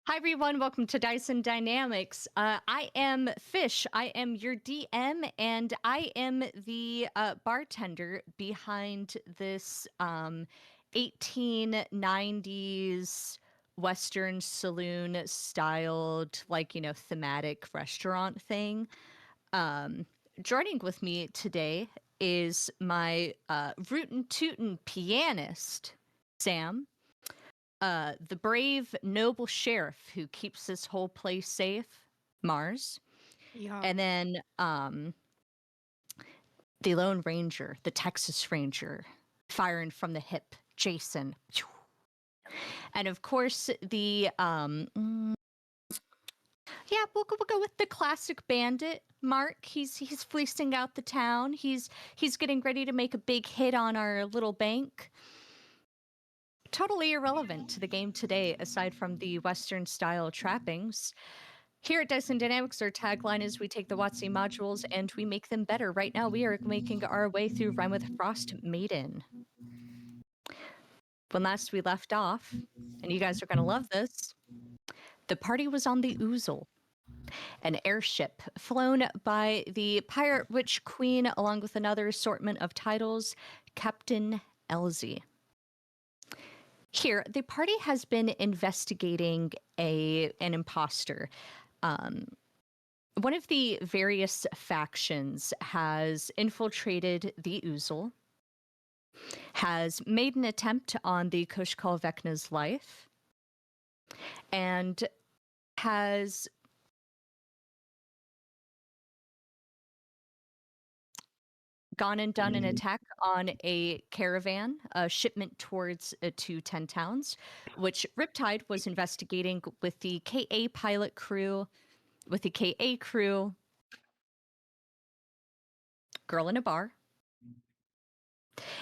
Hi, everyone. Welcome to Dyson Dynamics. I am Fish. I am your DM, and I am the bartender behind this 1890s Western saloon styled, thematic restaurant thing. Joining with me today is my rootin' tootin' pianist, Sam. The brave, noble sheriff who keeps this whole place safe, Mars. Yeah. And then the Lone Ranger, the Texas Ranger, firing from the hip, Jason. And of course, we'll go with the classic bandit, Mark. He's fleecing out the town. He's getting ready to make a big hit on our little bank. Totally irrelevant to the game today, aside from the Western style trappings. Here at Dyson Dynamics, our tagline is we take the WotC modules and we make them better. Right now, we are making our way through Rime with Frostmaiden. When last we left off, and you guys are going to love this, the party was on the Oozle, an airship flown by the Pirate Witch Queen, along with another assortment of titles, Captain Elsie. Here, the party has been investigating an imposter. One of the various factions has infiltrated the Oozle, has made an attempt on the Kushkal Vecna's life, and has gone and done an attack on a caravan, a shipment towards to 10 towns, which Riptide was investigating with the KA pilot crew, with the KA crew, girl in a bar.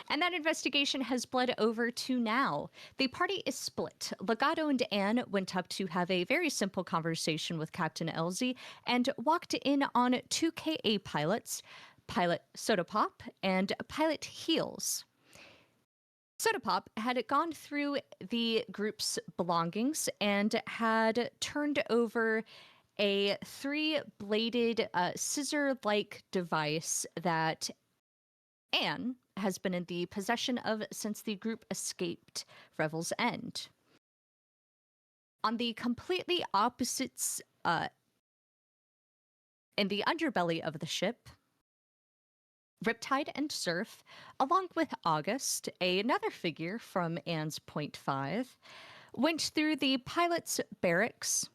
And that investigation has bled over to now. The party is split. Legato and Anne went up to have a very simple conversation with Captain Elsie and walked in on two KA pilots, Pilot Soda Pop and Pilot Heels. Soda Pop had gone through the group's belongings and had turned over a three-bladed scissor-like device that Anne has been in the possession of since the group escaped Revel's End. On the completely opposites, in the underbelly of the ship, Riptide and Surf, along with August, another figure from Anne's Point 5, went through the pilot's barracks.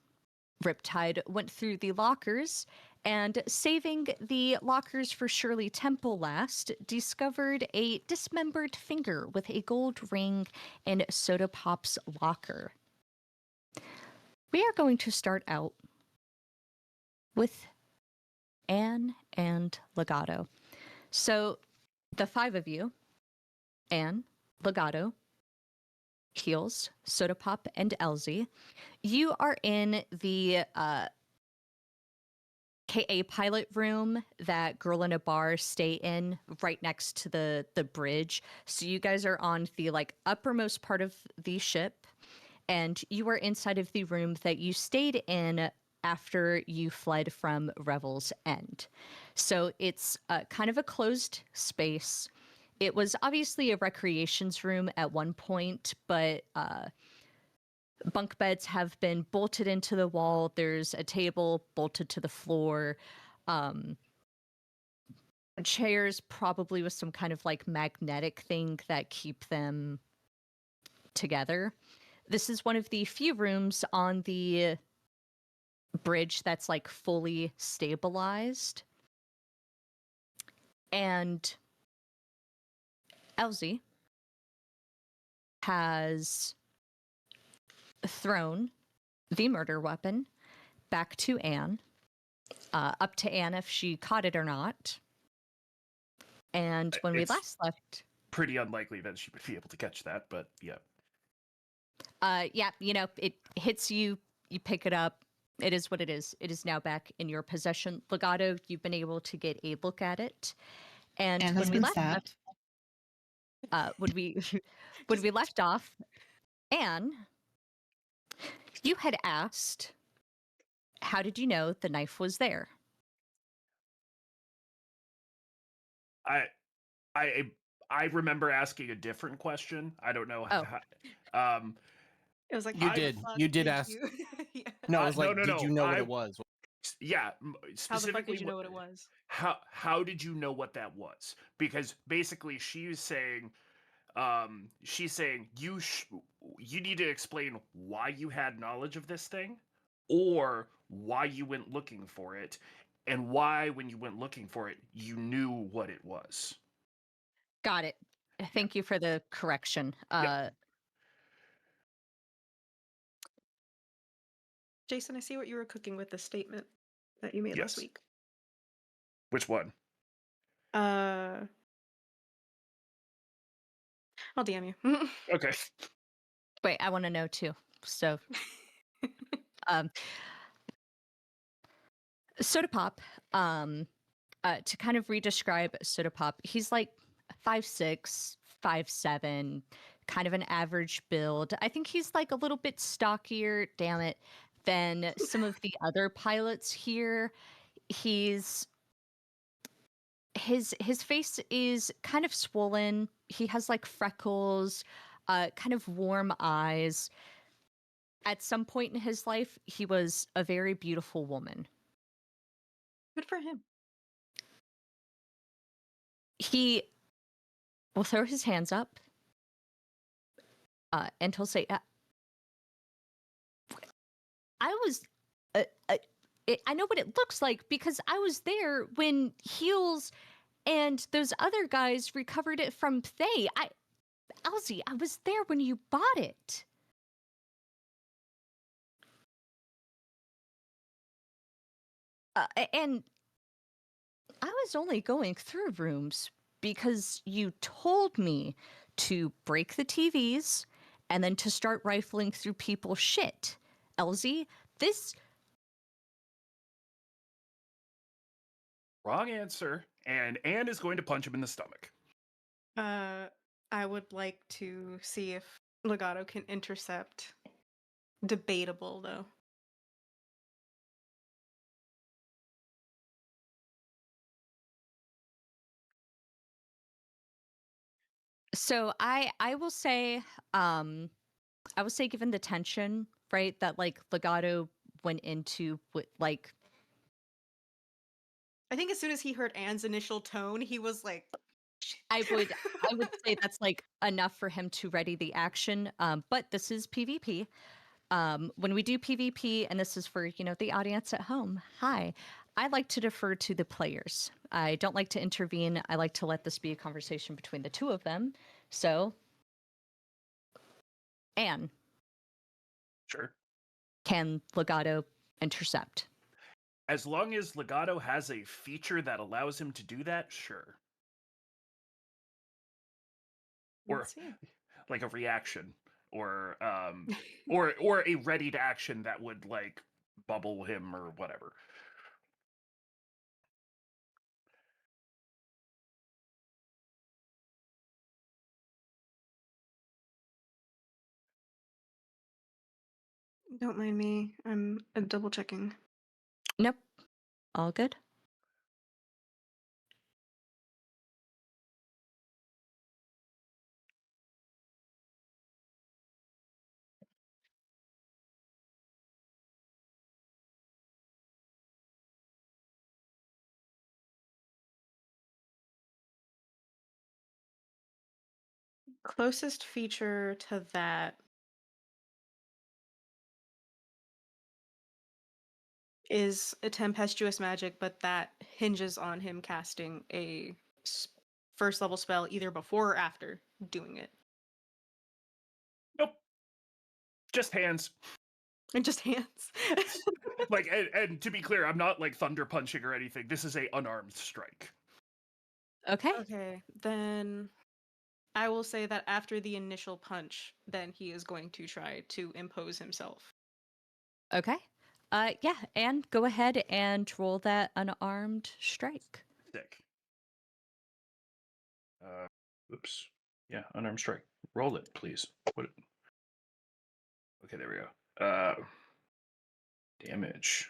Riptide went through the lockers and, saving the lockers for Shirley Temple last, discovered a dismembered finger with a gold ring in Soda Pop's locker. We are going to start out with Anne and Legato. So the five of you, Anne, Legato, Heels, Soda Pop, and Elsie, you are in the KA pilot room that Girl in a Bar stay in right next to the bridge. So you guys are on the uppermost part of the ship, and you are inside of the room that you stayed in after you fled from Revel's End. So it's kind of a closed space. It was obviously a recreations room at one point, but bunk beds have been bolted into the wall. There's a table bolted to the floor. Chairs probably with some kind of magnetic thing that keep them together. This is one of the few rooms on the bridge that's fully stabilized. And Elsie has thrown the murder weapon back to Anne. Up to Anne if she caught it or not. And when we last left... Pretty unlikely that she would be able to catch that, but yeah. Yeah, it hits you, you pick it up. It is what it is. It is now back in your possession. Legato, you've been able to get a look at it. And when we left when we left off, Anne, you had asked, how did you know the knife was there? I remember asking a different question. I don't know how. It was like you did ask. Yeah. No, it was like, did you know what it was? Yeah, specifically. How the fuck did you know what it was? How did you know what that was? Because basically, she's saying you need to explain why you had knowledge of this thing, or why you went looking for it, and why, when you went looking for it, you knew what it was. Got it. Thank you for the correction. Jason, I see what you were cooking with the statement that you made last week. Which one? I'll DM you. Okay. Wait, I want to know too. So, Soda Pop, to kind of re-describe Soda Pop, he's 5'6", 5'7", kind of an average build. I think he's a little bit stockier, damn it, than some of the other pilots here. His face is kind of swollen. He has freckles, kind of warm eyes. At some point in his life, he was a very beautiful woman. Good for him. He will throw his hands up, and he'll say, I know what it looks like because I was there when Heels and those other guys recovered it from Faye. Elsie, I was there when you bought it. And I was only going through rooms because you told me to break the TVs and then to start rifling through people's shit. Elsie, this... Wrong answer. And Anne is going to punch him in the stomach. I would like to see if Legato can intercept. Debatable, though. So I will say, given the tension, right, that like Legato went into with like... I think as soon as he heard Anne's initial tone, he was like, I would say that's like enough for him to ready the action. But this is PvP. When we do PvP, and this is for, you know, the audience at home, hi, I like to defer to the players. I don't like to intervene. I like to let this be a conversation between the two of them. So, Anne, Sure. can Legato intercept? As long as Legato has a feature that allows him to do that, sure. Or let's see. like a reaction, or or a readied action that would like bubble him or whatever. Don't mind me. I'm double checking. Nope. All good. Closest feature to that is a tempestuous magic, but that hinges on him casting a first level spell either before or after doing it. Nope. Just hands. And just hands. Like, and to be clear, I'm not like thunder punching or anything. This is a unarmed strike. Okay. Okay, then I will say that after the initial punch, then he is going to try to impose himself. Okay. Yeah, and go ahead and roll that unarmed strike. Sick. Oops. Yeah, unarmed strike. Roll it, please. What? Okay, there we go. Damage.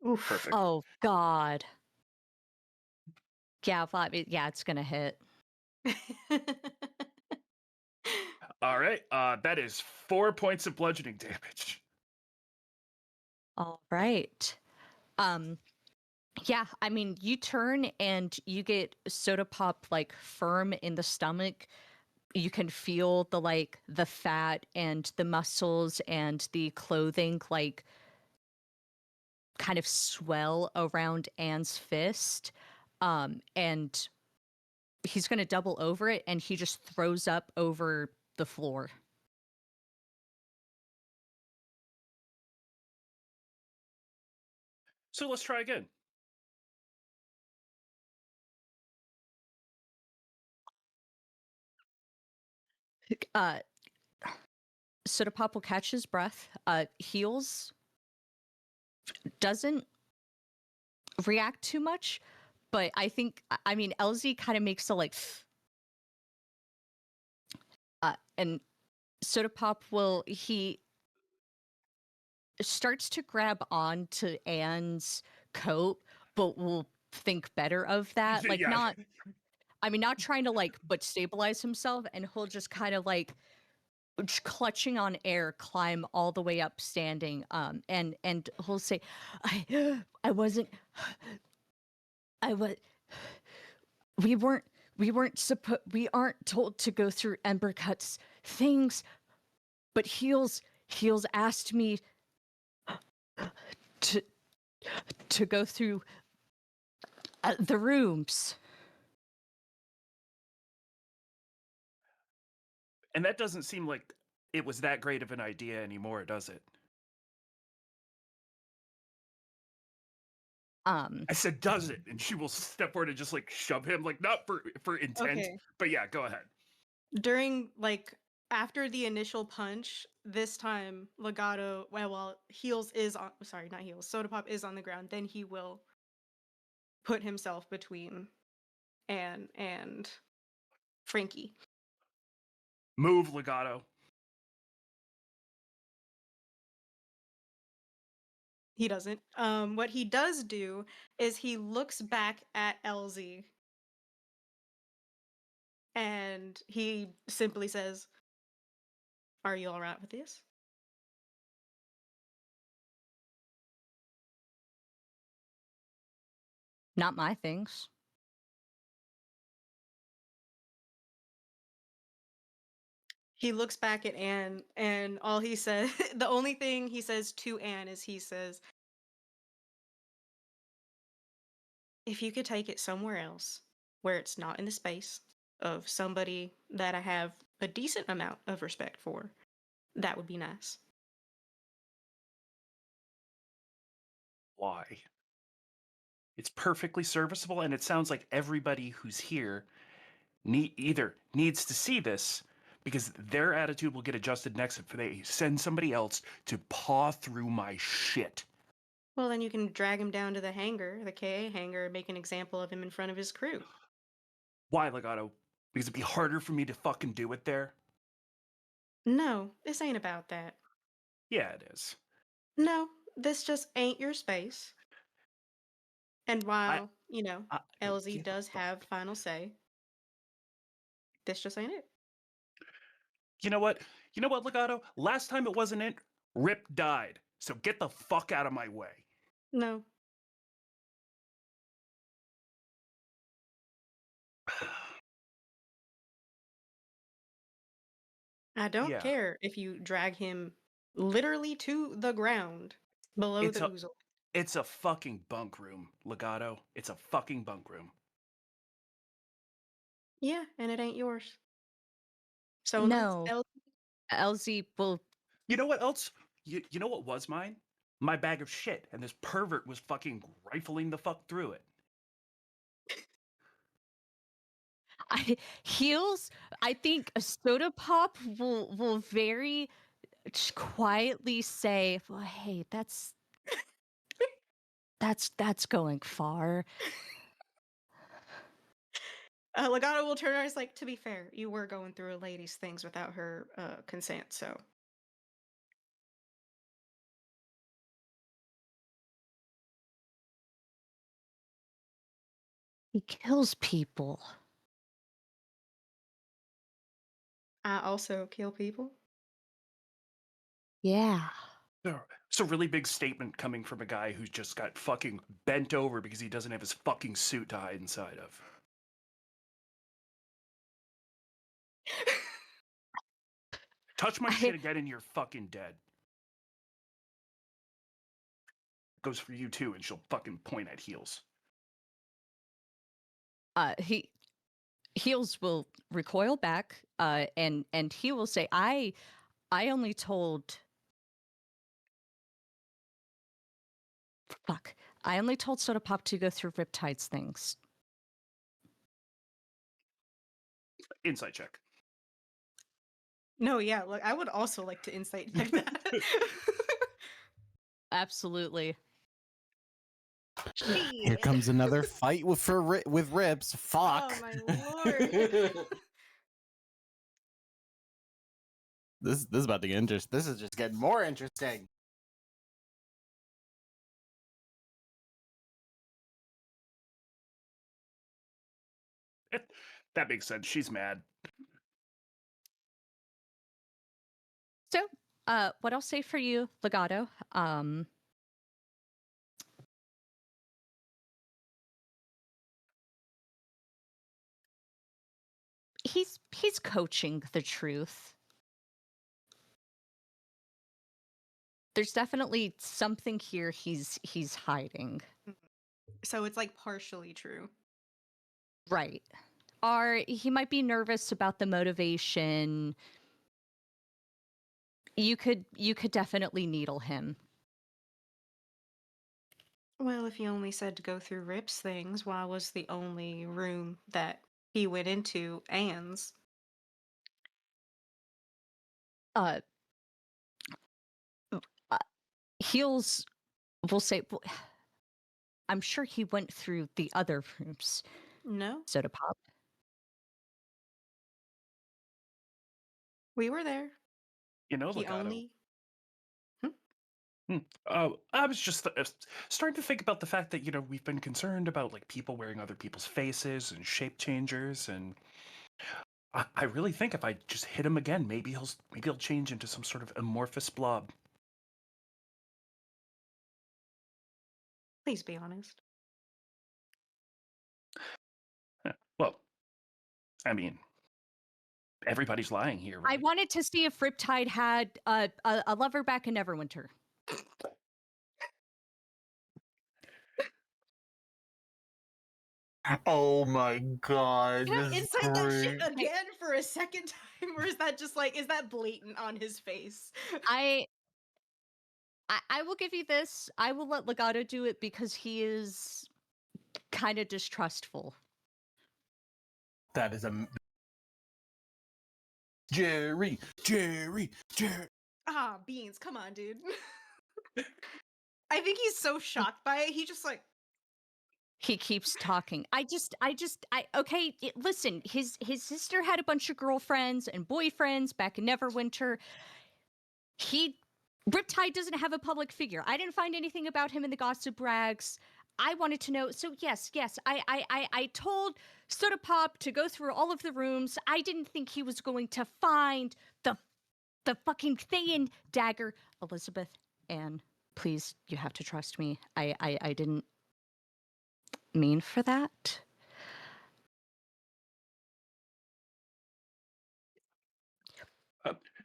Oof. Perfect. Oh God. Yeah, yeah, it's gonna hit. All right. That is 4 points of bludgeoning damage. All right. Yeah, I mean, you turn and you get soda pop like firm in the stomach. You can feel the like the fat and the muscles and the clothing like kind of swell around Anne's fist. And he's going to double over it and he just throws up over the floor. So let's try again. Soda Pop will catch his breath, heals, doesn't react too much, but I mean, LZ kind of makes a like, and Soda Pop he starts to grab on to Anne's coat, but will think better of that. Like, Yeah. not trying to like, but stabilize himself, and he'll just kind of like, clutching on air, climb all the way up standing, and he'll say, I wasn't, I was, we aren't told to go through Embercut's things, but Heels asked me to go through the rooms. And that doesn't seem like it was that great of an idea anymore, does it? I said, does it? And she will step forward and just like shove him, like not for intent, Okay. but yeah, go ahead. During like after the initial punch, this time Legato, well, Heels is on. Sorry, not Heels. Soda Pop is on the ground. Then he will put himself between Anne and Frankie. Move, Legato. He doesn't. What he does do is he looks back at LZ and he simply says, "Are you all right with this?" Not my things. He looks back at Anne, and all he says, the only thing he says to Anne is he says, "If you could take it somewhere else, where it's not in the space of somebody that I have a decent amount of respect for, that would be nice." Why? It's perfectly serviceable, and it sounds like everybody who's here either needs to see this because their attitude will get adjusted next if they send somebody else to paw through my shit. Well, then you can drag him down to the hangar, the KA hangar, and make an example of him in front of his crew. Why, Legato? Because it'd be harder for me to fucking do it there? No, this ain't about that. Yeah, it is. No, this just ain't your space. And while, LZ does have final say, this just ain't it. You know what? You know what, Legato? Last time it wasn't it, Rip died. So get the fuck out of my way. No. I don't care if you drag him literally to the ground below the oozle. It's a fucking bunk room, Legato. It's a fucking bunk room. Yeah, and it ain't yours. So No. LZ will... You know what else? You know what was mine? My bag of shit, and this pervert was fucking rifling the fuck through it. Heels, I think a Soda Pop will very quietly say, "Well, hey, that's going far." Legato will turn around and is like, "To be fair, you were going through a lady's things without her consent, so." He kills people. I also kill people. Yeah. It's a really big statement coming from a guy who's just got fucking bent over because he doesn't have his fucking suit to hide inside of. Touch my shit again and you're fucking dead. Goes for you too, and she'll fucking point at Heels. Heels will recoil back, and he will say, I only told... Fuck. I only told Soda Pop to go through Riptide's things. Insight check. No, yeah, look, I would also like to insight check that. Absolutely. Here comes another fight with Rips. Fuck. Oh my lord. This is about to get interesting. This is just getting more interesting. That makes sense. She's mad. So, what I'll say for you, Legato, he's coaching the truth. There's definitely something here he's hiding. So it's like partially true. Right. Or he might be nervous about the motivation. You could definitely needle him. Well, if you only said to go through Rip's things, why was the only room that he went into Anne's? Uh, uh Heels will say, I'm sure he went through the other rooms. No, Soda Pop. we were there. You know, He Legato. only. Hmm? I was just starting to think about the fact that, you know, we've been concerned about like people wearing other people's faces and shape changers, and I really think if I just hit him again, maybe he'll change into some sort of amorphous blob. Please be honest. Well, I mean, everybody's lying here, right? I wanted to see if Riptide had a lover back in Neverwinter. Oh my god, Can I this is inside that shit great. again for a second time, or is that just like is that blatant on his face? I will give you this. I will let Legato do it because he is kind of distrustful. That is a Jerry. Ah, Beans, come on, dude. I think he's so shocked by it. He just like He keeps talking. Okay, listen, his sister had a bunch of girlfriends and boyfriends back in Neverwinter. Riptide doesn't have a public figure. I didn't find anything about him in the gossip rags. I wanted to know. So yes, I told Soda Pop to go through all of the rooms. I didn't think he was going to find the fucking Thayan dagger. Elizabeth, Anne, please, you have to trust me. I didn't mean for that.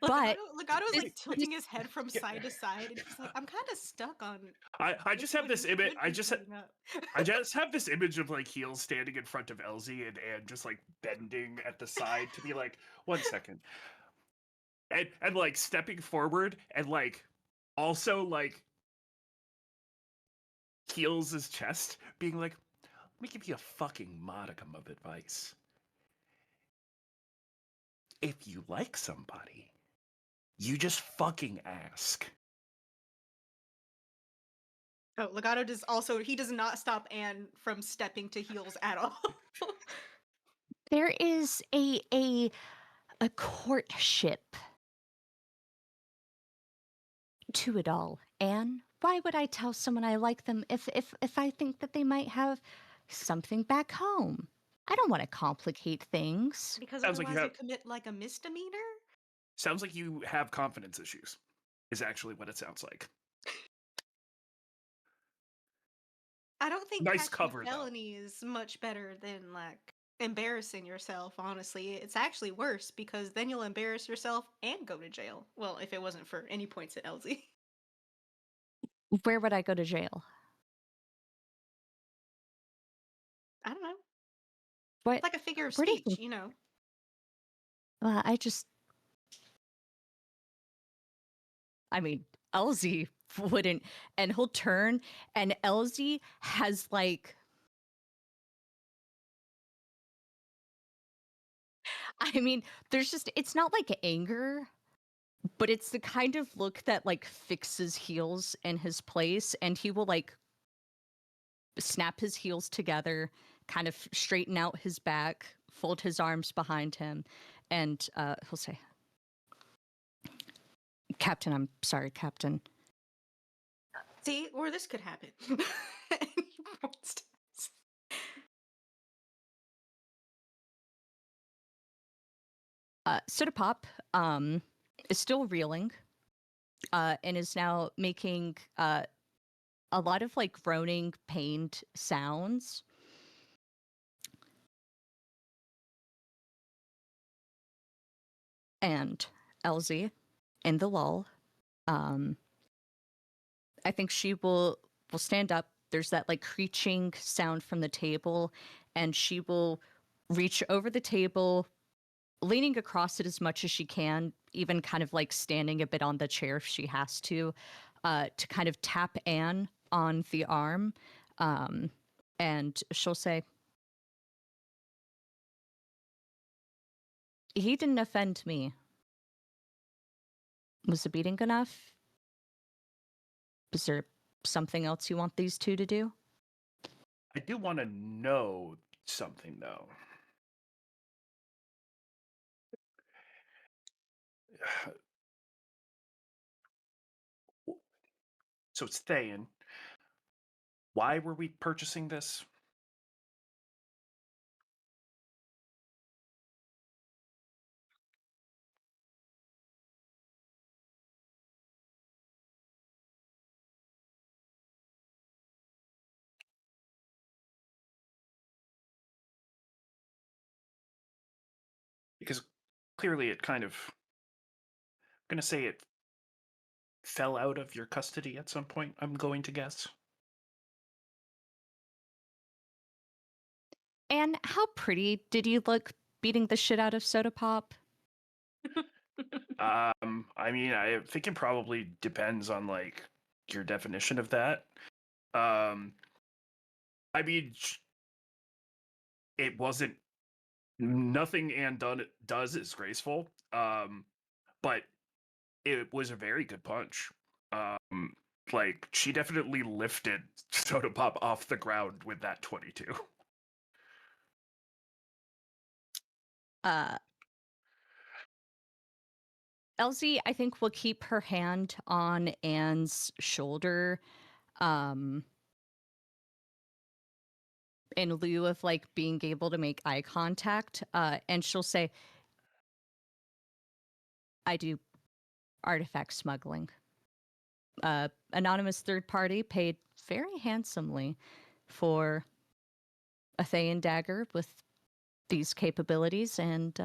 But Legato's like this- tilting his head from Yeah. side to side, and he's like, "I'm kind of stuck on." I just have this image. I just I have this image of like Heels standing in front of Elsie and just like bending at the side to be like, 1 second, and like stepping forward and like also like Heels' chest, being like, let me give you a fucking modicum of advice. If you like somebody, you just fucking ask. Oh, Legato does also. He does not stop Anne from stepping to heels at all. there is a courtship to it all. Anne, why would I tell someone I like them if I think that they might have something back home? I don't want to complicate things. Because Sounds like otherwise you you have- commit like a misdemeanor. Sounds like you have confidence issues, is actually what it sounds like. I don't think Nice catching cover, a though. felony is much better than like embarrassing yourself. Honestly, it's actually worse because then you'll embarrass yourself and go to jail. Well, if it wasn't for any points at Elsie. Where would I go to jail? I don't know. What? It's like a figure of Where do you speech, think- you know. Well, I mean, Elsie wouldn't, and he'll turn, and Elsie has like, I mean, it's not like anger, but it's the kind of look that like fixes heels in his place, and he will like snap his heels together, kind of straighten out his back, fold his arms behind him, and he'll say, Captain, I'm sorry, Captain. See, or this could happen. And he points to us. Soda Pop is still reeling and is now making a lot of like groaning, pained sounds. And Elsie, in the lull, I think she will stand up. There's that like creaking sound from the table, and she will reach over the table, leaning across it as much as she can, even kind of like standing a bit on the chair if she has to kind of tap Anne on the arm. And she'll say, he didn't offend me. Was the beating enough? Is there something else you want these two to do? I do want to know something, though. So it's Thayan. Why were we purchasing this? Because clearly it kind of, I'm going to say it fell out of your custody at some point, I'm going to guess. And how pretty did you look beating the shit out of Soda Pop? I mean, I think it probably depends on like your definition of that. I mean, it wasn't nothing Anne does is graceful. But it was a very good punch. Like she definitely lifted Soda Pop off the ground with that 22. Elsie, I think, will keep her hand on Anne's shoulder, in lieu of like being able to make eye contact, and she'll say, I do artifact smuggling. Anonymous third party paid very handsomely for a Thayan dagger with these capabilities, and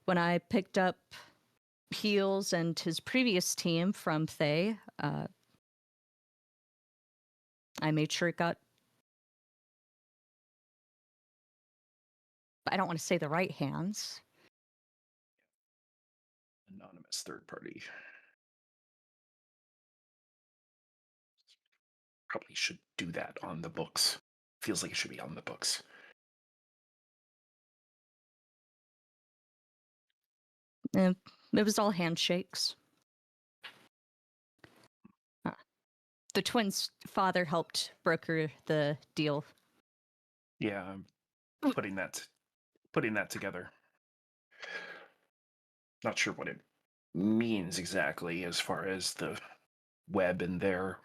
when I picked up Heels and his previous team from Thay, I made sure it got, I don't want to say the right hands. Anonymous third party. Probably should do that on the books. Feels like it should be on the books. It was all handshakes. The twins' father helped broker the deal. Yeah, I'm putting that together. Not sure what it means exactly as far as the web and their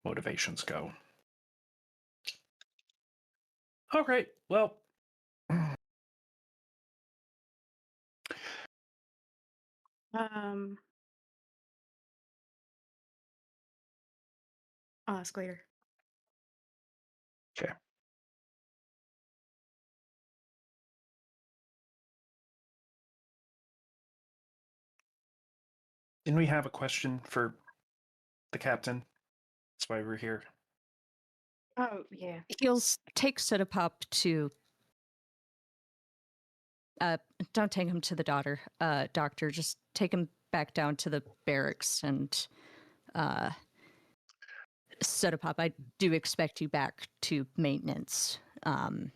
motivations go. All right, well. I'll ask later. Okay. Didn't we have a question for the captain? That's why we're here. Oh yeah. Heels take Soda Pop to. Don't take him to the doctor. Just take him back down to the barracks and. Soda Pop, I do expect you back to maintenance. And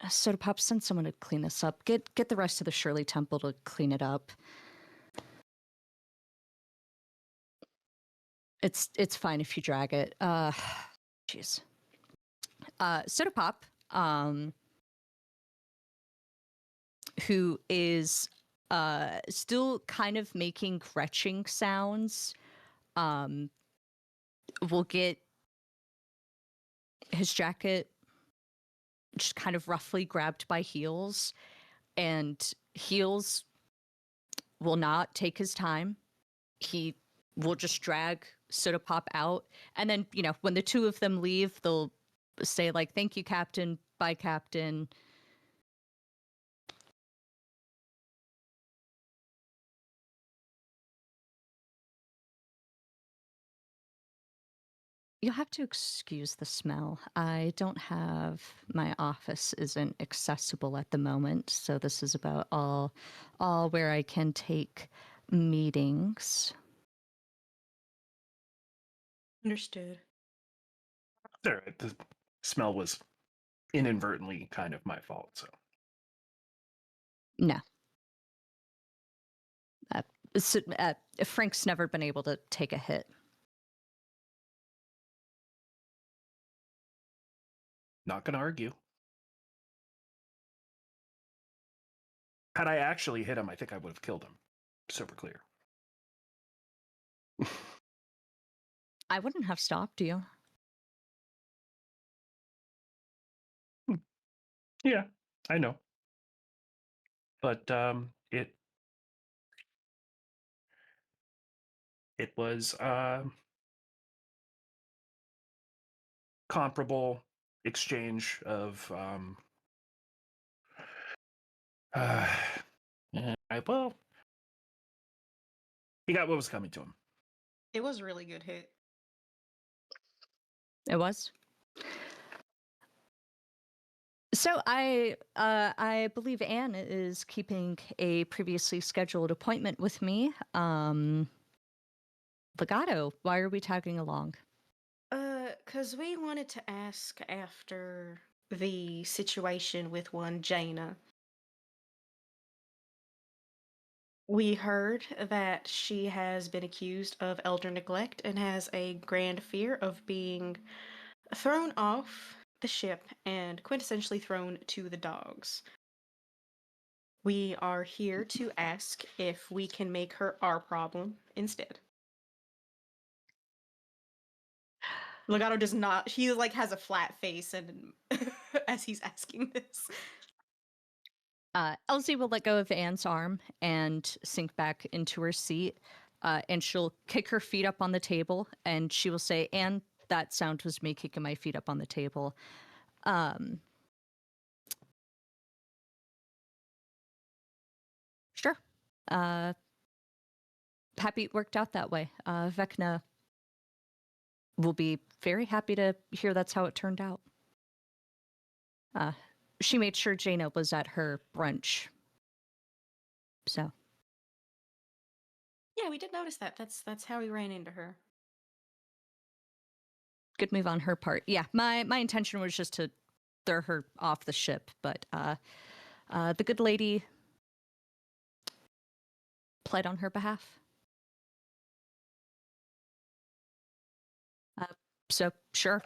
Soda Pop, send someone to clean this up. Get the rest of the Shirley Temple to clean it up. It's fine if you drag it. Jeez. Soda Pop, who is still kind of making retching sounds, will get his jacket just kind of roughly grabbed by Heels, and Heels will not take his time. He will just drag Soda Pop out, and then, you know, when the two of them leave, they'll say like, "Thank you, Captain. Bye, Captain." You'll have to excuse the smell. I don't have my office isn't accessible at the moment, so this is about all where I can take meetings. Understood. All right, the smell was inadvertently kind of my fault. So No. Uh, Frank's never been able to take a hit. not gonna argue. Had I actually hit him, I think I would have killed him. Super clear. I wouldn't have stopped you. Yeah, I know. But it was comparable exchange of well, he got what was coming to him. It was a really good hit. It was. So I believe Anne is keeping a previously scheduled appointment with me. Legato, why are we tagging along? 'Cause we wanted to ask after the situation with one Jaina. We heard that she has been accused of elder neglect and has a grand fear of being thrown off the ship and quintessentially thrown to the dogs. We are here to ask if we can make her our problem instead. Legato does not. He like has a flat face, and as he's asking this, Elsie will let go of Anne's arm and sink back into her seat, and she'll kick her feet up on the table, and she will say, "Anne, that sound was me kicking my feet up on the table." Sure. Happy it worked out that way. Vecna will be very happy to hear that's how it turned out. She made sure Jaina was at her brunch. So, yeah, we did notice that. That's how we ran into her. good move on her part. Yeah, my intention was just to throw her off the ship, but the good lady pled on her behalf. So sure.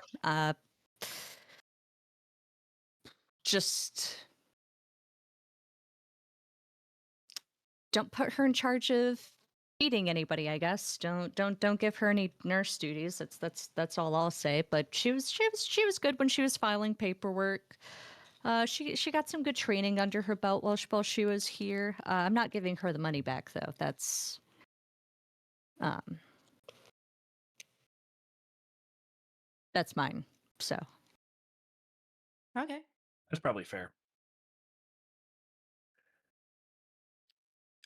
Just don't put her in charge of feeding anybody, I guess. Don't give her any nurse duties. That's all I'll say. But she was good when she was filing paperwork. She got some good training under her belt while she was here. I'm not giving her the money back though. That's mine. So Okay. That's probably fair.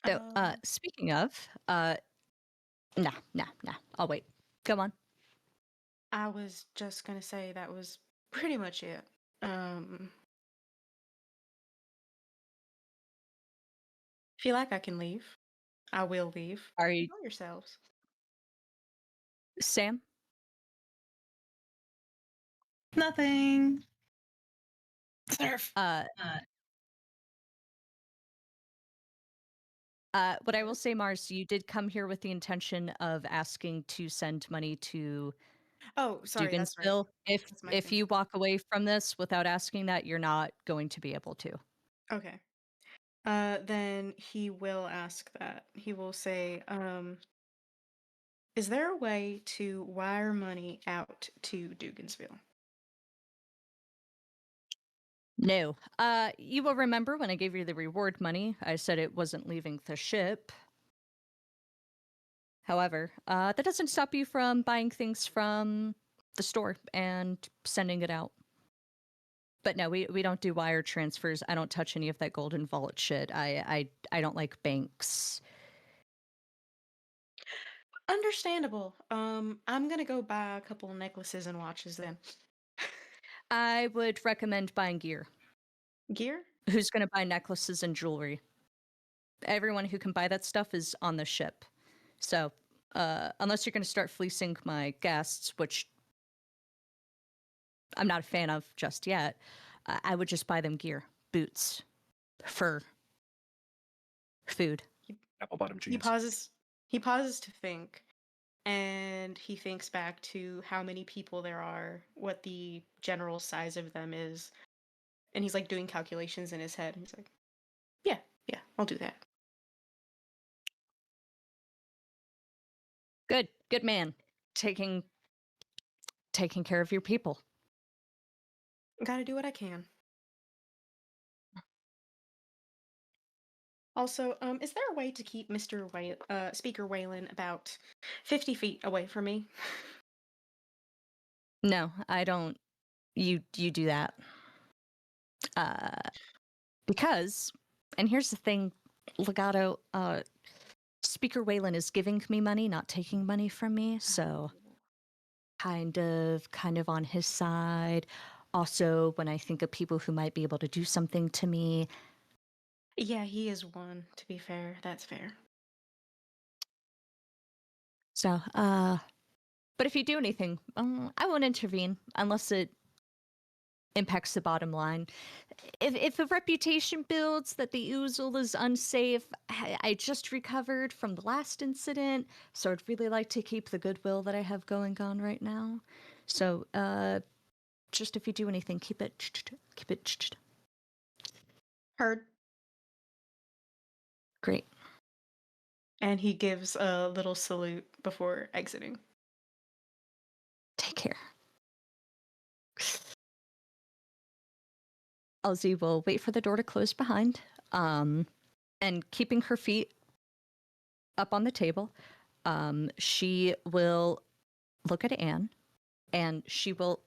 so speaking of, nah. I'll wait. Come on. I was just gonna say that was pretty much it. If you like, I can leave. I will leave. Are you Enjoy yourselves. Sam? Nothing. Surf. What I will say, Mars, you did come here with the intention of asking to send money to Oh, sorry, that's right. Dugansville. That's my If thing. you walk away from this without asking that, you're not going to be able to. Okay. Then he will ask that. He will say, is there a way to wire money out to Dugansville? No. You will remember when I gave you the reward money, I said it wasn't leaving the ship. However, that doesn't stop you from buying things from the store and sending it out. But no, we don't do wire transfers. I don't touch any of that golden vault shit. I don't like banks. Understandable. I'm gonna go buy a couple necklaces and watches then. I would recommend buying gear. Gear? Who's going to buy necklaces and jewelry? Everyone who can buy that stuff is on the ship. So, unless you're going to start fleecing my guests, which I'm not a fan of just yet, I would just buy them gear, boots, fur, food. Apple bottom He jeans. pauses. He pauses to think, and he thinks back to how many people there are, what the general size of them is, and he's like doing calculations in his head. And he's like, "Yeah, I'll do that." Good man. Taking care of your people. Gotta do what I can. Also, is there a way to keep Speaker Whalen about 50 feet away from me? No, I don't. You do that. Because, and here's the thing, Legato, Speaker Whalen is giving me money, not taking money from me, so kind of on his side. Also, when I think of people who might be able to do something to me, Yeah, he is one, to be fair. That's fair. so but if you do anything, I won't intervene unless it impacts the bottom line. If a reputation builds that the oozle is unsafe, I just recovered from the last incident, so I'd really like to keep the goodwill that I have going on right now. So, just if you do anything, keep it Heard. great. And he gives a little salute before exiting. Take care. Elsie will wait for the door to close behind, and keeping her feet up on the table, she will look at Anne, and she will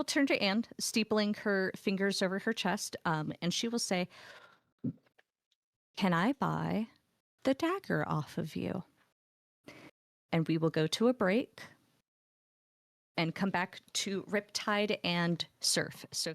turn to Anne, steepling her fingers over her chest, and she will say, "Can I buy the dagger off of you?" And we will go to a break and come back to Riptide and Surf. So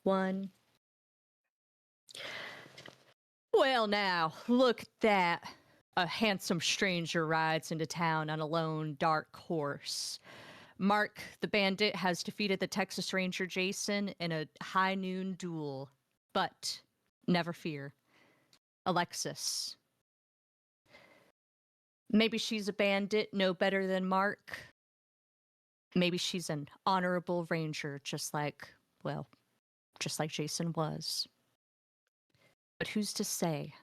1. Well, now, look at that. A handsome stranger rides into town on a lone, dark horse. Mark, the bandit, has defeated the Texas Ranger Jason in a high noon duel. But never fear. Alexis. Maybe she's a bandit, no better than Mark. Maybe she's an honorable ranger, just like Jason was. But who's to say?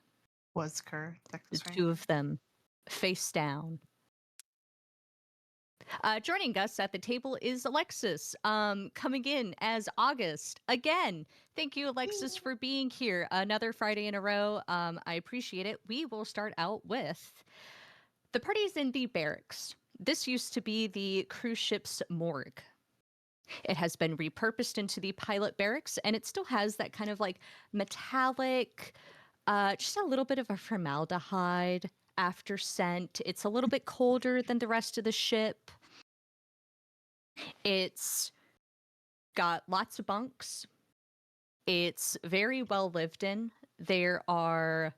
Was Kerr The Texas two Ranger? of them, face down. Joining us at the table is Alexis, coming in as August. Again, thank you, Alexis, for being here. Another Friday in a row. I appreciate it. We will start out with the party's in the barracks. This used to be the cruise ship's morgue. It has been repurposed into the pilot barracks, and it still has that kind of like metallic, just a little bit of a formaldehyde after scent. It's a little bit colder than the rest of the ship. It's got lots of bunks. It's very well lived in. There are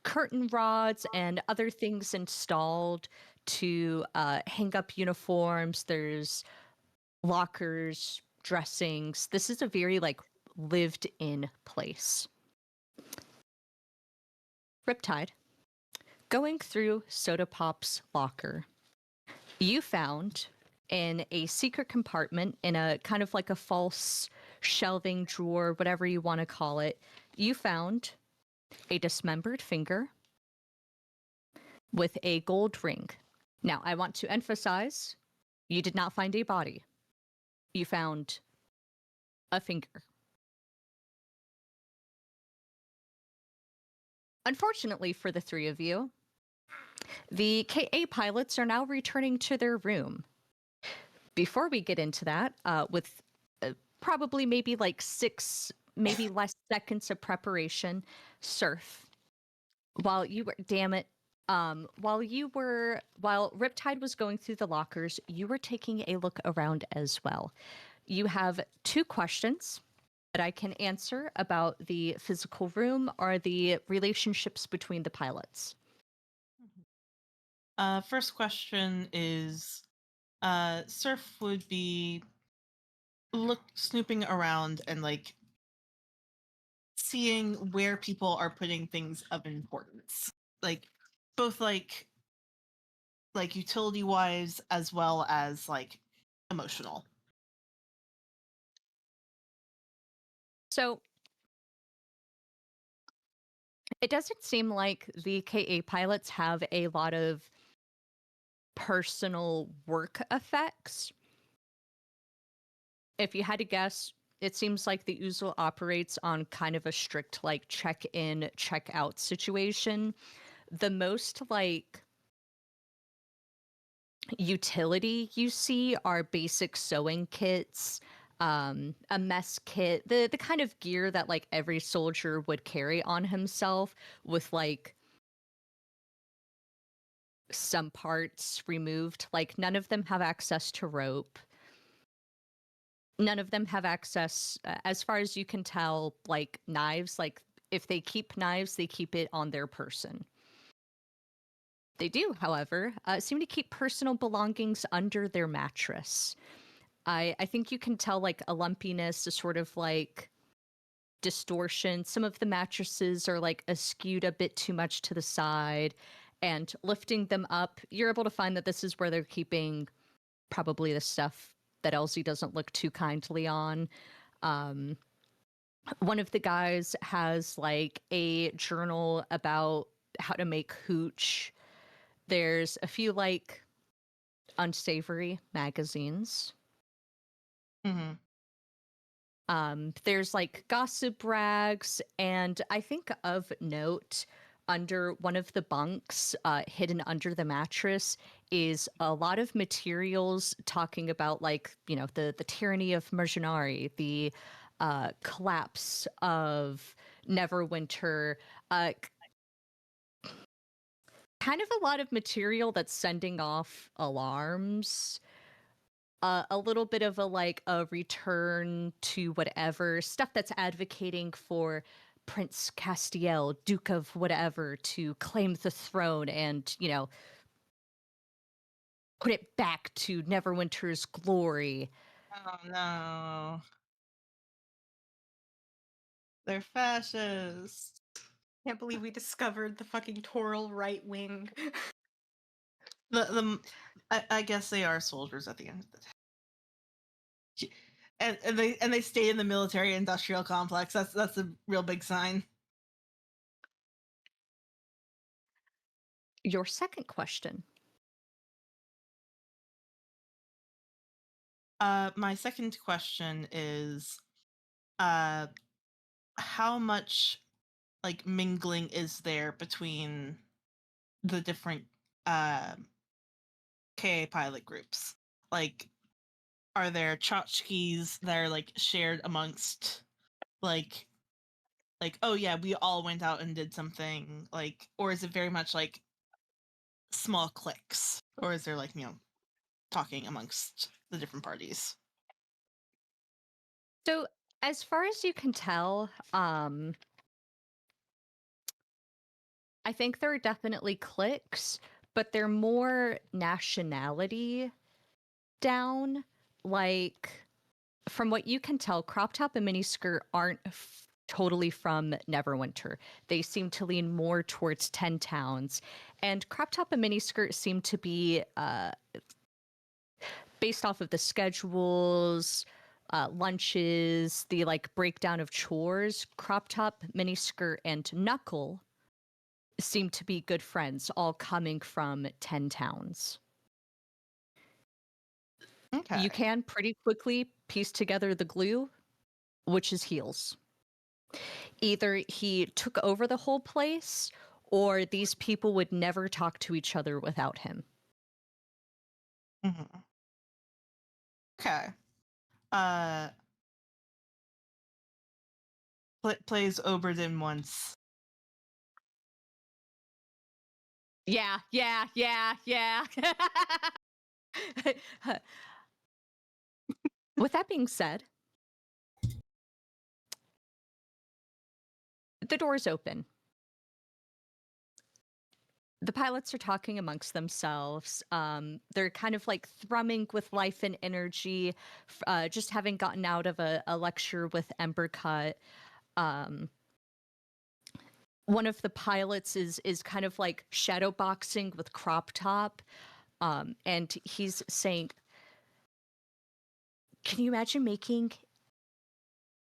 curtain rods and other things installed to hang up uniforms. There's lockers, dressings. This is a very like lived in place. Riptide, going through Soda Pop's locker, you found in a secret compartment in a kind of like a false shelving drawer, whatever you want to call it, you found a dismembered finger with a gold ring. Now, I want to emphasize, you did not find a body. You found a finger. Unfortunately for the three of you, the KA pilots are now returning to their room. Before we get into that, with probably maybe like 6, maybe less seconds of preparation, Surf, while Riptide was going through the lockers, you were taking a look around as well. You have 2 questions that I can answer about the physical room or the relationships between the pilots. First question is, Surf would be snooping around and like seeing where people are putting things of importance, like both like utility wise as well as like emotional. So it doesn't seem like the KA pilots have a lot of personal work effects. If you had to guess, it seems like the Oozle operates on kind of a strict like check-in, check-out situation. The most like utility you see are basic sewing kits, a mess kit, the kind of gear that like every soldier would carry on himself with like some parts removed. Like none of them have access to rope. None of them have access, as far as you can tell, like knives. Like if they keep knives, they keep it on their person. They do, however, seem to keep personal belongings under their mattress. I think you can tell like a lumpiness, a sort of like distortion. Some of the mattresses are like askewed a bit too much to the side, and lifting them up, you're able to find that this is where they're keeping probably the stuff that Elsie doesn't look too kindly on. One of the guys has like a journal about how to make hooch. There's a few like unsavory magazines. Mm-hmm. There's like gossip rags, and I think of note, under one of the bunks, hidden under the mattress, is a lot of materials talking about like, you know, the tyranny of Mercenari, the collapse of Neverwinter, kind of a lot of material that's sending off alarms. a little bit of a return to whatever stuff that's advocating for Prince Castiel, Duke of whatever, to claim the throne and, put it back to Neverwinter's glory. Oh no. They're fascists. Can't believe we discovered the fucking Toral right wing. I guess they are soldiers at the end of the day. And they stay in the military industrial complex. That's a real big sign. Your second question. My second question is how much like mingling is there between the different KA pilot groups? Like, are there tchotchkes that are like shared amongst like oh yeah, we all went out and did something, like, or is it very much like small cliques, or is there like talking amongst the different parties? So, as far as you can tell, I think there are definitely cliques, but they're more nationality down. Like, from what you can tell, Crop Top and Miniskirt aren't totally from Neverwinter. They seem to lean more towards 10 Towns. And Crop Top and Miniskirt seem to be based off of the schedules, lunches, the breakdown of chores. Crop Top, Miniskirt, and Knuckle seem to be good friends, all coming from 10 Towns. Okay. You can pretty quickly piece together the glue, which is Heels. Either he took over the whole place, or these people would never talk to each other without him. Mm-hmm. Okay. Plays Oberdin once. Yeah. With that being said, the door's open. The pilots are talking amongst themselves. They're kind of thrumming with life and energy, just having gotten out of a lecture with Embercut. One of the pilots is kind of shadow boxing with Crop Top, and he's saying, "Can you imagine making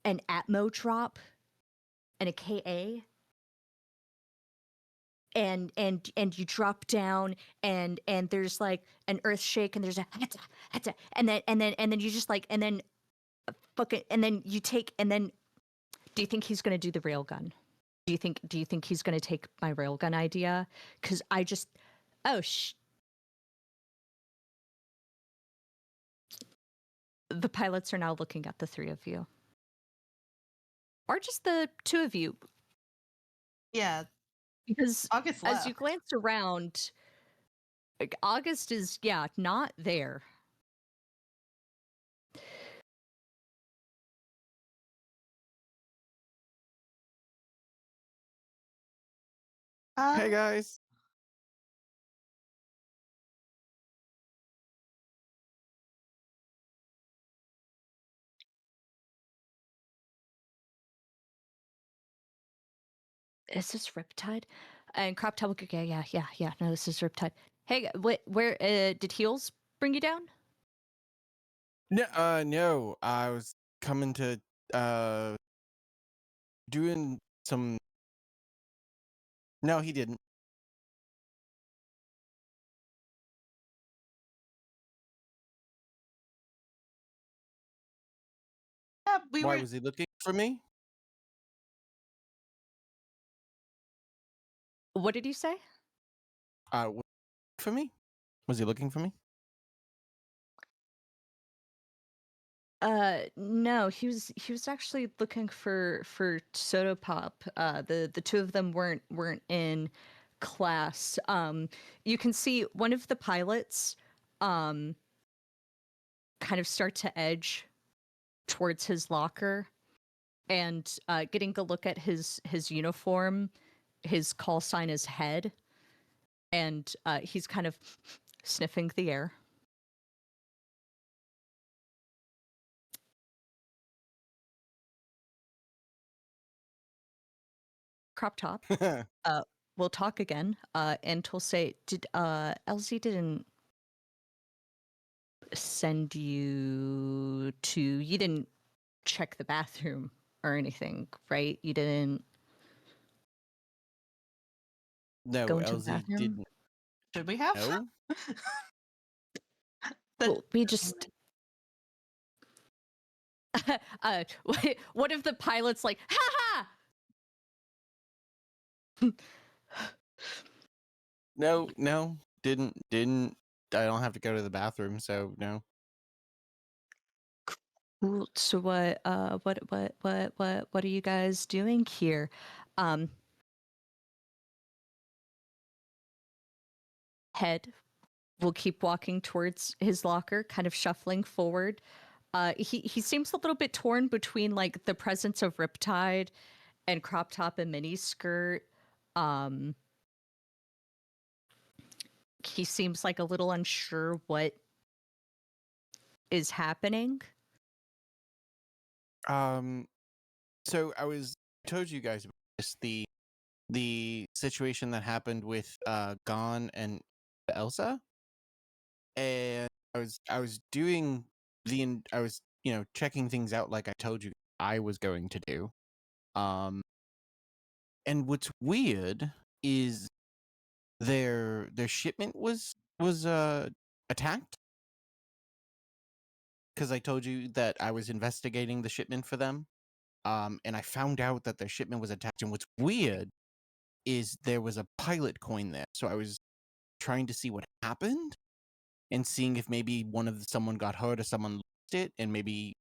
an Atmo drop and a KA?" And you drop down and there's an earth shake and there's a and then you just and then fucking and then you take and then do you think he's gonna do the railgun? Do you think he's gonna take my railgun idea? Because I just the pilots are now looking at the three of you. Or just the two of you. Yeah. Because August as left. you glance around, August is not there. Hey guys. Is this Riptide? And Crop Top, yeah. No, this is Riptide. Hey, where did Heels bring you down? No, I was coming to doing some. No, he didn't. Yeah, Why was he looking for me? What did you say? For me? Was he looking for me? No, he was actually looking for Soda Pop. The two of them weren't in class. You can see one of the pilots kind of start to edge towards his locker, and getting a look at his uniform. His call sign is head, and he's kind of sniffing the air. Crop top. We'll talk again. And he'll say, "Did Elsie didn't send you to? You didn't check the bathroom or anything, right? You didn't No, go into the Elsie bathroom." didn't Should we have? know. That- Well, we just. One of the pilots like, ha ha. No, didn't. I don't have to go to the bathroom, so no. Cool. So what are you guys doing here? Head will keep walking towards his locker, kind of shuffling forward. He seems a little bit torn between like the presence of Riptide and crop top and mini skirt. He seems like a little unsure what is happening. So I told you guys about this, the situation that happened with Gon and Elsa, and I was doing I was checking things out like I told you I was going to do. And what's weird is their shipment was attacked, because I told you that I was investigating the shipment for them. And I found out that their shipment was attacked. And what's weird is there was a pilot coin there. So I was trying to see what happened and seeing if maybe someone got hurt or someone lost it, and maybe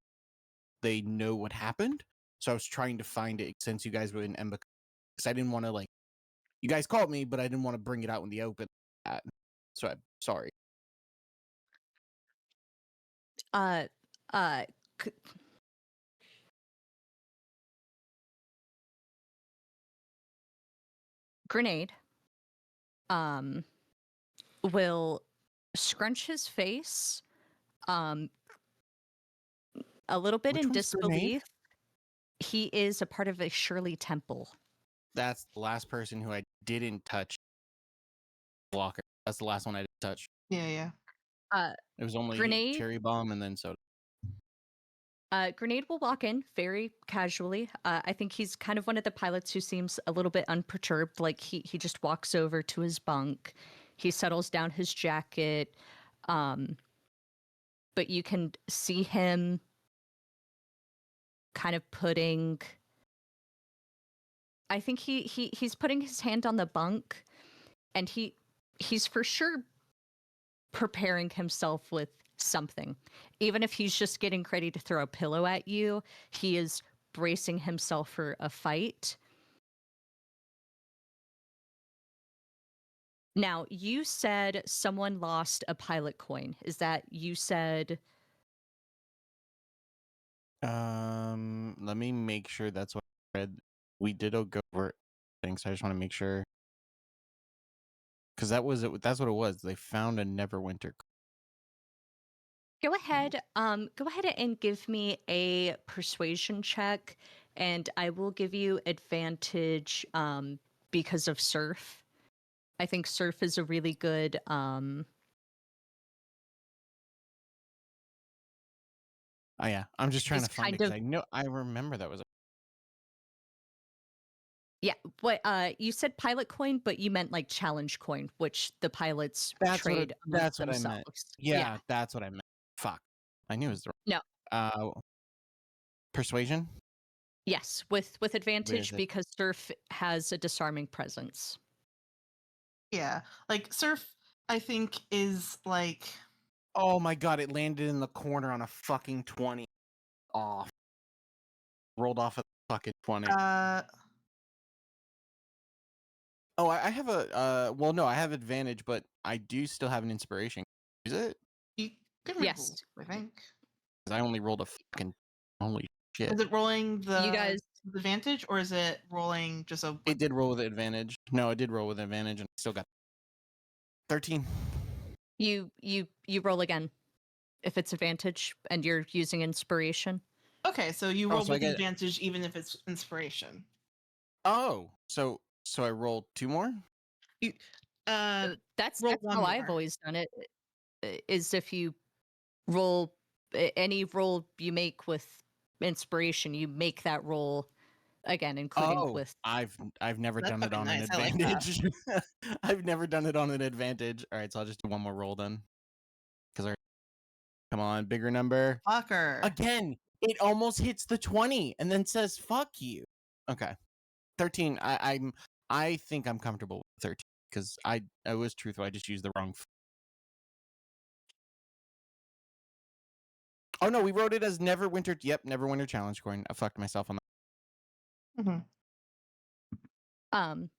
they know what happened. So I was trying to find it since you guys were in Ember, because I didn't want to you guys called me, but I didn't want to bring it out in the open. So I'm sorry. Uh, uh, c- Grenade. Will scrunch his face, um, a little bit Which in one's Grenade? disbelief. He is a part of a Shirley Temple. That's the last person who I didn't touch. Blocker. That's the last one I didn't touch. Yeah. It was only Grenade. Cherry Bomb and then Soda. Grenade will walk in very casually. I think he's kind of one of the pilots who seems a little bit unperturbed. Like he just walks over to his bunk. He settles down his jacket. But you can see him kind of putting. I think he's putting his hand on the bunk, and he's for sure preparing himself with something. Even if he's just getting ready to throw a pillow at you, he is bracing himself for a fight. Now, you said someone lost a pilot coin. Is that you said? Let me make sure that's what I read. We did go over things. So I just want to make sure, because that's what it was. They found a Neverwinter. Go ahead. Go ahead and give me a persuasion check, and I will give you advantage because of Surf. I think Surf is a really good Oh yeah, I'm just trying is to find it kind because I remember that was. Yeah, what you said pilot coin, but you meant like challenge coin, which the pilots trade amongst That's what I meant. themselves. Yeah, that's what I meant. Fuck, I knew it was the No. Persuasion. Yes, with Where is advantage it? because Surf has a disarming presence. Yeah. Like Surf, I think, is like Oh my god! It landed in the corner on a fucking 20. Off. Rolled off a fucking 20. Oh, I have a well, no, I have advantage, but I do still have an inspiration. Is it? Good Yes. roll, I think. 'Cause I only rolled a fucking holy shit. Is it rolling the You guys, advantage, or is it rolling just a? It did roll with advantage. No, it did roll with advantage, and I still got 13. you roll again if it's advantage and you're using inspiration. Okay, so you Oh, roll so I with get- advantage even if it's inspiration. Oh, so I rolled 2 more. You, That's roll that's one how I've more. always done it. Is if you roll any roll you make with inspiration, you make that roll again, including Oh, with. I've never That's done it fucking on an nice, I like that. advantage. I've never done it on an advantage. All right, so I'll just do one more roll then. Because come on, bigger number. Fucker. Again, it almost hits the 20 and then says fuck you. Okay. 13. I think I'm comfortable with 13 because I was truthful. I just used the wrong. Oh no, we wrote it as Neverwinter. Yep, Neverwinter challenge coin. I fucked myself on that. Mm-hmm. um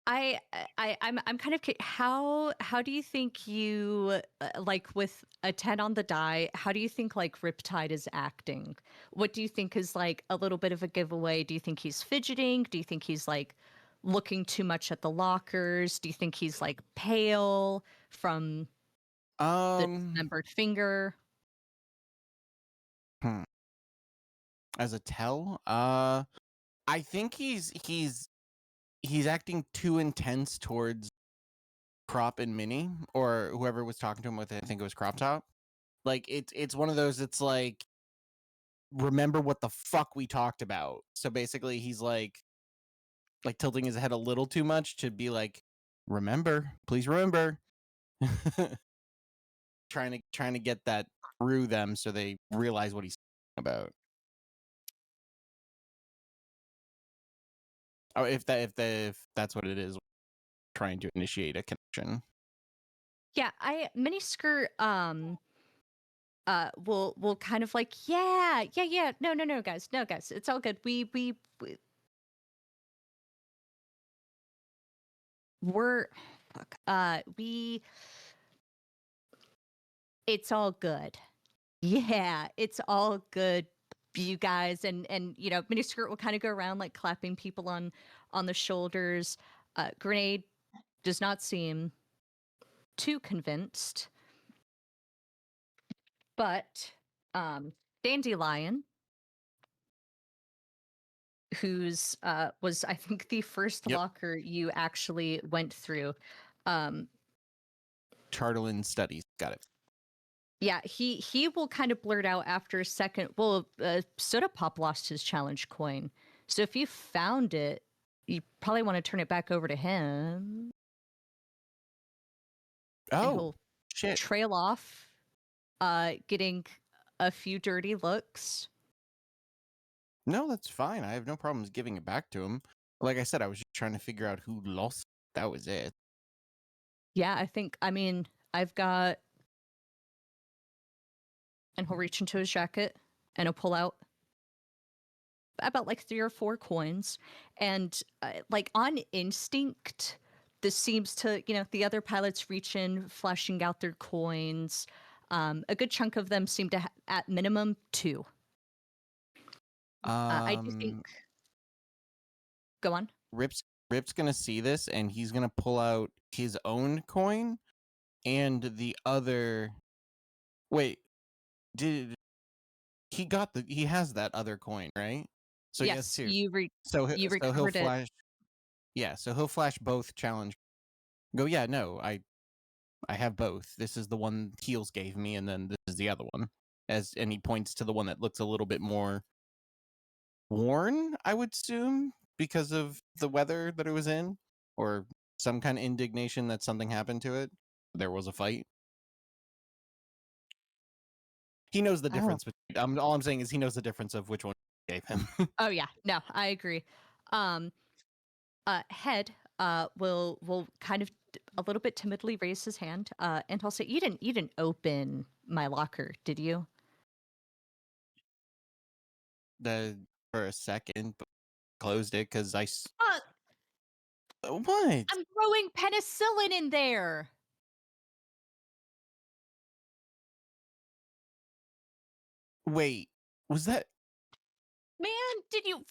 I'm kind of how do you think you like with a 10 on the die, how do you think like Riptide is acting? What do you think is like a little bit of a giveaway? Do you think he's fidgeting? Do you think he's like looking too much at the lockers? Do you think he's like pale from the dismembered finger? As a tell, I think he's acting too intense towards Crop and Minnie, or whoever was talking to him with it. I think it was Crop Top. Like it's one of those. It's like, remember what the fuck we talked about. So basically, he's like tilting his head a little too much to be like, remember, please remember. trying to get that through them so they realize what he's about. Oh, if that's what it is, trying to initiate a connection. Yeah, miniskirt will kind of like, yeah, no guys, it's all good. We're fuck, we it's all good. Yeah, it's all good, you guys. And you know, miniskirt will kind of go around like clapping people on the shoulders. Grenade does not seem too convinced, but Dandelion, who's was I think the first Yep. locker you actually went through. Chartelin studies. Got it. Yeah, he will kind of blurt out after a second. Well, Soda Pop lost his challenge coin, so if you found it, you probably want to turn it back over to him. And Oh he'll shit! trail off, getting a few dirty looks. No, that's fine. I have no problems giving it back to him. Like I said, I was just trying to figure out who lost. That was it. Yeah, I mean, I've got. And he'll reach into his jacket and he'll pull out about like 3 or 4 coins. And like on instinct, this seems to, you know, the other pilots reach in, flashing out their coins. A good chunk of them seem to, at minimum, 2. I do think. Go on. Rip's gonna see this, and he's gonna pull out his own coin and the other. Wait, did he got the? He has that other coin, right? So he has Yes, 2. you So he'll recovered it. flash. Yeah, so he'll flash both challenge. Go, yeah, no, I have both. This is the one Heels gave me, and then this is the other one. And he points to the one that looks a little bit more worn, I would assume, because of the weather that it was in, or some kind of indignation that something happened to it. There was a fight. He knows the Oh. difference. All I'm saying is he knows the difference of which one he gave him. Oh yeah, no, I agree. Head will kind of a little bit timidly raise his hand, and he'll say, you didn't open my locker, did you?" For a second, but closed it because What? I'm throwing penicillin in there. Wait, was that? Man, did you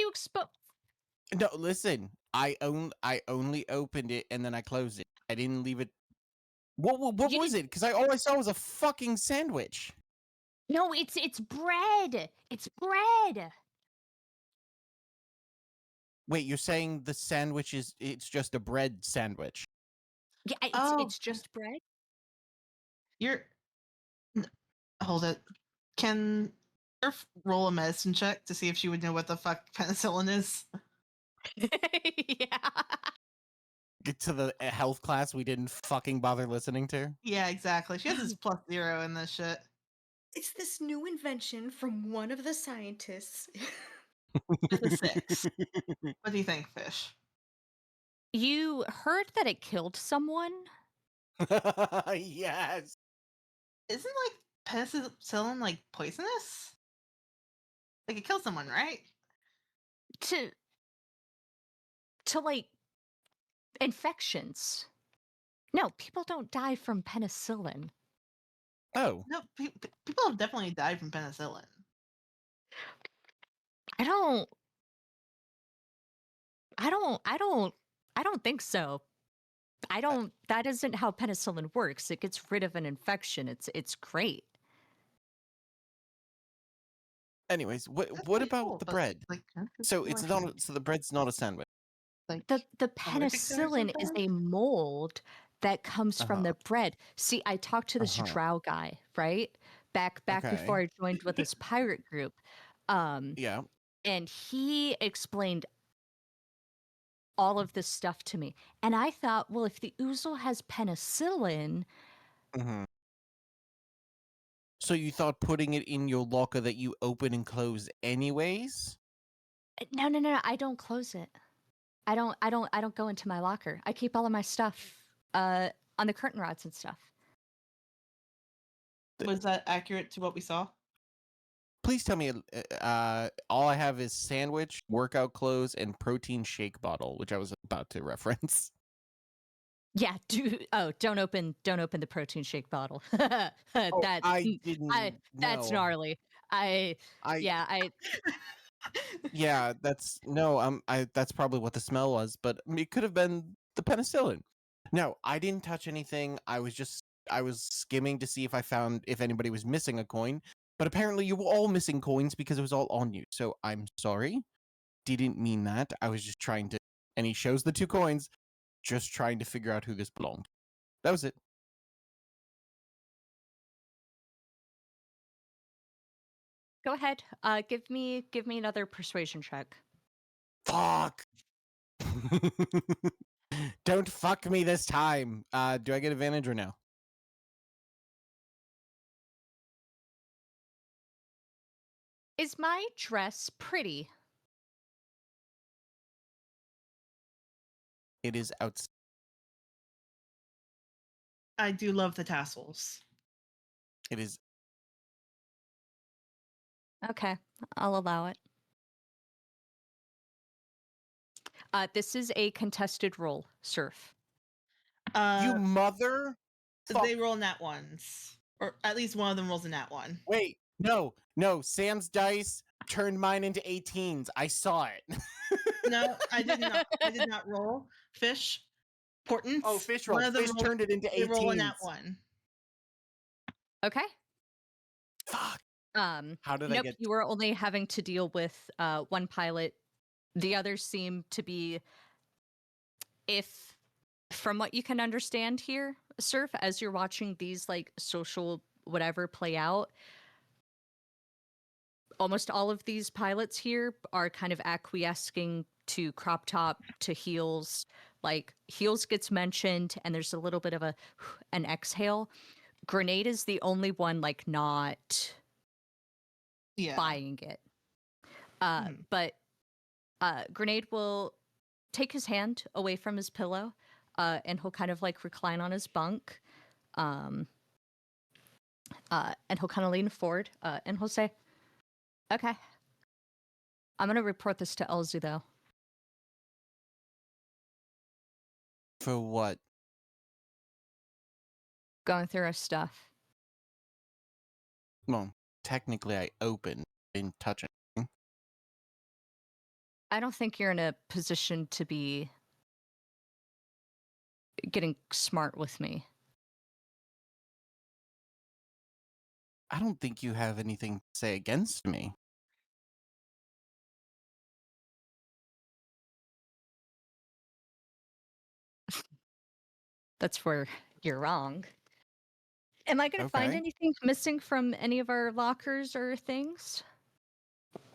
expose? No, listen. I only opened it and then I closed it. I didn't leave it. What You was didn't. it? Because all I saw was a fucking sandwich. No, it's bread. It's bread. Wait, you're saying the sandwich is it's just a bread sandwich? Yeah, Oh, it's just bread. you're. Hold it. Can Earth roll a medicine check to see if she would know what the fuck penicillin is? Yeah. Get to the health class we didn't fucking bother listening to. Yeah, exactly. She has this +0 in this shit. It's this new invention from one of the scientists. With a 6. What do you think, Fish? You heard that it killed someone? Yes. Isn't penicillin like poisonous? Like it kills someone, right? To like infections. No, people don't die from penicillin. Oh. No, people have definitely died from penicillin. I don't I don't I don't I don't think so. That isn't how penicillin works. It gets rid of an infection. It's great. Anyways, what That's what pretty about cool, the but bread? like, So it's not. So the bread's not a sandwich. like The allergic to it or penicillin is something? a mold that comes from the bread. See, I talked to the Uh-huh. Drow guy, right? Back before Okay. I joined with this pirate group. Yeah. And he explained all of this stuff to me. And I thought, well, if the ouzel has penicillin, Mm-hmm. So you thought putting it in your locker that you open and close anyways? no, I don't close it. I don't go into my locker. I keep all of my stuff on the curtain rods and stuff. Was that accurate to what we saw? Please tell me. All I have is sandwich, workout clothes, and protein shake bottle, which I was about to reference. Yeah, don't open the protein shake bottle. Oh, That's I didn't that's know. gnarly. I Yeah, that's no. That's probably what the smell was, but it could have been the penicillin. No, I didn't touch anything. I was skimming to see if anybody was missing a coin, but apparently you were all missing coins because it was all on you. So I'm sorry. Didn't mean that. I was just trying to. And he shows the 2 coins, just trying to figure out who this belonged. That was it. Go ahead. Give me another persuasion check. Fuck. Don't fuck me this time. Do I get advantage or no? Is my dress pretty? It is out. I do love the tassels. It is. Okay, I'll allow it. This is a contested roll, Surf. You Uh, mother. they roll nat ones, or at least one of them rolls a nat one. Wait, no. Sam's dice turned mine into 18s. I saw it. No, I did not. I did not roll. Fish, Portents. Oh, fish One roll. of them Fish rolled, turned it into they roll a 18s. nat one. Okay. Fuck. How did I Nope. get? You were only having to deal with one pilot. The others seem to be, if from what you can understand here, Surf, as you're watching these like social whatever play out, almost all of these pilots here are kind of acquiescing to Crop Top, to Heels. Like Heels gets mentioned and there's a little bit of an exhale. Grenade is the only one like not Yeah. buying it. Mhm. But Grenade will take his hand away from his pillow, and he'll kind of like recline on his bunk, and he'll kind of lean forward, and he'll say, "Okay, I'm gonna report this to Elzu though." For what? Going through our stuff. Well, technically, I opened, didn't touch anything. I don't think you're in a position to be getting smart with me. I don't think you have anything to say against me. That's where you're wrong. Am I going to find Okay. anything missing from any of our lockers or things?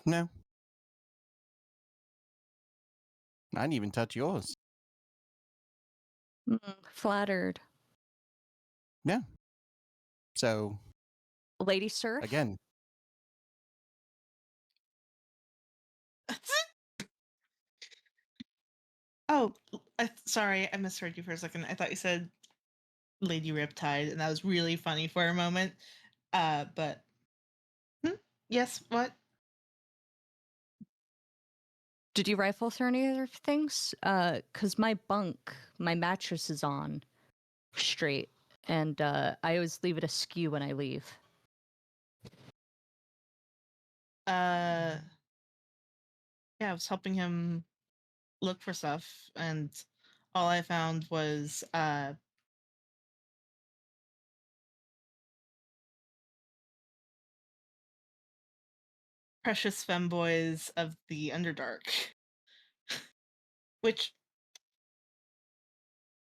No. I didn't even touch yours. Flattered. Yeah. So, Lady Surf? again, Oh, sorry, I misheard you for a second. I thought you said Lady Riptide, and that was really funny for a moment. But yes, what? Did you rifle through any other things? Cause my mattress is on straight, and I always leave it askew when I leave. Yeah, I was helping him look for stuff, and all I found was precious femboys of the Underdark. Which,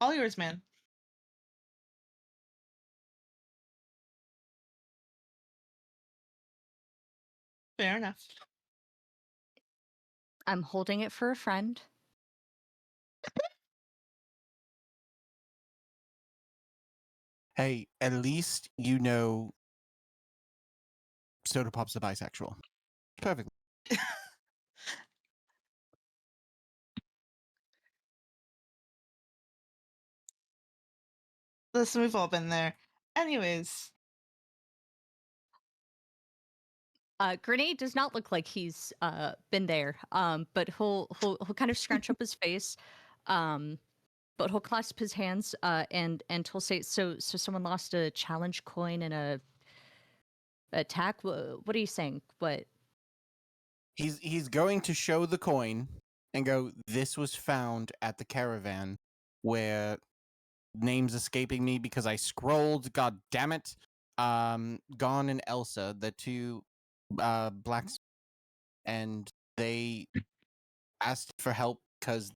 all yours, man. Fair enough. I'm holding it for a friend. hey, at least you know Soda Pop's a bisexual. Perfect. Listen, we've all been there. Anyways, Grenade does not look like he's been there. But he'll kind of scrunch up his face. But he'll clasp his hands and he'll say, so someone lost a challenge coin in a attack. What are you saying? What? He's going to show the coin and go, this was found at the caravan where name's escaping me because I scrolled, god damn it. Gon and Elsa, the two blacks, and they asked for help because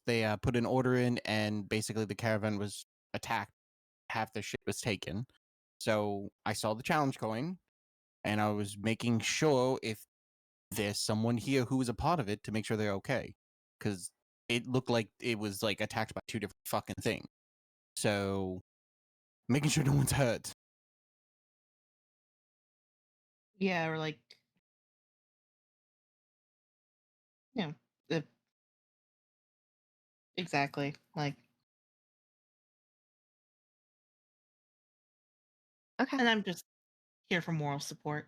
they put an order in and basically the caravan was attacked. Half their shit was taken. So I saw the challenge coin and I was making sure if there's someone here who was a part of it to make sure they're okay. Because it looked like it was like attacked by two different fucking things. So making sure no one's hurt. yeah, or like, you know, exactly. Like, Okay. and I'm just here for moral support.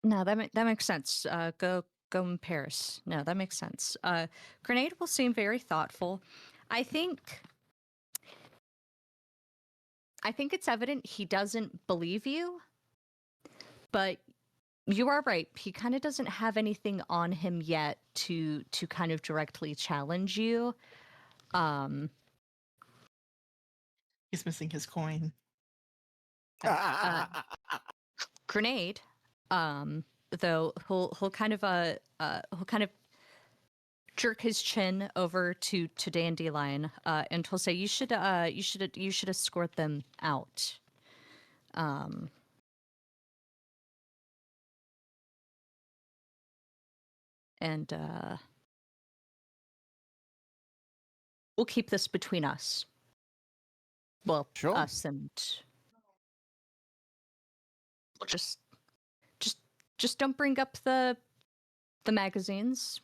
No, that makes sense. Go in Paris. No, that makes sense. Grenade will seem very thoughtful. I think it's evident he doesn't believe you, but you are right. He kind of doesn't have anything on him yet to kind of directly challenge you. He's missing his coin. Grenade, though he'll kind of jerk his chin over to Dandelion, and he'll say, you should escort them out. And we'll keep this between us. Well, Sure. us and just don't bring up the magazines.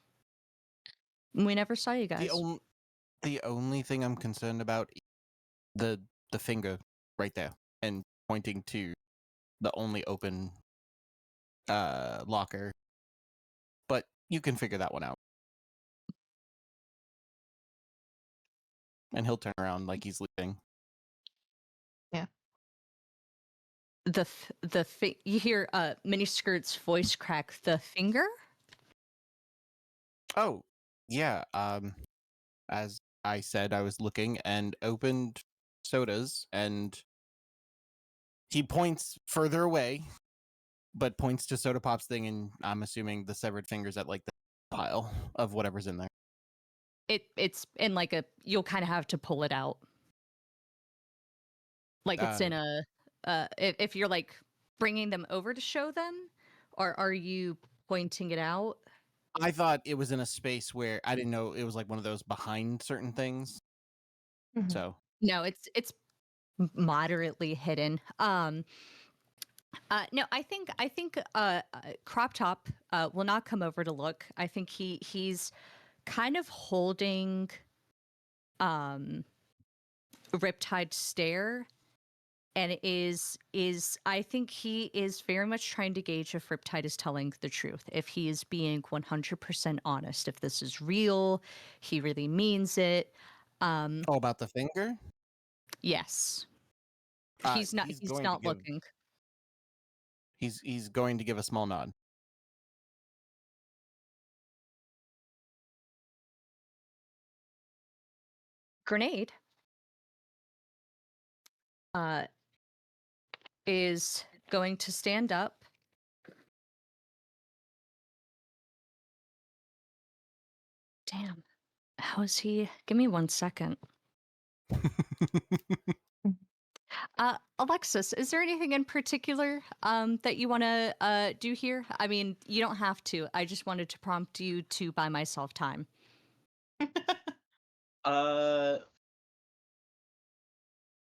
We never saw you guys. The only thing I'm concerned about is the finger right there and pointing to the only open locker. But you can figure that one out. and he'll turn around like he's leaving. You hear Miniskirt's voice crack. The finger? Oh, yeah. As I said, I was looking and opened sodas, and he points further away, but points to Soda Pop's thing, and I'm assuming the severed fingers at like the pile of whatever's in there. It's in like a. You'll kind of have to pull it out. Like it's in a. If you're like bringing them over to show them, or are you pointing it out? I thought it was in a space where I didn't know it was like one of those behind certain things. Mhm. So No, it's moderately hidden. No, I think Crop Top will not come over to look. I think he's kind of holding Riptide stare, and is I think he is very much trying to gauge if Riptide is telling the truth, if he is being 100% honest, if this is real, he really means it. oh, about the finger? Yes. He's He's going to not give looking. he's going to give a small nod. Grenade is going to stand up. Damn. How is he? Give me 1 second. Alexis, is there anything in particular that you want to do here? I mean, you don't have to. I just wanted to prompt you to buy myself time.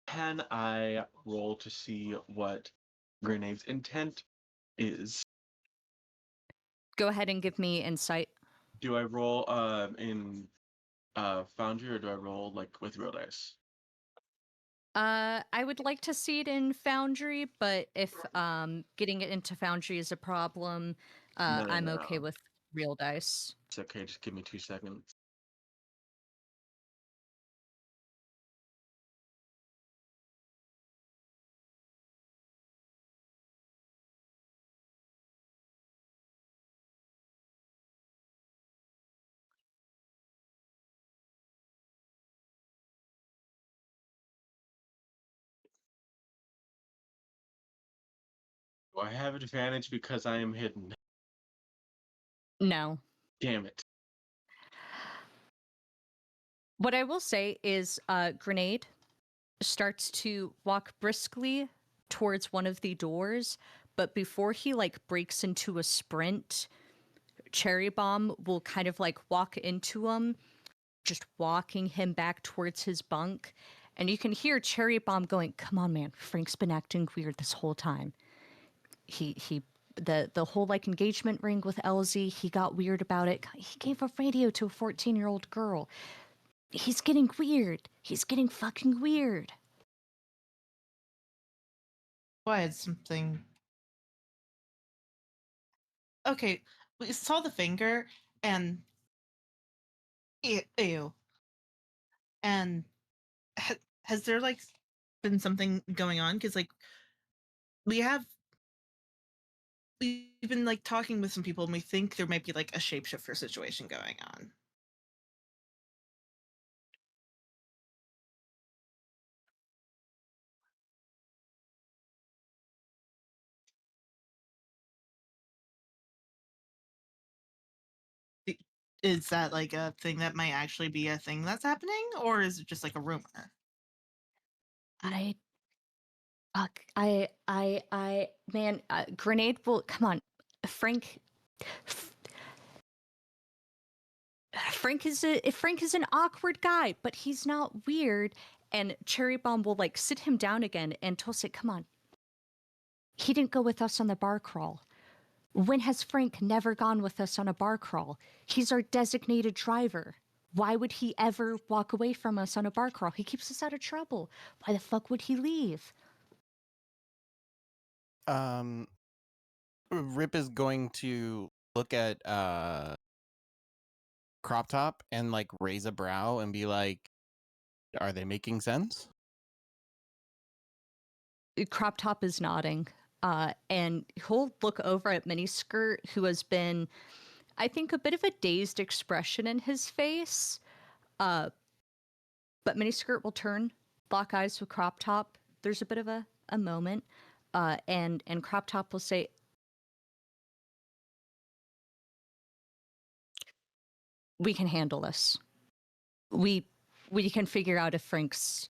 Can I roll to see what Grenade's intent is? Go ahead and give me insight. Do I roll in Foundry, or do I roll like with real dice? I would like to see it in Foundry, but if getting it into Foundry is a problem, No, I'm okay no. with real dice. It's okay, just give me 2 seconds. Do I have advantage because I am hidden? No. Damn it. What I will say is Grenade starts to walk briskly towards one of the doors, but before he like breaks into a sprint, Cherry Bomb will kind of like walk into him, just walking him back towards his bunk. And you can hear Cherry Bomb going, "Come on, man, Frank's been acting weird this whole time. The whole like engagement ring with Elsie, he got weird about it. He gave a radio to a 14-year-old girl. He's getting weird. He's getting fucking weird." I had something. Okay, we saw the finger, and ew. And has there like been something going on? Because like we've been like talking with some people, and we think there might be like a shapeshifter situation going on. Is that like a thing that might actually be a thing that's happening, or is it just like a rumor? I fuck. Man, Grenade will come on. Frank. Frank is an awkward guy, but he's not weird. And Cherry Bomb will like sit him down again, and Tulsi, come on. He didn't go with us on the bar crawl. When has Frank never gone with us on a bar crawl? He's our designated driver. Why would he ever walk away from us on a bar crawl? He keeps us out of trouble. Why the fuck would he leave? Rip is going to look at Crop Top and like raise a brow and be like, Are they making sense? Crop Top is nodding. And he'll look over at Miniskirt, who has been, I think, a bit of a dazed expression in his face. But Miniskirt will turn, lock eyes with Crop Top. There's a bit of a moment. And Crop Top will say, "We can handle this. We can figure out if Frank's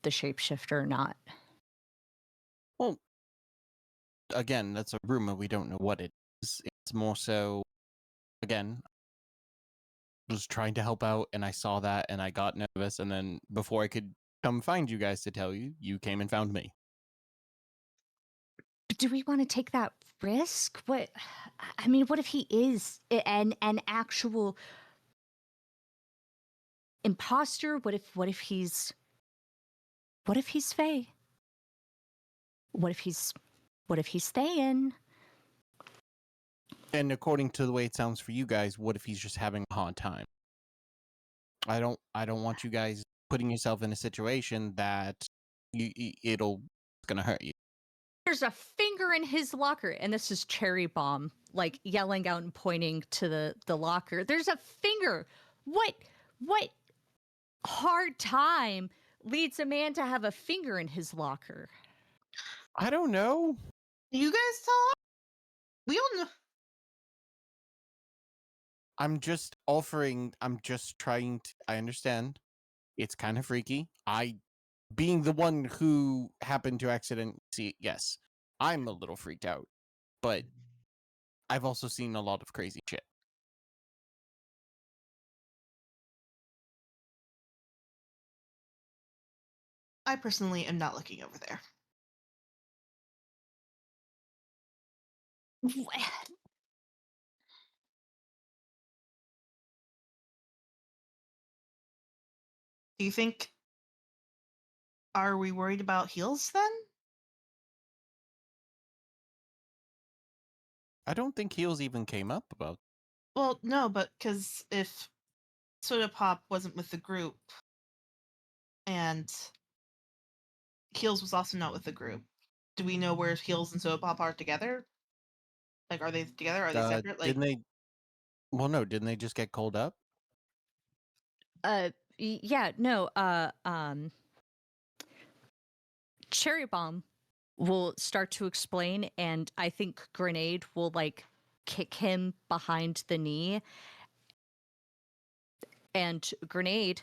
the shapeshifter or not." Well, again, that's a rumor. We don't know what it is. It's more so, again, was trying to help out, and I saw that, and I got nervous, and then before I could come find you guys to tell you, you came and found me. But do we want to take that risk? What? I mean, what if he is an actual imposter? What if he's Faye? What if he's Thayen? And according to the way it sounds for you guys, what if he's just having a hard time? I don't want you guys putting yourself in a situation that it's gonna hurt you. There's a finger in his locker, and this is Cherry Bomb, like yelling out and pointing to the locker. There's a finger. What hard time leads a man to have a finger in his locker? I don't know. You guys tell us. We don't know. I'm just trying to. I understand. It's kind of freaky. Being the one who happened to accidentally see it, yes, I'm a little freaked out. But I've also seen a lot of crazy shit. I personally am not looking over there. Do you think? Are we worried about heels then? I don't think Heels even came up about. Well, no, but because if Soda Pop wasn't with the group and Heels was also not with the group, do we know where Heels and Soda Pop are together? Like, are they together? Are they separate? Like, Didn't they? Well, no, didn't they just get called up? Yeah, no, Cherry Bomb will start to explain, and I think Grenade will like kick him behind the knee, and Grenade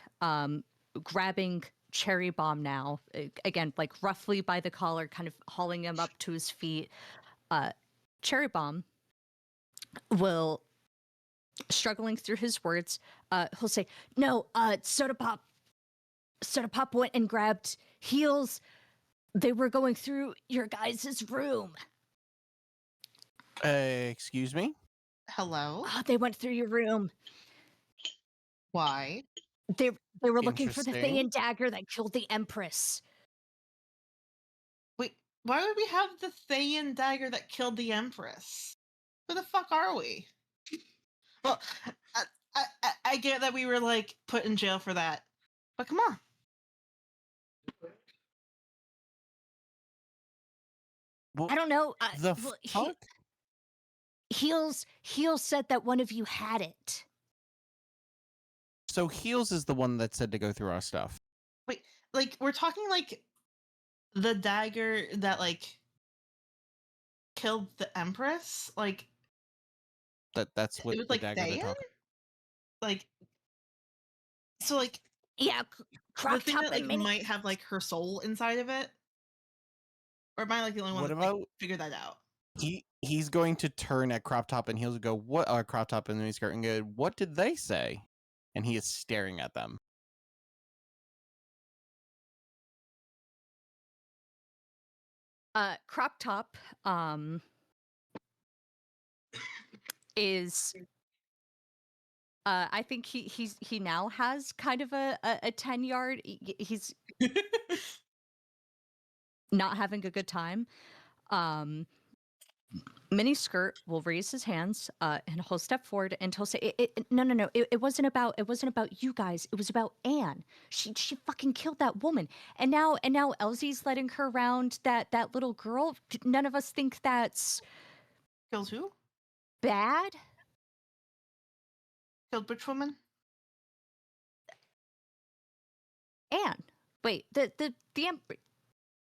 grabbing Cherry Bomb now, again, like roughly by the collar, kind of hauling him up to his feet. Cherry Bomb will, struggling through his words, he'll say, "No, Soda Pop went and grabbed Heels. They were going through your guys' room." Excuse me? hello? "Oh, they went through your room. Why? They were looking for the Interesting. Thayan dagger that killed the Empress." Wait, why would we have the Thayan dagger that killed the Empress? Who the fuck are we? Well, I get that we were like put in jail for that, but come on. Well, I don't know. the Well, fuck? Heels said that one of you had it. So Heels is the one that said to go through our stuff. Wait, like we're talking like the dagger that like killed the Empress? Like That's what it was the like dagger they're Thayan? talking. Like so like Yeah, the Crop thing Top that like and Mini. might have like her soul inside of it? Or am I like the only one What that like, about figured that out? he's going to turn at Crop Top and he'll go, "What are Crop Top and Miniskirt?" and go, "What did they say?" And he is staring at them. Crop Top is I think he now has kind of a 10-yard. He's not having a good time. Miniskirt will raise his hands, and he'll step forward and he'll say, "No. It wasn't about. It wasn't about you guys. It was about Anne. She fucking killed that woman, and now Elsie's letting her around that little girl. None of us think that's Killed who? bad." Killed which woman? Anne, wait, the emperor.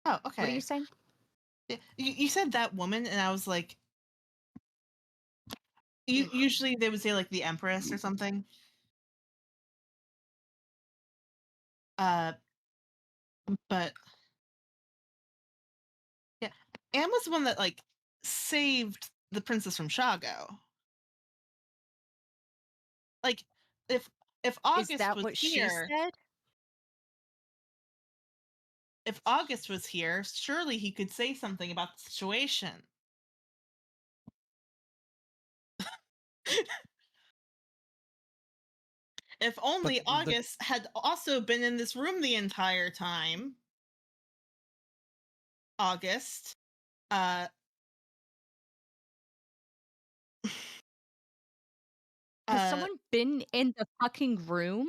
Oh, okay. What are you saying? You said that woman, and I was like, usually they would say like the empress or something. But yeah, Anne was the one that like saved the princess from Shago. Like, if Is August that was what she here, said? if August was here, surely he could say something about the situation. If only the- August had also been in this room the entire time. August. Has Uh, someone been in the fucking room?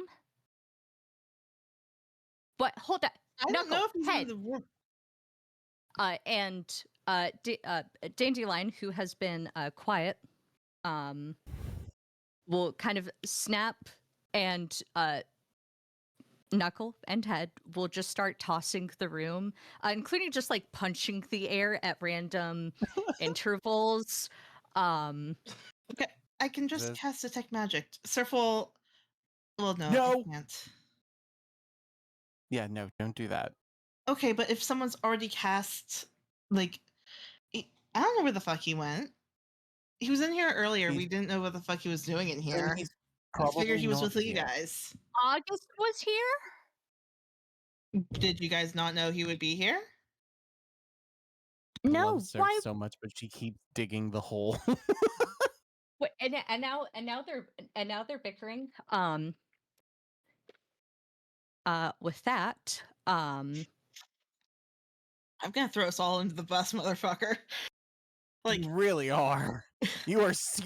What? Hold on. I don't know Knuckle, if he's head. in the room. And Dandelion, who has been quiet, will kind of snap, and Knuckle and Head will just start tossing the room, including just like punching the air at random intervals. Okay, I can just This- cast Detect Magic. Surf will. Well, no, No! I can't. Yeah, no, don't do that. Okay, but if someone's already cast, like, I don't know where the fuck he went. He was in here earlier. We He's- didn't know what the fuck he was doing in And here. he's I figured probably he was not with you here. guys. August was here? Did you guys not know he would be here? I No, love Surf why? so much, but she keeps digging the hole. Wait, and now they're bickering. With that, I'm gonna throw us all into the bus, motherfucker. Like, You really are. You are just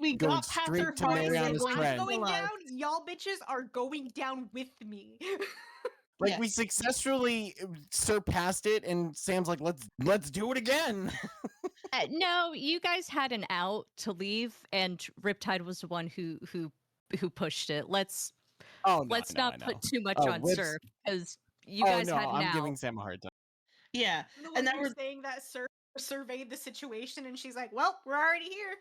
we going got past her straight to father, we're Mariana's going to trend. I'm going Alive. down. Y'all bitches are going down with me. Like Yeah. we successfully surpassed it, and Sam's like, "Let's do it again." no, you guys had an out to leave, and Riptide was the one who pushed it. Let's Oh no, let's I know, not I know. put too much Oh, on Rips. Surf, because you Oh guys no, had an I'm out. giving Sam a hard time. Yeah. No, And like now you're we're saying that surveyed the situation, and she's like, "Well, we're already here."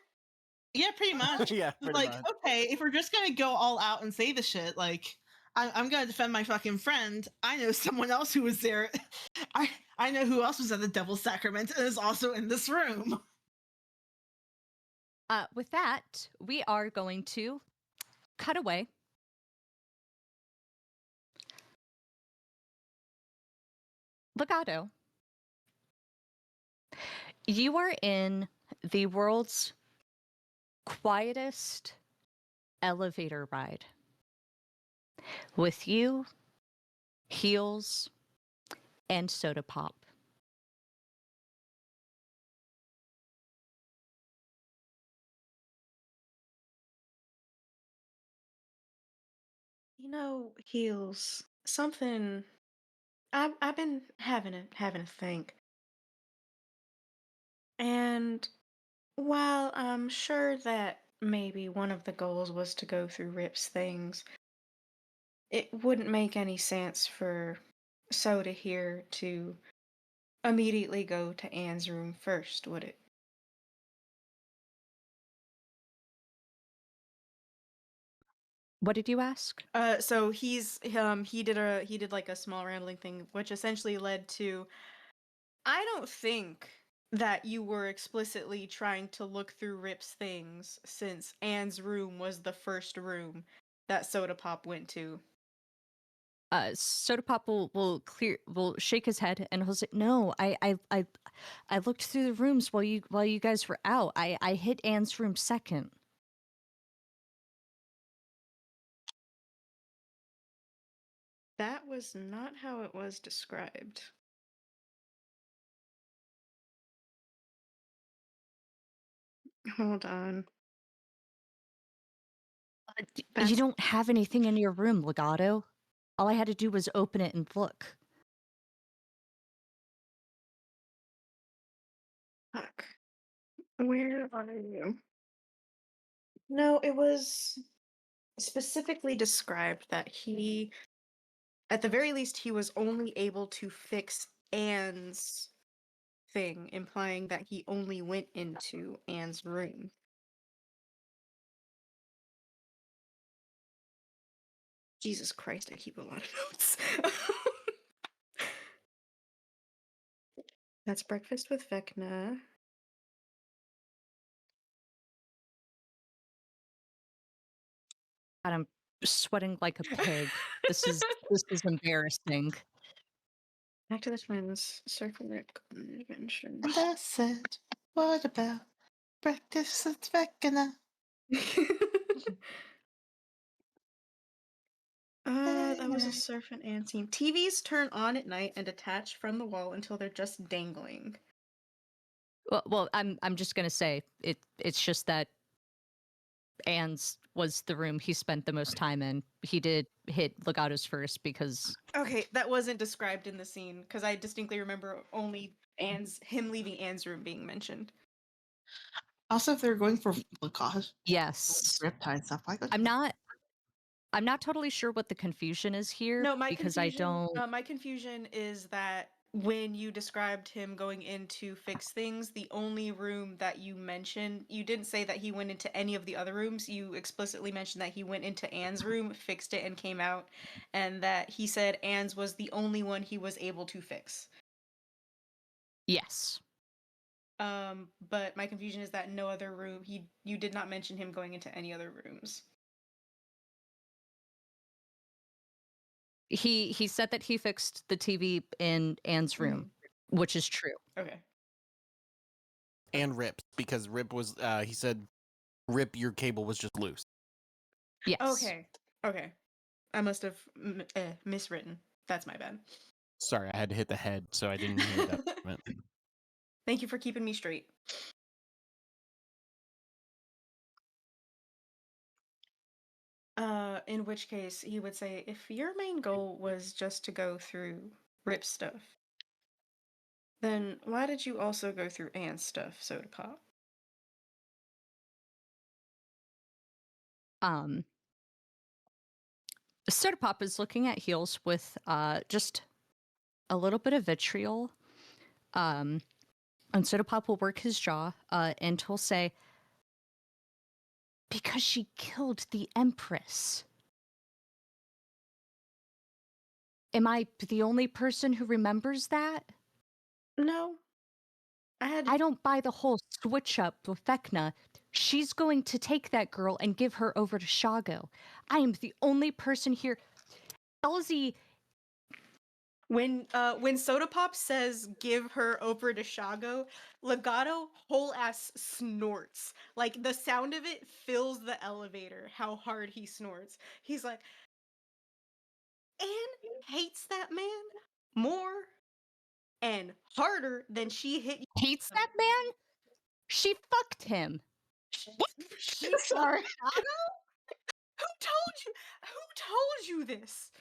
yeah, pretty much. Yeah, pretty Like, much. okay, if we're just gonna go all out and say the shit, like I'm gonna defend my fucking friend. I know someone else who was there. I know who else was at the Devil's Sacrament and is also in this room. With that, we are going to cut away. Legato, you are in the world's quietest elevator ride. With you, Heels, and Soda Pop. You know, Heels, something I've been having a think. And while I'm sure that maybe one of the goals was to go through Rip's things, it wouldn't make any sense for Soda here to immediately go to Anne's room first, would it? What did you ask? So he did like a small rambling thing, which essentially led to, I don't think that you were explicitly trying to look through Rip's things, since Anne's room was the first room that Soda Pop went to. Soda Pop will shake his head and he'll say, "No, I looked through the rooms while you guys were out. I hit Anne's room second." That was not how it was described. Hold on. You That's don't have anything in your room, Legato. All I had to do was open it and look. fuck. Where are you? No, it was specifically described that he, at the very least, he was only able to fix Anne's thing, implying that he only went into Anne's room. Jesus Christ, I keep a lot of notes. That's breakfast with Vecna. God, I'm sweating like a pig. This is embarrassing. Back to the twins. Circle Rick invention. And I said, what about breakfast at Vecna? That was a surf and ant scene. TVs turn on at night and detach from the wall until they're just dangling. Well, I'm just gonna say it's just that Anne's was the room he spent the most time in. He did hit Legato's first because Okay, that wasn't described in the scene because I distinctly remember only him leaving Anne's room being mentioned. Also, if they're going for gosh, yes, riptide stuff, why go? I'm not totally sure what the confusion is here No, my because confusion. I don't. My confusion is that when you described him going in to fix things, the only room that you mentioned, you didn't say that he went into any of the other rooms. You explicitly mentioned that he went into Anne's room, fixed it, and came out, and that he said Anne's was the only one he was able to fix. Yes, But my confusion is that no other room. You did not mention him going into any other rooms. he said that he fixed the TV in Anne's room, which is true. Okay. And Rip, because Rip was, he said, Rip, your cable was just loose. Yes. Okay. Okay. I must have miswritten. That's my bad. Sorry, I had to hit the head, so I didn't hear that moment. Thank you for keeping me straight. In which case, he would say, if your main goal was just to go through Rip stuff, then why did you also go through Anne's stuff, Soda Pop? Soda Pop is looking at Heels with just a little bit of vitriol. And Soda Pop will work his jaw and he'll say, because she killed the Empress. Am I the only person who remembers that? No. I don't buy the whole switch up with Vecna. She's going to take that girl and give her over to Shago. I am the only person here. Elsie, When Soda Pop says give her over to Shago, Legato whole ass snorts. Like the sound of it fills the elevator, how hard he snorts. He's like, Anne hates that man more and harder than she hit you. hates that man? She fucked him. She Sorry. Who told you? Who told you this?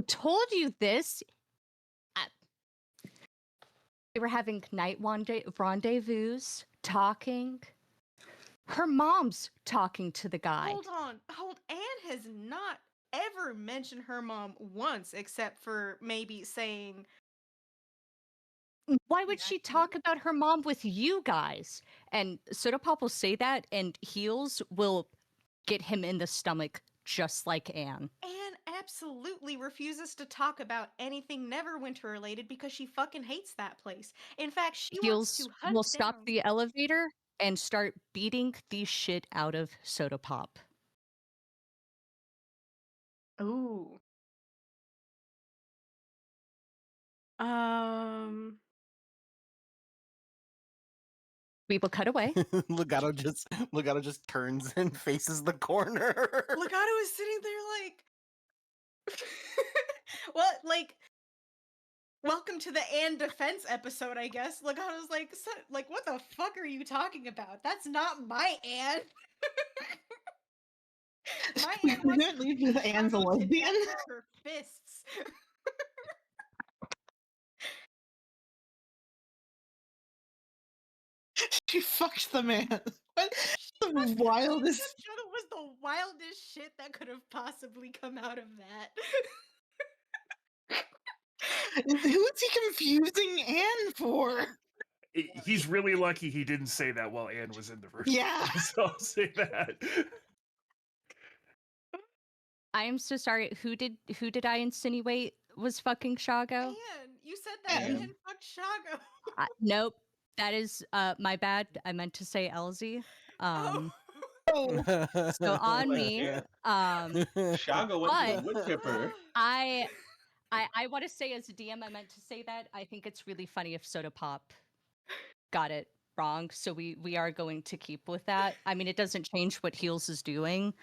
Told you this. They were having night rendezvous, talking. Her mom's talking to the guy. Hold on. Anne has not ever mentioned her mom once, except for maybe saying, Why would she talk about her mom with you guys? And Soda Pop will say that, and Heels will get him in the stomach just like Anne. Anne absolutely refuses to talk about anything Neverwinter related because she fucking hates that place. In fact, she wants Heels to hunt will stop down. the elevator and start beating the shit out of Soda Pop. Ooh. We will cut away. Legato just turns and faces the corner. Legato is sitting there like, what? Like, Welcome to the Anne defense episode, I guess. Legato's like, like, what the fuck are you talking about? That's not my Anne. My We Anne wants couldn't leave with Anne's a Chicago to lesbian. death with her fists. She fucked the man. What the That wildest? was the wildest shit that could have possibly come out of that. Who is he confusing Anne for? He's really lucky he didn't say that while Anne was in the room. Yeah. So I'll say that. I am so sorry. Who did I insinuate was fucking Shago? Anne, you said that Anne. Anne fucked Shago. Nope. That is my bad. I meant to say Elsie. Oh. So on Like, me. yeah. Um Shago went to the but- wood chipper. I want to say as a DM, I meant to say that. I think it's really funny if Soda Pop got it wrong. So we are going to keep with that. I mean, it doesn't change what Heels is doing,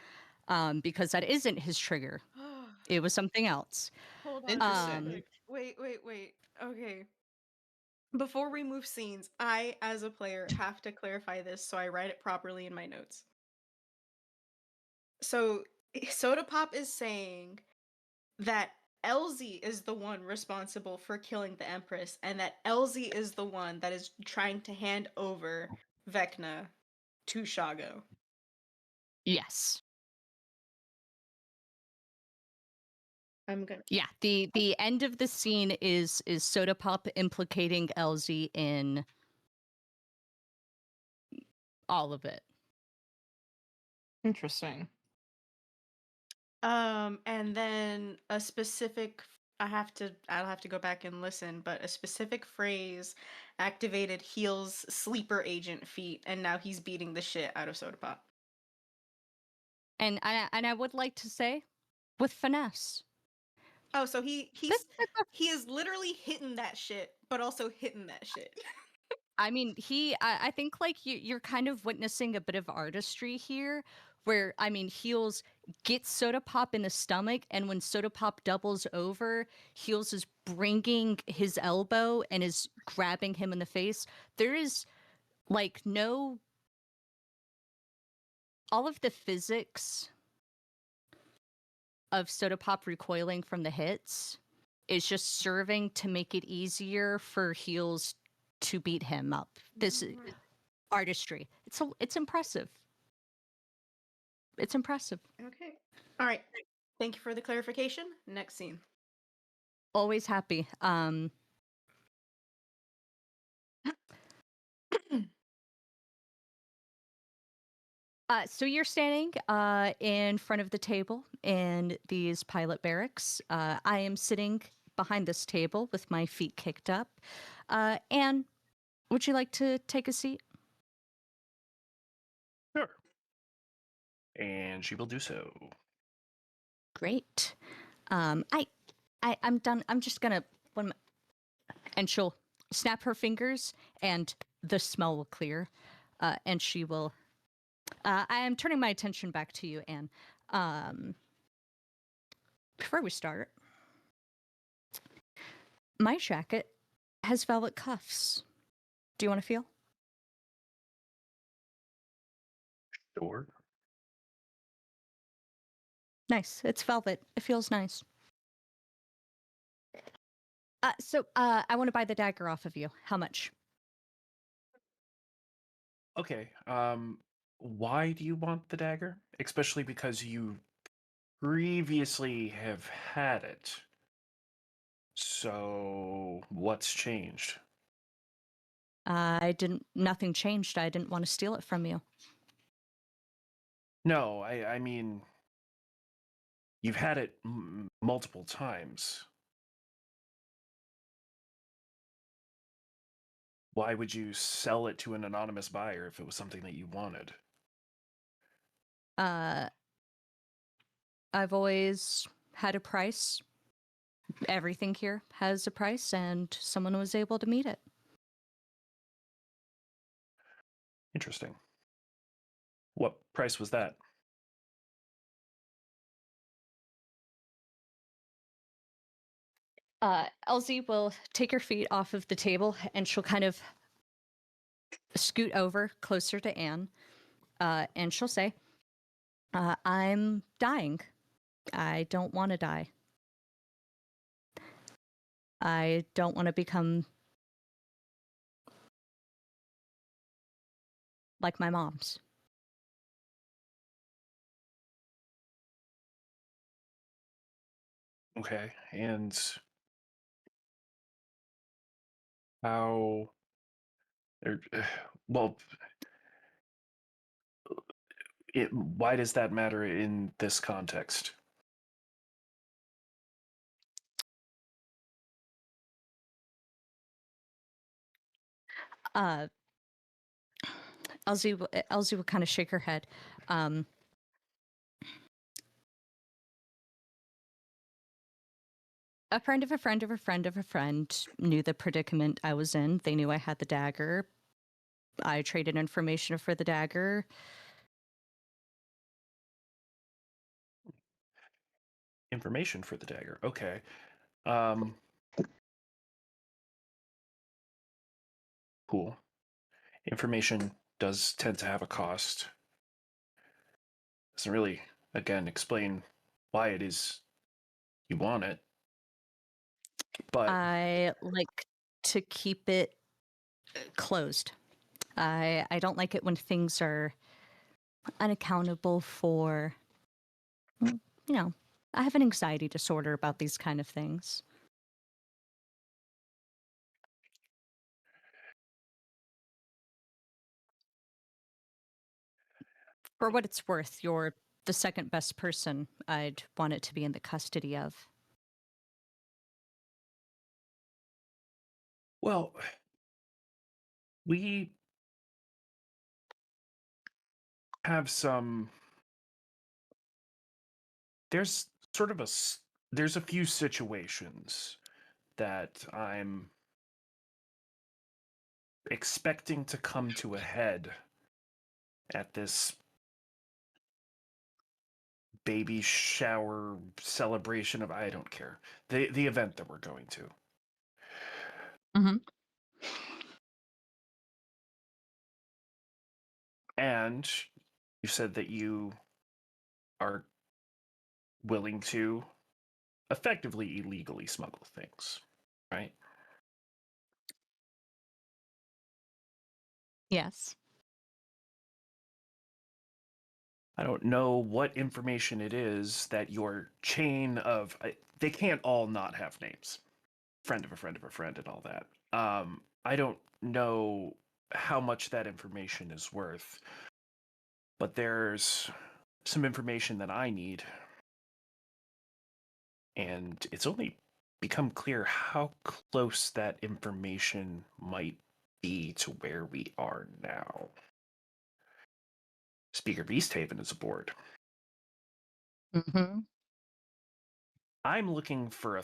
because that isn't his trigger. It was something else. Hold on. Interesting. Wait. Okay. Before we move scenes, I, as a player, have to clarify this so I write it properly in my notes. So, Soda Pop is saying that Elsie is the one responsible for killing the Empress, and that Elsie is the one that is trying to hand over Vecna to Shago. Yes. I'm gonna. Yeah. The end of the scene is Soda Pop implicating Elsie in all of it. Interesting. And then a specific. I'll have to go back and listen, but a specific phrase activated Heel's sleeper agent feat, and now he's beating the shit out of Soda Pop. And I would like to say, with finesse. Oh, so he is literally hitting that shit, but also hitting that shit. I mean, I think like you're kind of witnessing a bit of artistry here, where I mean, Heels gets Soda Pop in the stomach, and when Soda Pop doubles over, Heels is bringing his elbow and is grabbing him in the face. There is like no, all of the physics of Soda Pop recoiling from the hits is just serving to make it easier for Heels to beat him up. This artistry. It's impressive. It's impressive. Okay. All right. Thank you for the clarification. Next scene. Always happy. So you're standing in front of the table in these pilot barracks. I am sitting behind this table with my feet kicked up. Anne, would you like to take a seat? Sure. And she will do so. Great. I'm done. I'm just gonna and she'll snap her fingers, and the smell will clear, and she will. I am turning my attention back to you, Anne. Before we start, my jacket has velvet cuffs. Do you want to feel? Sure. Nice. It's velvet. It feels nice. So I want to buy the dagger off of you. How much? Okay. Why do you want the dagger? Especially because you previously have had it. So what's changed? Nothing changed. I didn't want to steal it from you. No, I mean, you've had it multiple times. Why would you sell it to an anonymous buyer if it was something that you wanted? I've always had a price. Everything here has a price, and someone was able to meet it. Interesting. What price was that? Elsie will take her feet off of the table and she'll kind of scoot over closer to Anne, and she'll say, I'm dying. I don't want to die. I don't want to become like my mom's. Okay, and how? er, Well, why does that matter in this context? Uh, Elsie will kind of shake her head. A friend of a friend of a friend of a friend knew the predicament I was in. They knew I had the dagger. I traded information for the dagger. Information for the dagger. Okay. Um, cool. Information does tend to have a cost. Doesn't really, again, explain why it is you want it. But I like to keep it closed. I don't like it when things are unaccountable for, you know, I have an anxiety disorder about these kind of things. For what it's worth, you're the second best person I'd want it to be in the custody of. well, we have some. There's sort of there's a few situations that I'm expecting to come to a head at this baby shower celebration of, I don't care, the event that we're going to. Mm-hmm. And you said that you are willing to effectively illegally smuggle things, right? Yes. I don't know what information it is that your chain of, they can't all not have names. Friend of a friend of a friend and all that. I don't know how much that information is worth, but there's some information that I need, and it's only become clear how close that information might be to where we are now. Speaker Beasthaven is aboard. Mm-hmm. I'm looking for a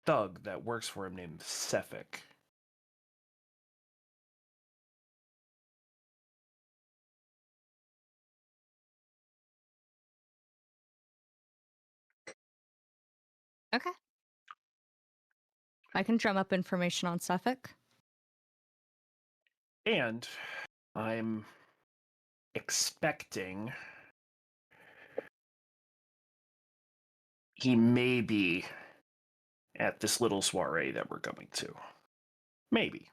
thug that works for him named Cephik. Okay. I can drum up information on Suffolk. And I'm expecting he may be at this little soiree that we're going to. Maybe.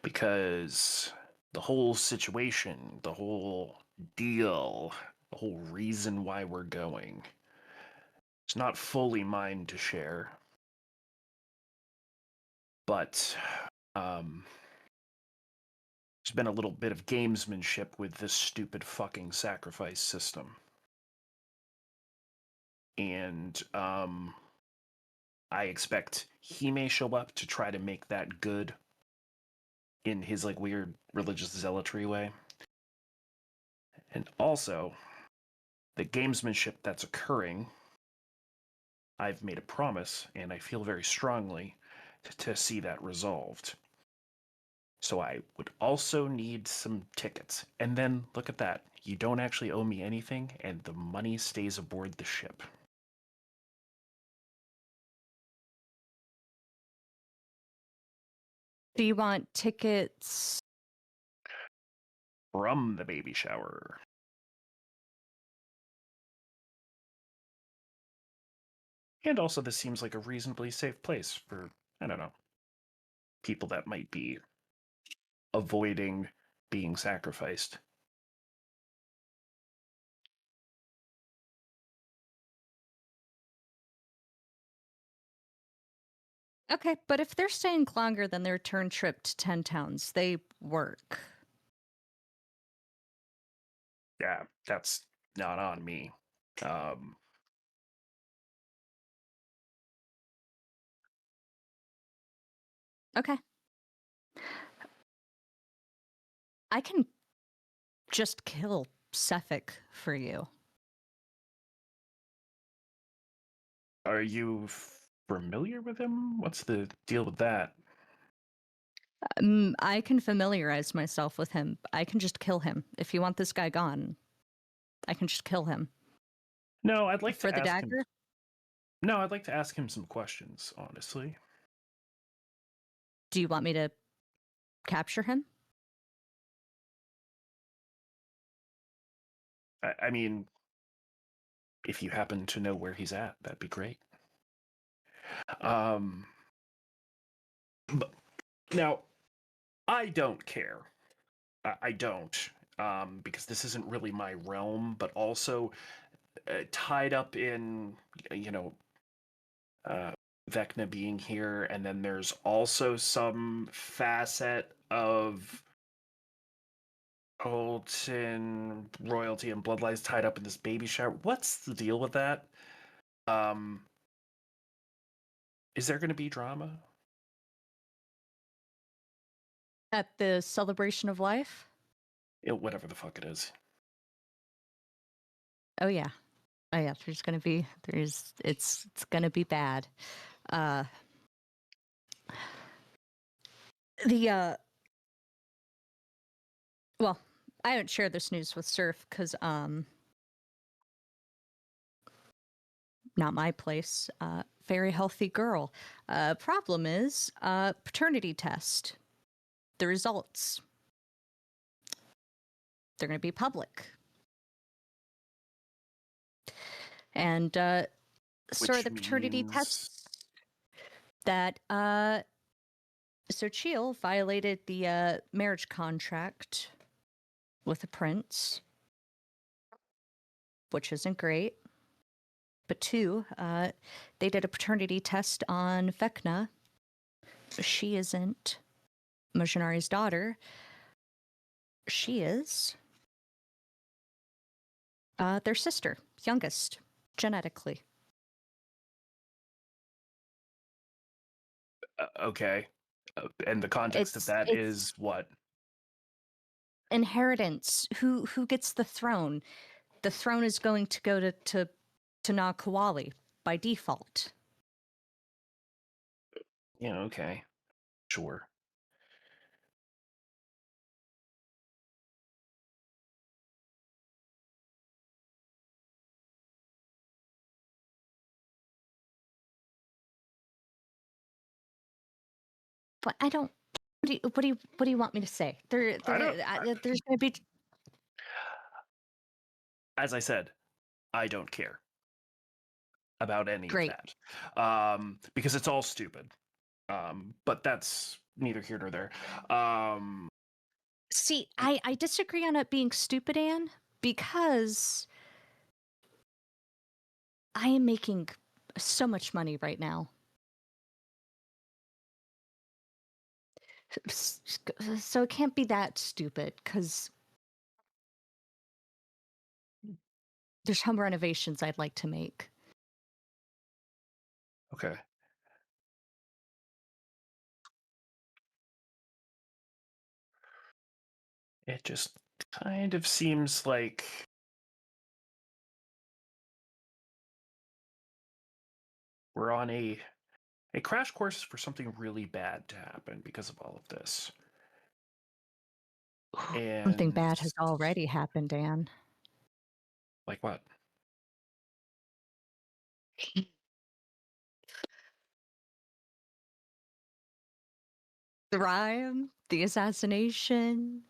Because the whole situation, the whole deal, the whole reason why we're going, it's not fully mine to share. But there's been a little bit of gamesmanship with this stupid fucking sacrifice system. And I expect he may show up to try to make that good in his like weird religious zealotry way. And also, the gamesmanship that's occurring, I've made a promise, and I feel very strongly to see that resolved. So I would also need some tickets. And then look at that. You don't actually owe me anything, and the money stays aboard the ship. Do you want tickets? From the baby shower. And also, this seems like a reasonably safe place for, I don't know, people that might be avoiding being sacrificed. Okay, but if they're staying longer than their return trip to 10 towns, they work. Yeah, that's not on me. Um, Okay. I can just kill Suffolk for you. are you familiar with him? What's the deal with that? I can familiarize myself with him. I can just kill him. If you want this guy gone, I can just kill him. No, I'd like For to the ask him. dagger? No, I'd like to ask him some questions, honestly. Do you want me to capture him? I mean, if you happen to know where he's at, that'd be great. But now, I don't care. I don't, because this isn't really my realm. But also, tied up in, you know, Vecna being here, and then there's also some facet of Colton royalty and bloodlines tied up in this baby shower. What's the deal with that? Um, is there going to be drama? At the celebration of life? Whatever the fuck it is. Oh yeah. Oh yeah, it's gonna be bad. Uh the well, I haven't shared this news with Surf because not my place. Very healthy girl. Problem is, paternity test. The results. They're going to be public. And sort of Which the paternity means tests that so Cheel violated the marriage contract with the prince, which isn't great. But two, they did a paternity test on Vecna. She isn't Mojinari's daughter. She is their sister, youngest, genetically. okay. And the context of that It's is what? inheritance. Who gets the throne? The throne is going to go to Nakawali by default. Yeah, okay. Sure. But I don't. What do you want me to say? I don't. There's going to be. As I said, I don't care about any of Great. that, because it's all stupid. But that's neither here nor there. See, I disagree on it being stupid, Anne, because I am making so much money right now. So it can't be that stupid because there's home renovations I'd like to make. Okay. It just kind of seems like we're on a crash course for something really bad to happen because of all of this. Something And bad has already happened, Anne. like what? The Rime, the assassination,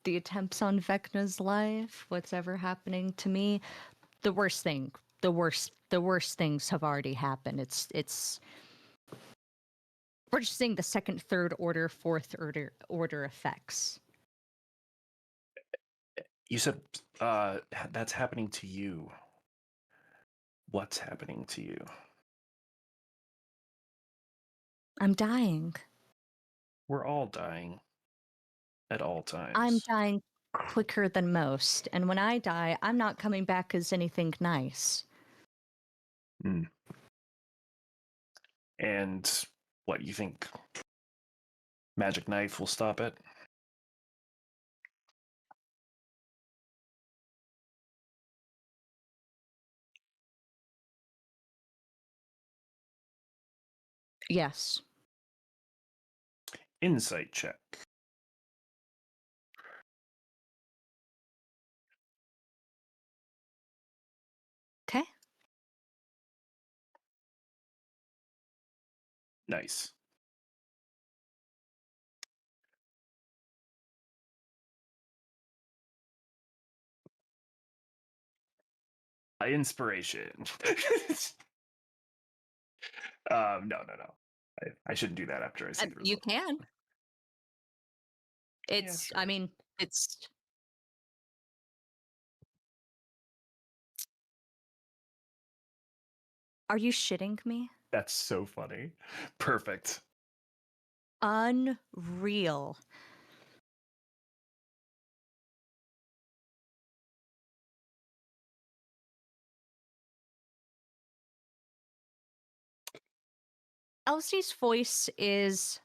the attempts on Vecna's life, what's ever happening to me. The worst thing, the worst things have already happened. It's we're just seeing the second, third order, fourth order effects. You said that's happening to you. What's happening to you? I'm dying. We're all dying at all times. I'm dying quicker than most, and when I die, I'm not coming back as anything nice. Mm. And what, you think magic knife will stop it? Yes. Insight check. Okay. Nice. Inspiration. No. I shouldn't do that after I see the You result. can. It's. sure. I mean, it's. Are you shitting me? That's so funny. Perfect. Unreal. Elsie's voice is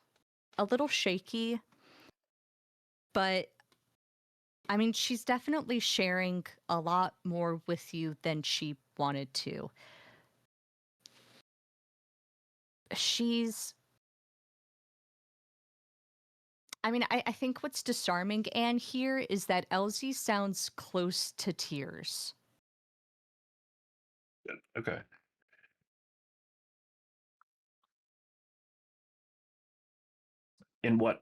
a little shaky, but I mean, she's definitely sharing a lot more with you than she wanted to. She's. I mean, I think what's disarming Anne here is that Elsie sounds close to tears. Okay. In what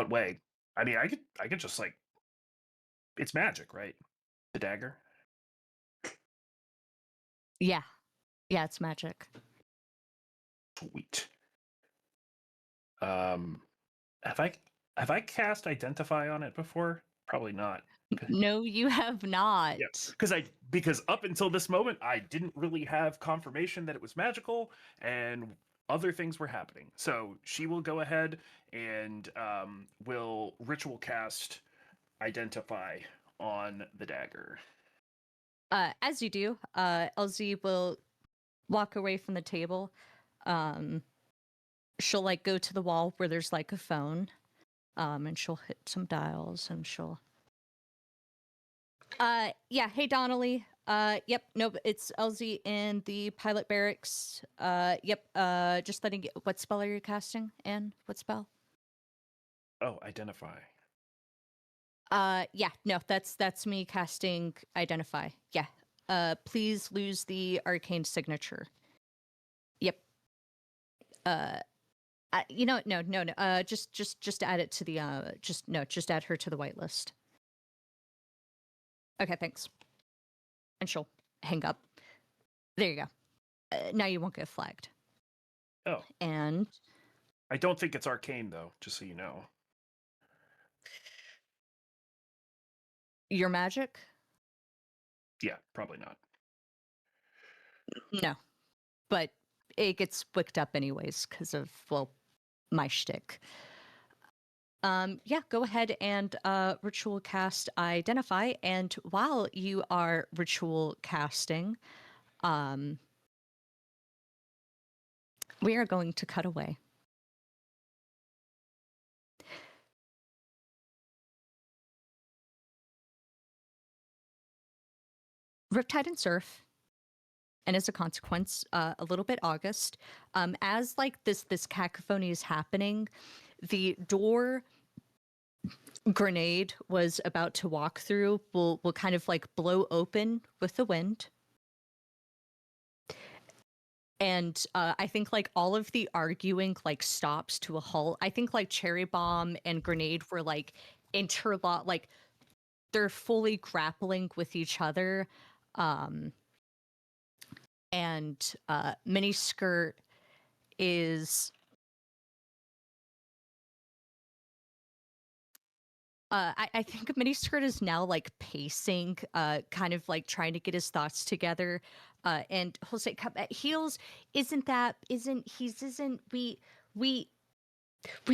way? I mean, I could just like, it's magic, right? The dagger. Yeah. Yeah, it's magic. Sweet. Have I cast identify on it before? Probably not. No, you have not. Yeah, because up until this moment, I didn't really have confirmation that it was magical, and other things were happening. So she will go ahead and will ritual cast identify on the dagger. As you do, Elsie will walk away from the table. She'll like go to the wall where there's like a phone, and she'll hit some dials, and she'll. Yeah. Hey, Donnelly. Yep. Nope. It's Elsie in the pilot barracks. Yep. Just letting. What spell are you casting? And what spell? Oh, identify. Yeah. No, that's me casting identify. Yeah. Please lose the arcane signature. Yep. You know, no. Just add it to the. Just add her to the whitelist. Okay, thanks. And she'll hang up. There you go. Now you won't get flagged. Oh, And I don't think it's arcane though. Just so you know. your magic? Yeah, probably not. No, but it gets wicked up anyways because of my shtick. Yeah, go ahead and ritual cast identify, and while you are ritual casting, we are going to cut away. Riptide and Surf, and as a consequence, a little bit August. As like this cacophony is happening, the door Grenade was about to walk through will kind of like blow open with the wind. and I think like all of the arguing like stops to a halt. I think like Cherry Bomb and Grenade were like interlock, like they're fully grappling with each other. Um, and Miniskirt is I think Miniskirt is now like pacing, kind of like trying to get his thoughts together. And Jose Heels isn't we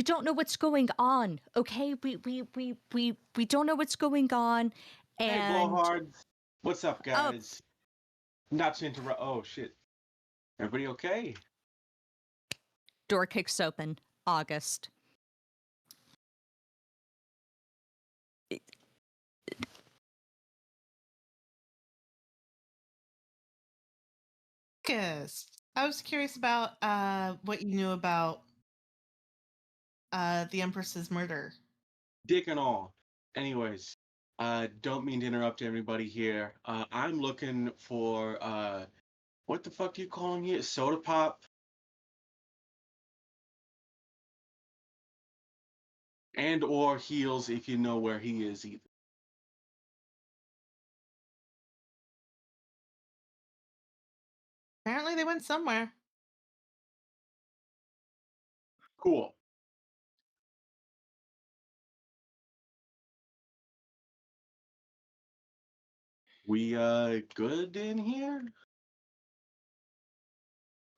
don't know what's going on. Okay, we don't know what's going on, Hey, and blowhard. What's up, oh, guys? Not to interrupt. Oh shit. Everybody okay? door kicks open. August. August, I was curious about what you knew about the Empress's murder. Dick and all. Anyways, don't mean to interrupt everybody here. I'm looking for what the fuck do you call him here? Soda Pop? And or Heels if you know where he is either. Apparently, they went somewhere. Cool. We good in here? What's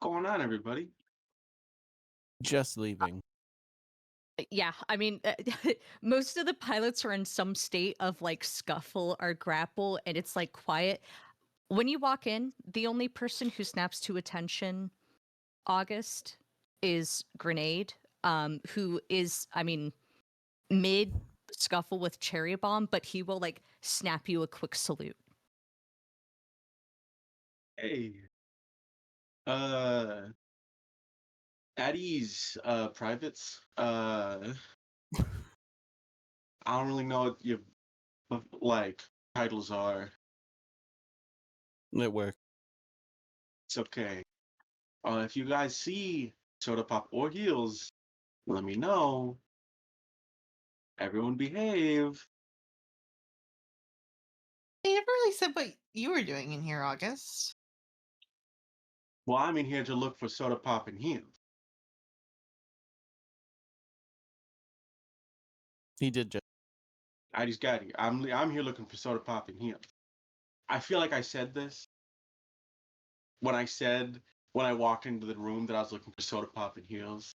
going on, everybody? Just leaving. Yeah, I mean, most of the pilots are in some state of like scuffle or grapple, and it's like quiet. When you walk in, the only person who snaps to attention, August, is Grenade, who is, I mean, mid scuffle with Cherry Bomb, but he will like snap you a quick salute. Hey. At ease, privates. I don't really know what your like titles are. It worked. It's okay. If you guys see Soda Pop or Heels, let me know. Everyone behave. They never really said what you were doing in here, August. Well, I'm in here to look for Soda Pop and Heels. He did just. I just got here. I'm here looking for Soda Pop and Heels. I feel like I said this when I walked into the room that I was looking for Soda Pop and Heels.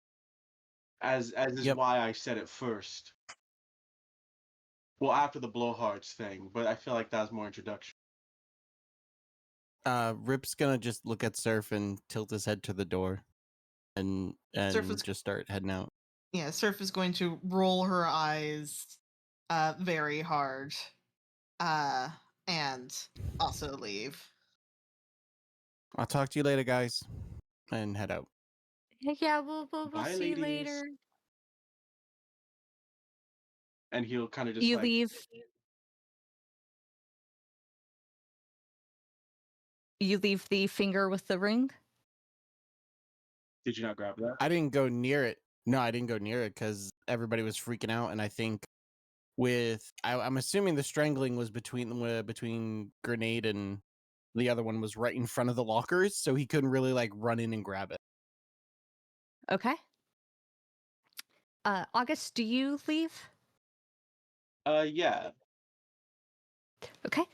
As is Yep. why I said it first. Well, after the blowhards thing, but I feel like that was more introduction. Rip's gonna just look at Surf and tilt his head to the door, and Surf is- just start heading out. Yeah, Surf is going to roll her eyes very hard and also leave. I'll talk to you later, guys, and head out. Yeah, we'll Bye, see you ladies. later. And he'll kind of just You like leave. You leave the finger with the ring. Did you not grab that? I didn't go near it. No, I didn't go near it because everybody was freaking out, and I think I'm assuming the strangling was between Grenade and the other one was right in front of the lockers, so he couldn't really like run in and grab it. Okay. August, do you leave? Yeah. Okay.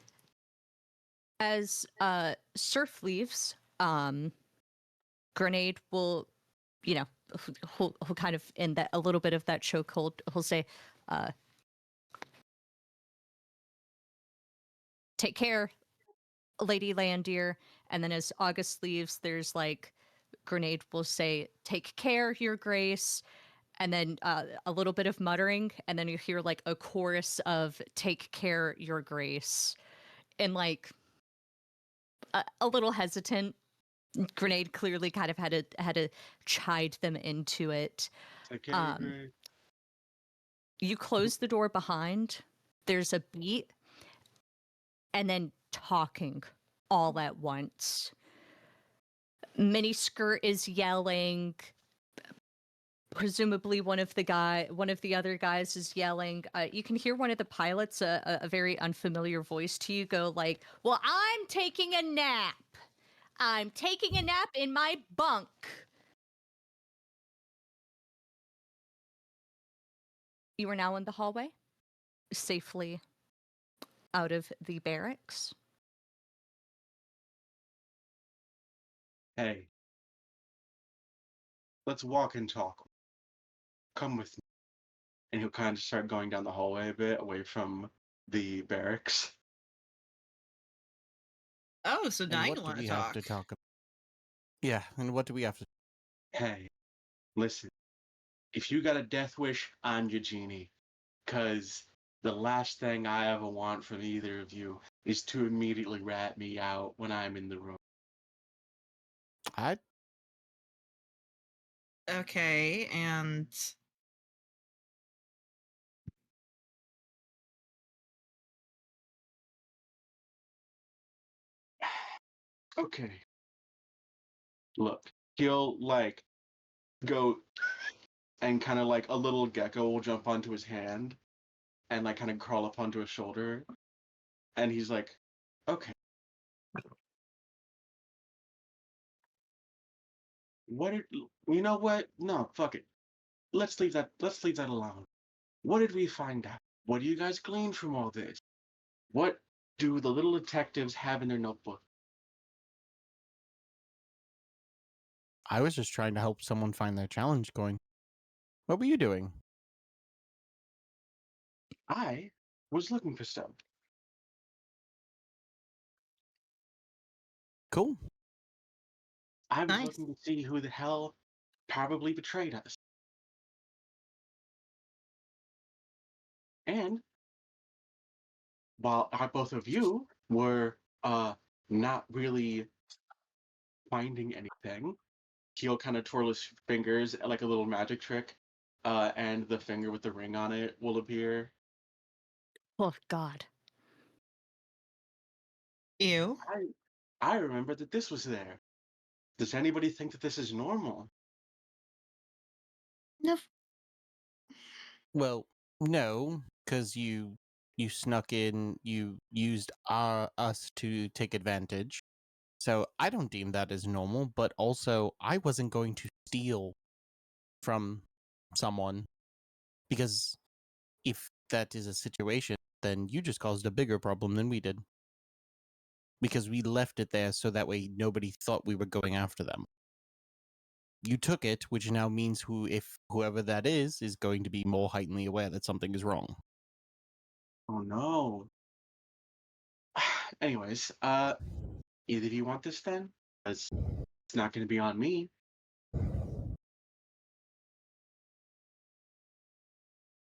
As Surf leaves, Grenade will, you know, he'll kind of in that a little bit of that chokehold. He'll say, "Take care, Lady Landier." And then as August leaves, there's like Grenade will say, "Take care, Your Grace." And then a little bit of muttering, and then you hear like a chorus of "Take care, Your Grace," and like a little hesitant. Grenade clearly kind of had to chide them into it. Take care, Um, Greg. you close the door behind. There's a beat, and then talking all at once. Miniskirt is yelling. Presumably one of the other guys is yelling. You can hear one of the pilots, a very unfamiliar voice to you, go like, "Well, I'm taking a nap. I'm taking a nap in my bunk." You are now in the hallway, safely out of the barracks. Hey, let's walk and talk. Come with me. And he'll kind of start going down the hallway a bit away from the barracks. Oh, so now And you what do want to we have talk. to talk about? Yeah, and what do we have to? Hey, listen. If you got a death wish, I'm your genie. Because the last thing I ever want from either of you is to immediately rat me out when I'm in the room. I Okay, and Okay. Look, he'll like go and kind of like a little gecko will jump onto his hand and like kind of crawl up onto his shoulder. And he's like, okay. You know what? No, fuck it. Let's leave that alone. What did we find out? What do you guys glean from all this? What do the little detectives have in their notebook? I was just trying to help someone find their challenge coin. What were you doing? I was looking for stuff. Cool. I was nice. looking to see who the hell probably betrayed us. And while both of you were not really finding anything, he'll kind of twirl his fingers like a little magic trick, and the finger with the ring on it will appear. Oh God. Ew. I remember that this was there. Does anybody think that this is normal? No. Well, no, because you snuck in, you used us to take advantage. So I don't deem that as normal, but also I wasn't going to steal from someone because if that is a situation, then you just caused a bigger problem than we did. Because we left it there so that way nobody thought we were going after them. You took it, which now means whoever that is going to be more heightenedly aware that something is wrong. Oh no. Anyways, either of you want this then? 'Cause it's not going to be on me.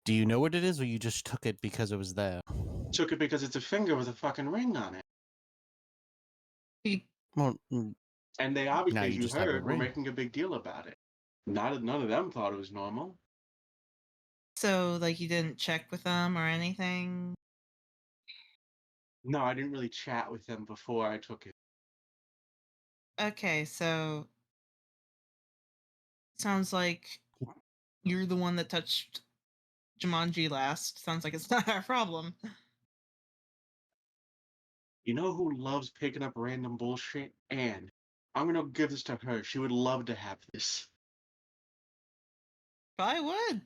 Do you know what it is, or you just took it because it was there? Took it because it's a finger with a fucking ring on it. You- Well, And they now obviously, as you you just have a heard, were ring. making a big deal about it. None of them thought it was normal. So, like, you didn't check with them or anything? No, I didn't really chat with them before I took it. Okay, so sounds like you're the one that touched Jumanji last. Sounds like it's not our problem. You know who loves picking up random bullshit? Anne. I'm gonna give this to her. She would love to have this. Probably would.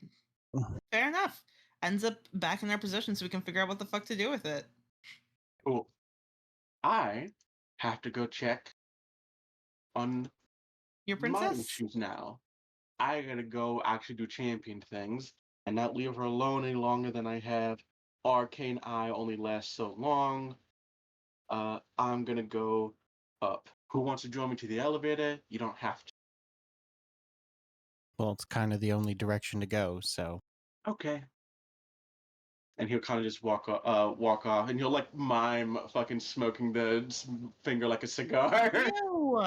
Fair enough. Ends up back in their position so we can figure out what the fuck to do with it. Cool. I have to go check on Your my princess? issues now. I gotta go actually do champion things and not leave her alone any longer than I have. Arcane Eye only lasts so long. I'm gonna go up. Who wants to join me to the elevator? You don't have to. Well, it's kind of the only direction to go, so. Okay. And he'll kind of just walk off, and he'll like mime fucking smoking the finger like a cigar. Ew.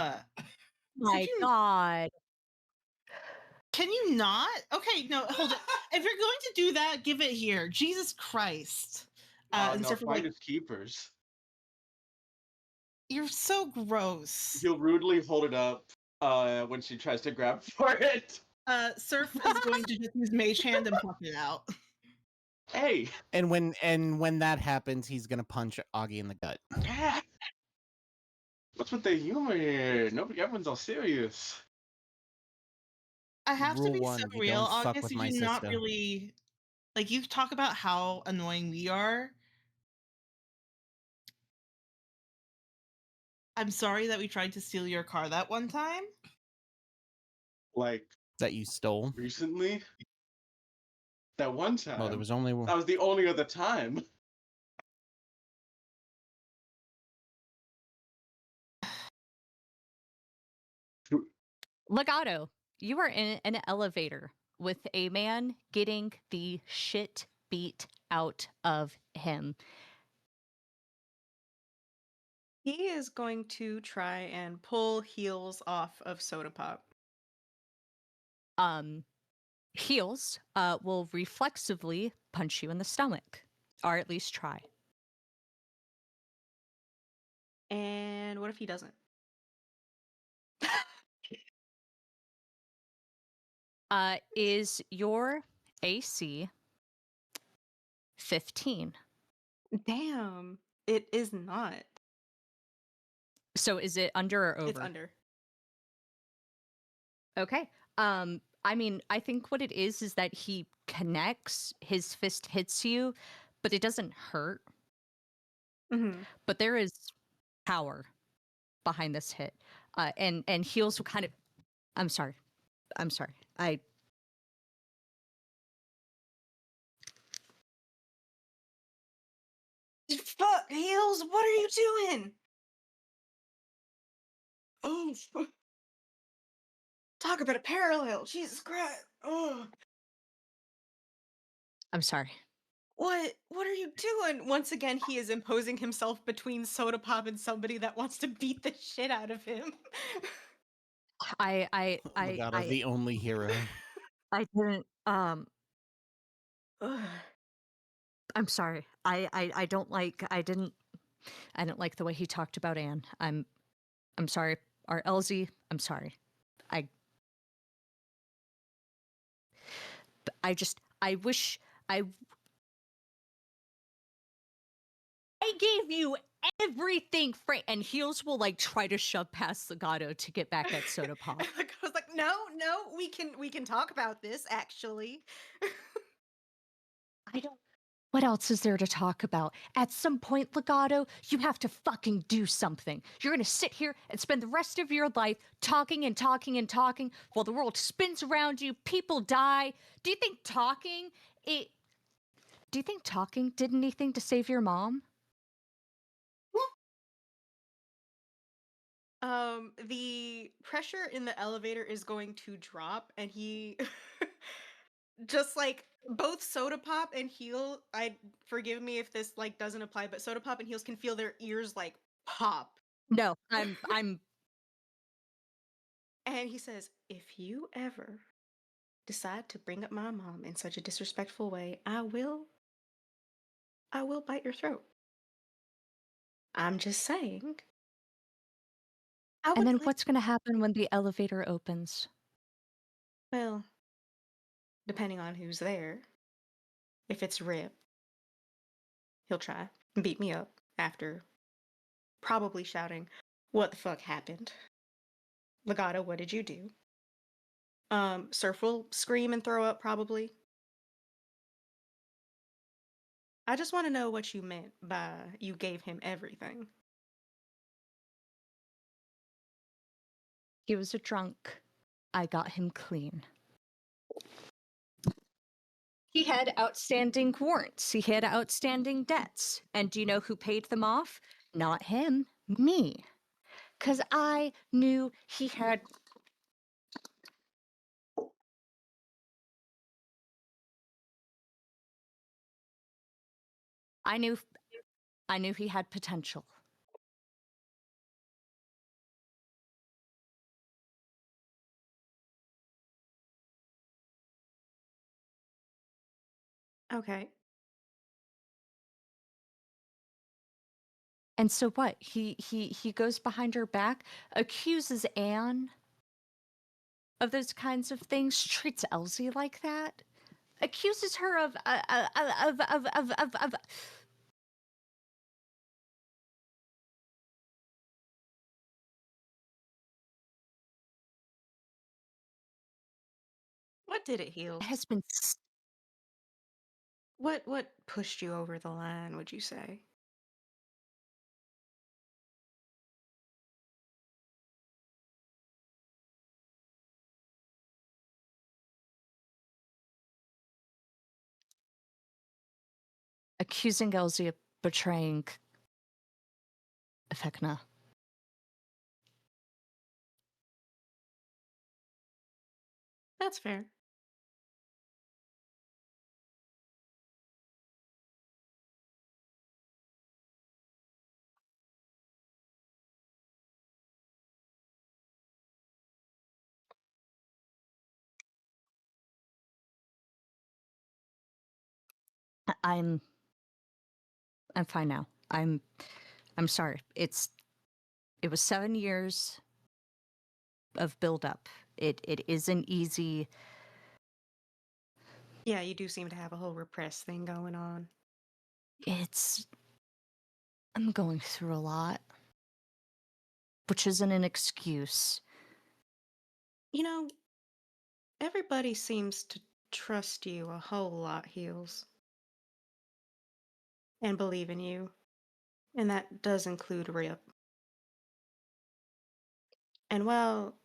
My you- God. Can you not? Okay, no, hold it. If you're going to do that, give it here. Jesus Christ. No, Instead of like, finders keepers. you're so gross. He'll rudely hold it up, when she tries to grab for it. Surf is going to just use Mage Hand and pluck it out. Hey, And when that happens, he's gonna punch Augie in the gut. yeah. What's with the humor here? Everyone's all serious. I have to Rule be so 1, you real, don't fuck August. with You my do not sister. really like. You talk about how annoying we are. I'm sorry that we tried to steal your car that one time. Like That you stole. recently, that one time. Well, there was only one. That was the only other time. Legato, you are in an elevator with a man getting the shit beat out of him. He is going to try and pull heels off of Soda Pop. Heels will reflexively punch you in the stomach, or at least try. And what if he doesn't? Is your AC 15? Damn, it is not. So is it under or over? It's under. Okay. I mean, I think what it is that he connects, his fist hits you, but it doesn't hurt. Mm-hmm. But there is power behind this hit. And heels will kind of I'm sorry. Fuck, heels, what are you doing? Oh, talk about a parallel. Jesus Christ. Oh, I'm sorry. what are you doing? Once again, he is imposing himself between Soda Pop and somebody that wants to beat the shit out of him. Legato, the only hero. I didn't Ugh. I'm sorry. I don't like I didn't like the way he talked about Anne. I'm sorry. Or Elsie, I'm sorry. I wish I gave you everything, Frank. And Heels will like try to shove past Legato to get back at Soda Pop. I was like, no, we can talk about this actually. I don't. What else is there to talk about? At some point, Legato, you have to fucking do something. You're gonna sit here and spend the rest of your life talking and talking and talking while the world spins around you, people die. Do you think talking did anything to save your mom? The pressure in the elevator is going to drop, and he just like both Soda Pop and Heel. I forgive me if this like doesn't apply, but Soda Pop and Heels can feel their ears like pop. No, I'm And he says, "If you ever decide to bring up my mom in such a disrespectful way, I will bite your throat." I'm just saying. I And would then like, what's gonna happen when the elevator opens? well, depending on who's there. If it's Rip, he'll try and beat me up after probably shouting, "What the fuck happened? Legato, what did you do?" Surf will scream and throw up probably. I just want to know what you meant by you gave him everything. He was a drunk. I got him clean. He had outstanding warrants. He had outstanding debts. And do you know who paid them off? Not him, me. Because I knew he had. I knew he had potential. Okay. And so what? He goes behind her back, accuses Anne of those kinds of things, treats Elsie like that, accuses her of What did it heal? has been What pushed you over the line, would you say? accusing Elsie of betraying Vecna. That's fair. I'm fine now. I'm sorry. It was 7 years of buildup. It isn't easy. Yeah, you do seem to have a whole repressed thing going on. I'm going through a lot, which isn't an excuse. You know, everybody seems to trust you a whole lot, Heels, and believe in you. And that does include Rip. And while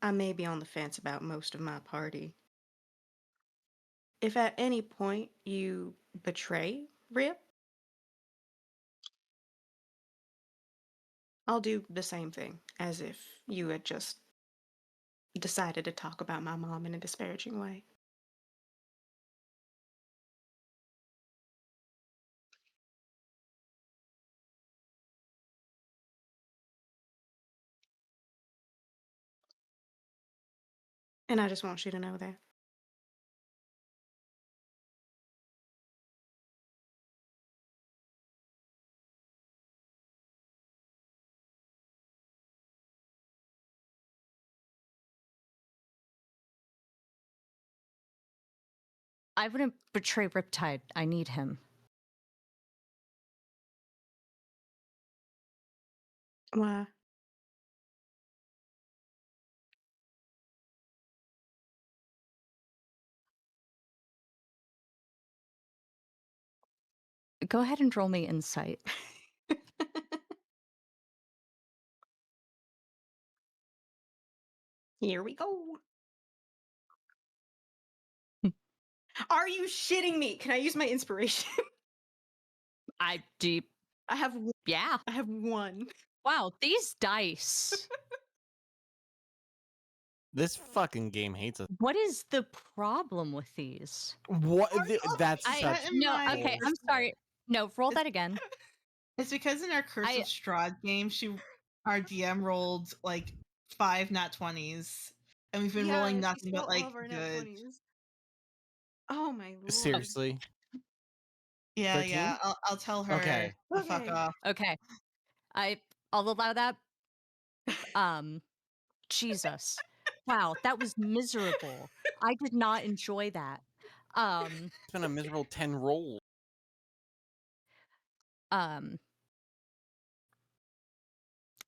I may be on the fence about most of my party, if at any point you betray Rip, I'll do the same thing as if you had just decided to talk about my mom in a disparaging way. And I just want you to know that. I wouldn't betray Riptide. I need him. Why? Go ahead and roll me insight. Here we go. Are you shitting me? Can I use my inspiration? I deep. I have Yeah. I have one. Wow, these dice. This fucking game hates us. What is the problem with these? What? That's I such no. Okay, I'm sorry. No, roll It's- that again. It's because in our Curse of Strahd game, our DM rolled like 5 nat 20s, and we've been rolling nothing but like good. Oh my lord. seriously. Yeah, 13? yeah. I'll tell her Okay. to fuck Okay. off. Okay, I'll allow that. Jesus, wow, that was miserable. I did not enjoy that. It's been a miserable 10 roll.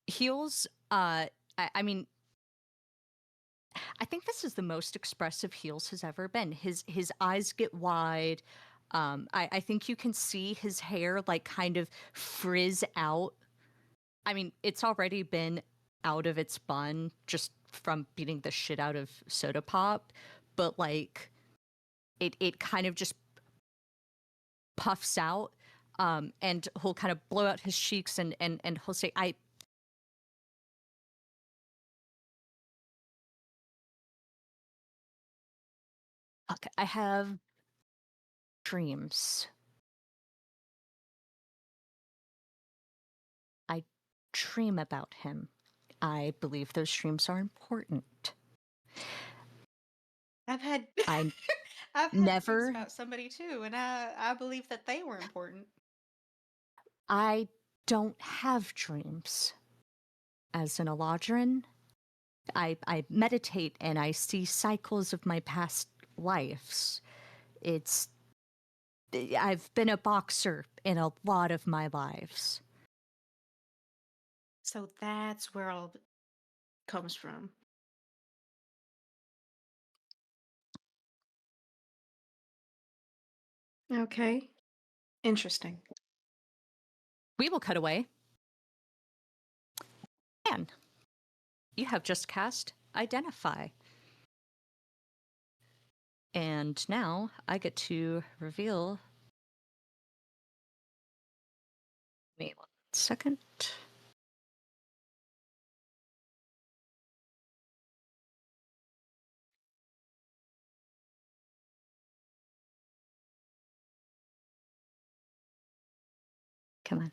Heels. I mean, I think this is the most expressive Heels has ever been. His eyes get wide. I think you can see his hair like kind of frizz out. I mean, it's already been out of its bun just from beating the shit out of Soda Pop, but like it kind of just puffs out, and he'll kind of blow out his cheeks and he'll say, I have dreams. I dream about him. I believe those dreams are important. I've had I I've had never- dreams about somebody too, and I believe that they were important. I don't have dreams. As an Eladrin, I meditate and I see cycles of my past lives. It's I've been a boxer in a lot of my lives. So that's where all comes from. Okay. Interesting. We will cut away. And you have just cast Identify. And now I get to reveal. Wait 1 second. Come on.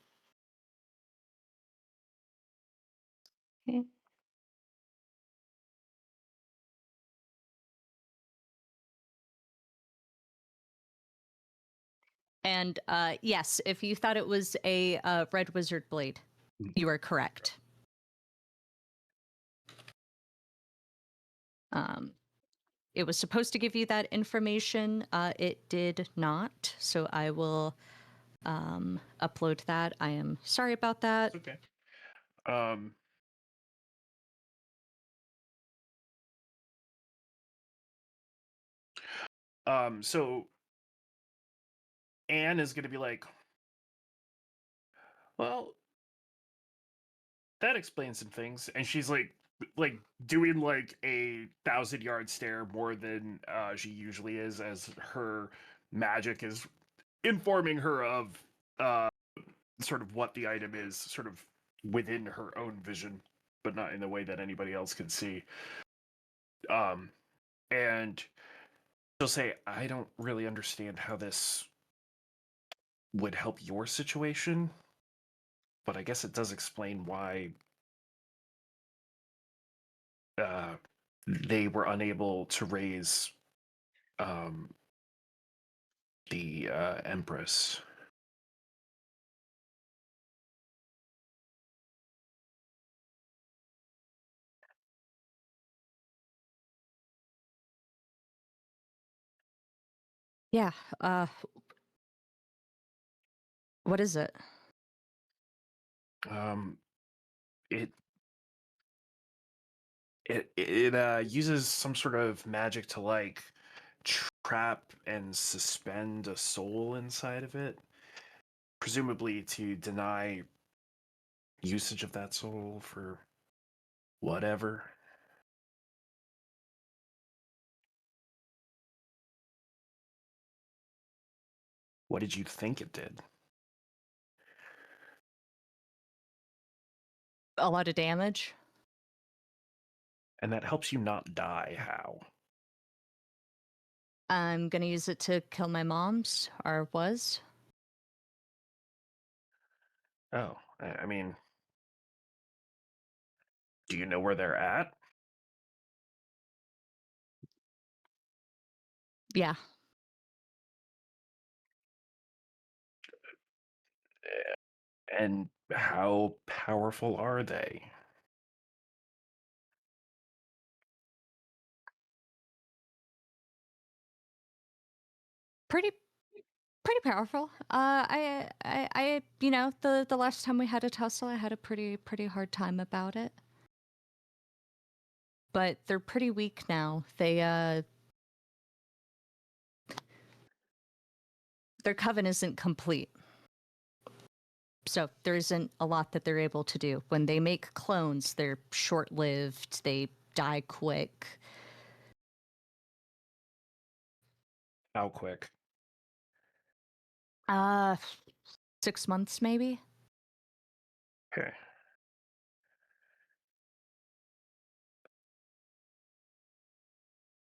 Okay. And yes, if you thought it was a red wizard blade, you are correct. It was supposed to give you that information. It did not. So I will upload that. I am sorry about that. It's okay. So Anne is gonna be like, well, that explains some things, and she's like doing like a 1,000-yard stare more than she usually is, as her magic is informing her of sort of what the item is, sort of within her own vision, but not in the way that anybody else can see. And she'll say, I don't really understand how this would help your situation, but I guess it does explain why they were unable to raise the Empress. Yeah. What is it? It uses some sort of magic to like trap and suspend a soul inside of it, presumably to deny usage of that soul for whatever. What did you think it did? A lot of damage. And that helps you not die. How? I'm gonna use it to kill my mom's, or was. Oh, I mean, do you know where they're at? Yeah. And how powerful are they? Pretty powerful. You know, the last time we had a tussle, I had a pretty hard time about it. But they're pretty weak now. Their coven isn't complete. So there isn't a lot that they're able to do. When they make clones, they're short-lived. They die quick. How quick? 6 months maybe. Okay.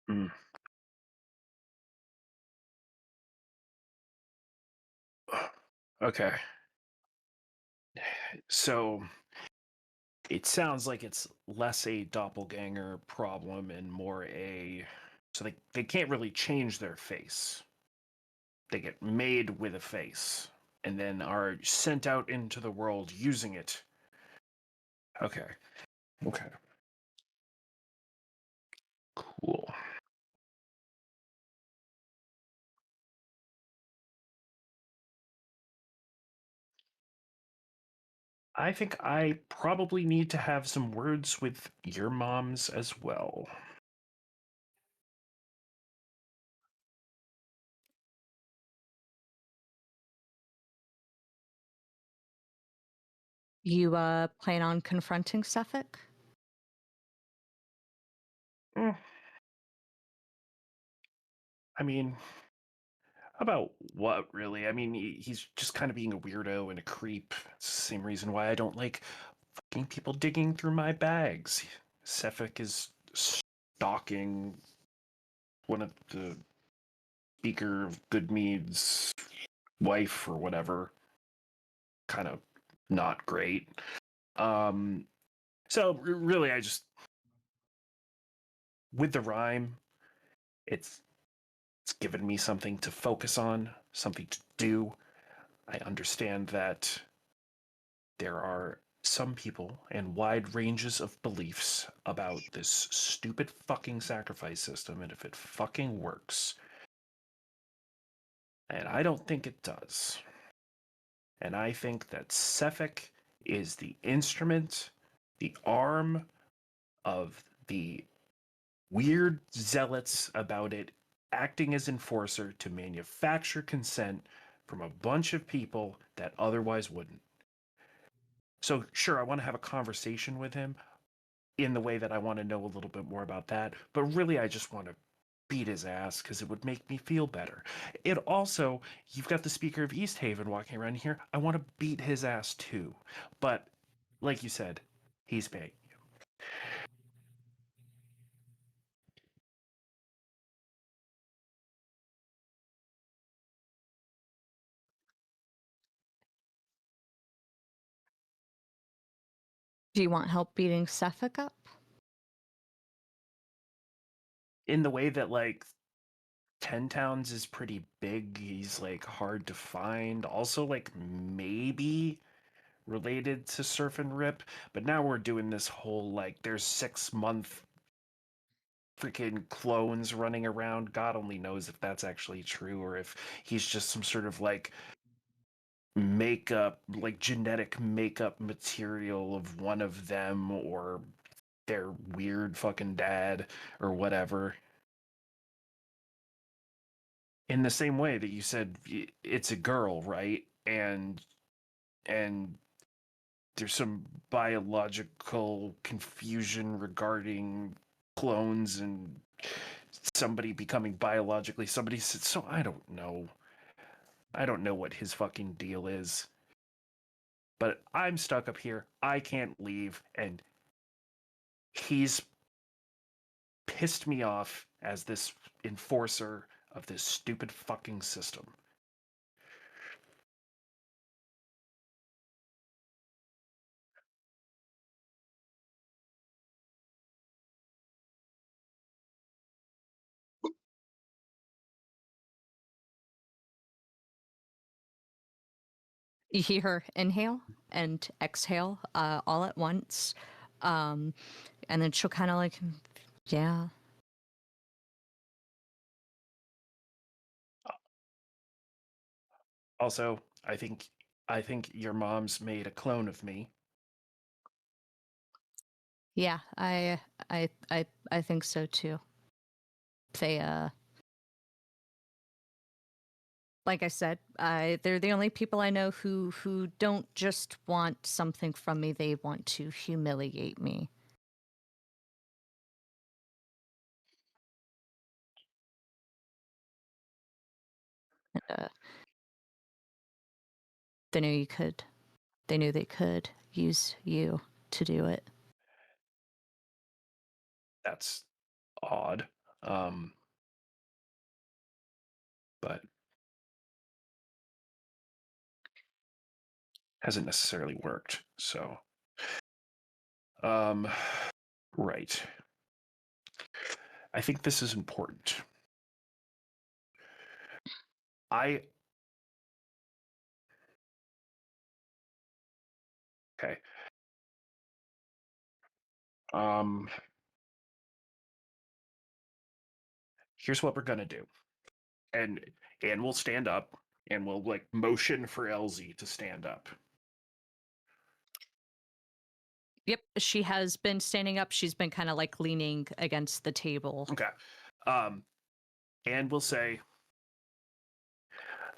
Mm. Okay. So it sounds like it's less a doppelganger problem and more a. So they can't really change their face. They get made with a face and then are sent out into the world using it. Okay. Okay. Cool. I think I probably need to have some words with your moms as well. You plan on confronting Suffolk? Mm, I mean, about what, really? I mean, he's just kind of being a weirdo and a creep. It's the same reason why I don't like fucking people digging through my bags. Suffolk is stalking one of the Speaker of Goodmead's wife or whatever. Kind of not great. So really, I just with the rhyme, it's given me something to focus on, something to do. I understand that there are some people and wide ranges of beliefs about this stupid fucking sacrifice system and if it fucking works. And I don't think it does. And I think that Sefik is the instrument, the arm of the weird zealots about it acting as enforcer to manufacture consent from a bunch of people that otherwise wouldn't. So, sure, I want to have a conversation with him in the way that I want to know a little bit more about that, but really, I just want to beat his ass because it would make me feel better. It also, you've got the Speaker of East Haven walking around here. I want to beat his ass too. But, like you said, he's paying. Do you want help beating Suffolk up? In the way that, like, 10 Towns is pretty big. He's like hard to find. Also, like maybe related to Surf and Rip. But now we're doing this whole like there's 6 month freaking clones running around. God only knows if that's actually true or if he's just some sort of like makeup, like genetic makeup material of one of them or their weird fucking dad or whatever. In the same way that you said it's a girl, right? And there's some biological confusion regarding clones and somebody becoming biologically somebody. So I don't know. I don't know what his fucking deal is. But I'm stuck up here. I can't leave, and he's pissed me off as this enforcer of this stupid fucking system. You hear her inhale and exhale all at once. And then she'll kind of like, yeah. Also, I think your mom's made a clone of me. Yeah, I think so too. They like I said, they're the only people I know who don't just want something from me, they want to humiliate me. And, they knew you could. They knew they could use you to do it. That's odd. Um, but hasn't necessarily worked. So, um, right. I think this is important. I okay. Um, here's what we're gonna do. And we'll stand up and we'll like motion for LZ to stand up. Yep, she has been standing up. She's been kind of like leaning against the table. Okay. And we'll say,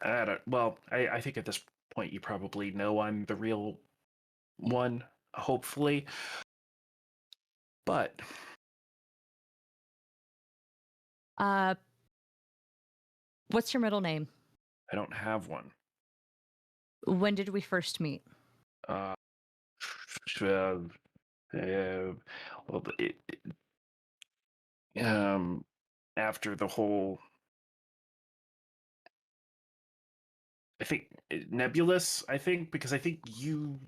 I think at this point you probably know I'm the real one, hopefully. But What's your middle name? I don't have one. When did we first meet? Uh, uh, well, after the whole, I think nebulous. I think because I think you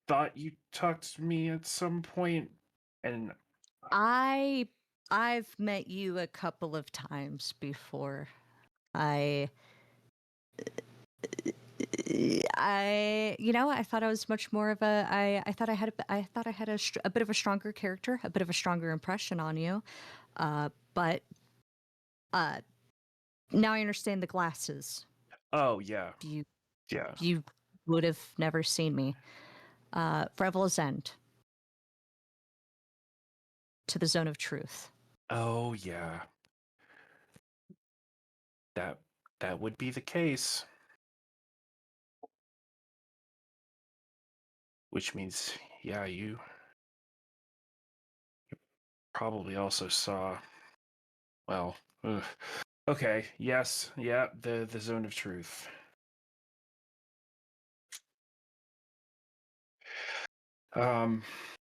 thought you talked to me at some point, and I've met you a couple of times before. I I thought I was much more of a I thought I had a bit of a stronger character, a bit of a stronger impression on you. But now I understand the glasses. oh yeah, You yeah. you would have never seen me. Revel's End. To the Zone of Truth. Oh yeah. That would be the case. Which means, yeah, you probably also saw. Well, ugh. Okay, yes, yeah, the Zone of Truth.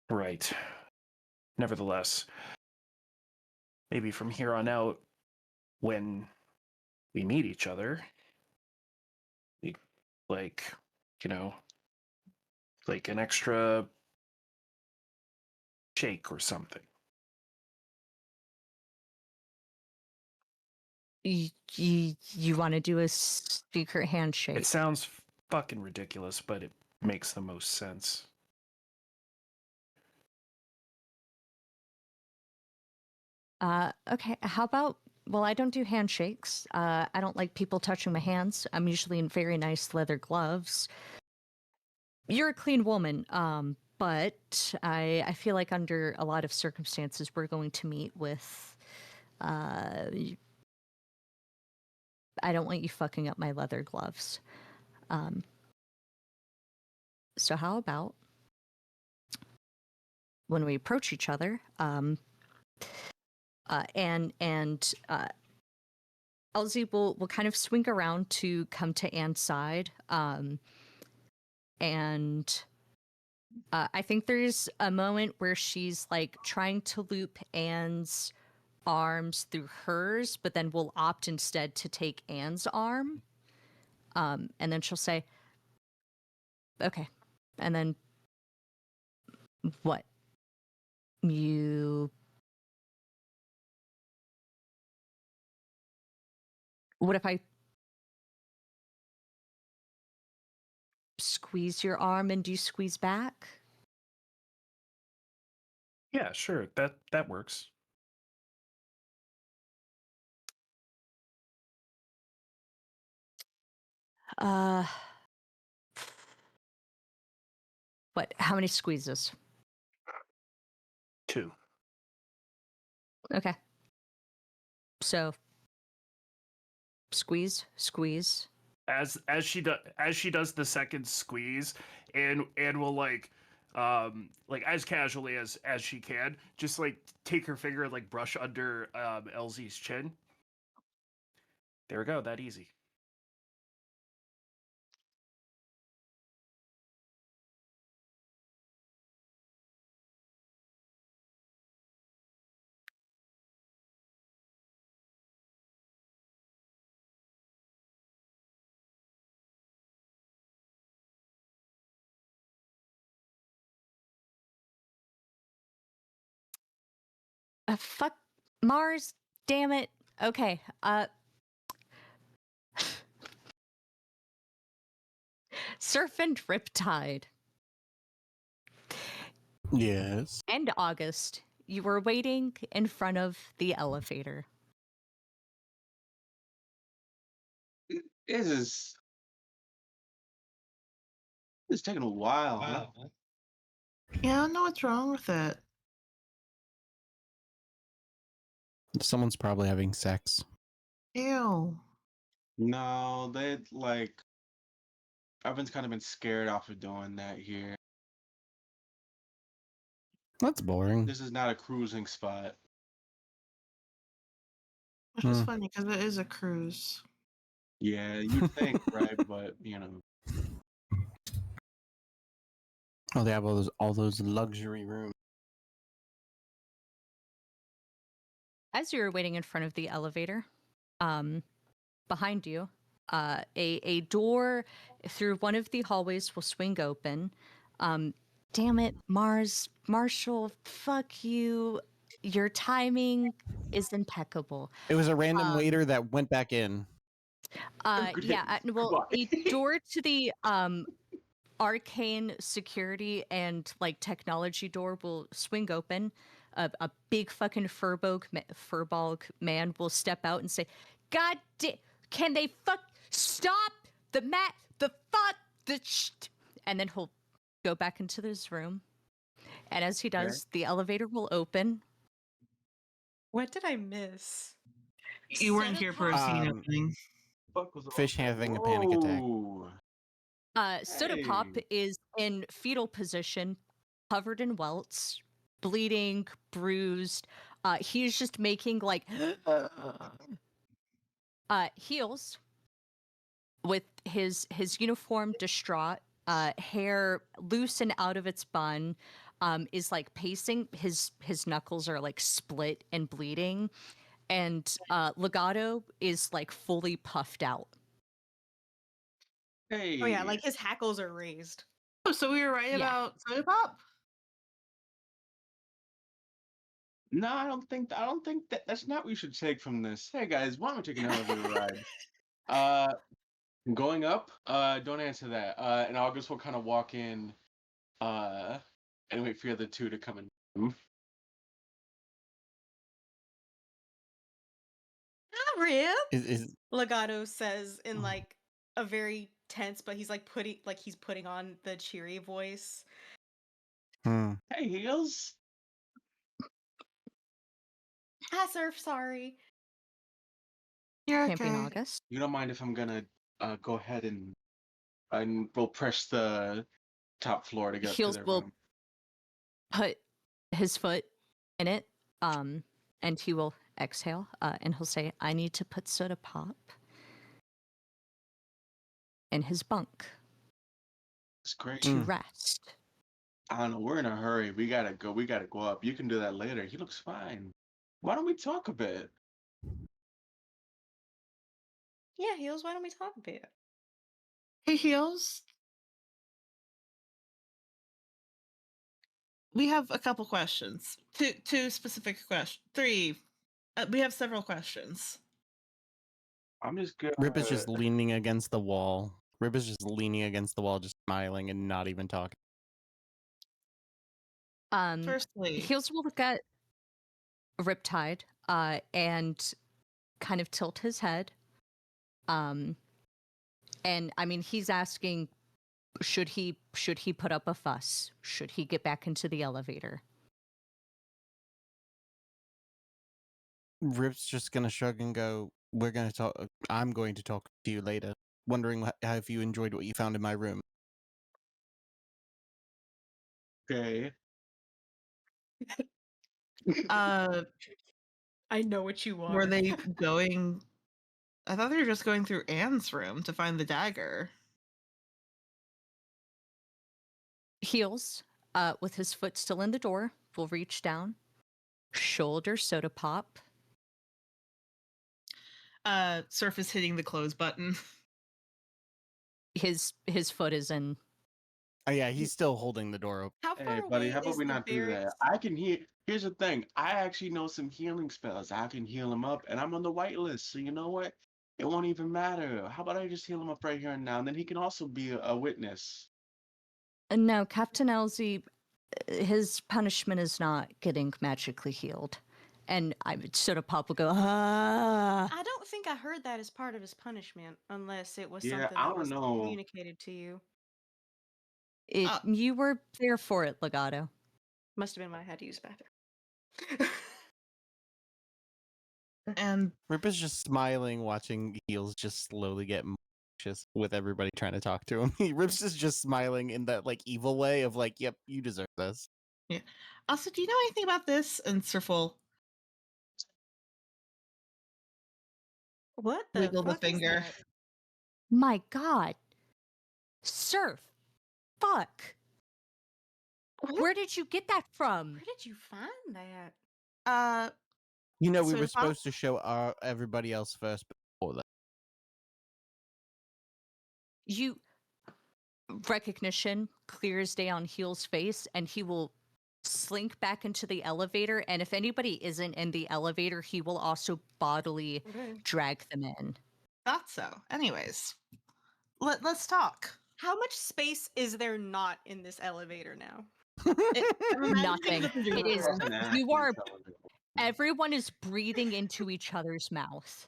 Right. Nevertheless, maybe from here on out, when we meet each other, we, like, you know, like an extra shake or something. You want to do a secret handshake? It sounds fucking ridiculous, but it makes the most sense. Okay. How about? Well, I don't do handshakes. I don't like people touching my hands. I'm usually in very nice leather gloves. You're a clean woman, but I feel like under a lot of circumstances we're going to meet with. I don't want you fucking up my leather gloves. So how about when we approach each other, and Elsie will kind of swing around to come to Anne's side, and I think there's a moment where she's like trying to loop Anne's arms through hers, but then will opt instead to take Anne's arm, and then she'll say, "Okay," and then what? You What if I squeeze your arm and you squeeze back? Yeah, sure. That works. Uh, what? How many squeezes? 2. Okay. So squeeze, squeeze. As she does the second squeeze, and will like as casually as she can, just like take her finger and like brush under LZ's chin. There we go, that easy. Fuck Mars. Damn it. Okay. Surf and Riptide. Yes. End August. You were waiting in front of the elevator. This is it's taking a while, huh? Yeah, I don't know what's wrong with it. Someone's probably having sex. Ew. No, they like everyone's kind of been scared off of doing that here. That's boring. This is not a cruising spot. Which is funny because it is a cruise. Yeah, you'd think, right? But you know, Oh, they have all those luxury rooms. As you're waiting in front of the elevator, behind you, a door through one of the hallways will swing open. Damn it, Marshall, fuck you. Your timing is impeccable. It was a random Um, waiter that went back in. Good yeah, hit. well, Goodbye. a door to the arcane security and like technology door will swing open. A big fucking furball man will step out and say, "God, can they stop the And then he'll go back into this room. And as he does, the elevator will open. What did I miss? You weren't here for a scene Um, opening. Fuck was all Fish that? having a panic attack. Whoa. Soda Pop Hey. is in fetal position, covered in welts, bleeding, bruised. He's just making like heels with his uniform distraught, hair loose and out of its bun, is like pacing. His knuckles are like split and bleeding, and Legato is like fully puffed out. Hey. Oh yeah, like his hackles are raised. Oh, so we were right Yeah. about Soda Pop? No, I don't think that's not what you should take from this. Hey guys, why don't we take an elevator ride? Going up, don't answer that. And August will kind of walk in, and wait for the other two to come in. Not real. Is Legato says in like a very tense, but he's like putting on the cheery voice. hmm. Hey heels. Ah, Surf, sorry. You're Champion okay. August. You don't mind if I'm gonna go ahead and we'll press the top floor to get up to Heels their will room. put his foot in it, and he will exhale, and he'll say, "I need to put Soda Pop in his bunk It's great. to Mm. rest." I don't know. We're in a hurry. We gotta go. We gotta go up. You can do that later. He looks fine. Why don't we talk a bit? Yeah, Heels, why don't we talk a bit? Hey, Heels. We have a couple questions. Two specific questions. Three. We have several questions. I'm just good. Rip is just leaning against the wall. Rip is just leaning against the wall, just smiling and not even talking. Firstly, Heels will look at Riptide, and kind of tilt his head. And I mean, he's asking, should he put up a fuss? Should he get back into the elevator? Rip's just gonna shrug and go, "We're gonna talk. I'm going to talk to you later." Wondering how if you enjoyed what you found in my room. Okay. uh, I know what you are. were they going? I thought they were just going through Anne's room to find the dagger. Heels, with his foot still in the door, will reach down, shoulder Soda Pop. Surf is hitting the close button. His foot is in. Oh yeah, he's still holding the door open. How far Hey, away buddy, how about is we the not do barracks? that? I can hear. Here's the thing. I actually know some healing spells. I can heal him up, and I'm on the white list. So you know what? It won't even matter. How about I just heal him up right here and now, and then he can also be a witness. No, Captain Elsie, his punishment is not getting magically healed. And Soda Pop will go, ah. I don't think I heard that as part of his punishment, unless it was Yeah, something I that don't was know. communicated to you. You were there for it, Legato. Must have been when I had to use the bathroom. And Rip is just smiling, watching Heels just slowly get malicious with everybody trying to talk to him. Rip's just smiling in that like evil way of like, yep, you deserve this. yeah. Also, do you know anything about this? And Sirful What the wiggle the fuck is finger. that? My God. Surf. Fuck. Where did you get that from? Where did you find that? You know, we Soda were Pop? supposed to show everybody else first before that. You recognition clear as day on Heel's face, and he will slink back into the elevator. And if anybody isn't in the elevator, he will also bodily Okay. drag them in. Thought so. Anyways, let's talk. How much space is there not in this elevator now? I'm imagining Nothing. the It projector. is. That's an act You in are. television. Everyone is breathing into each other's mouth.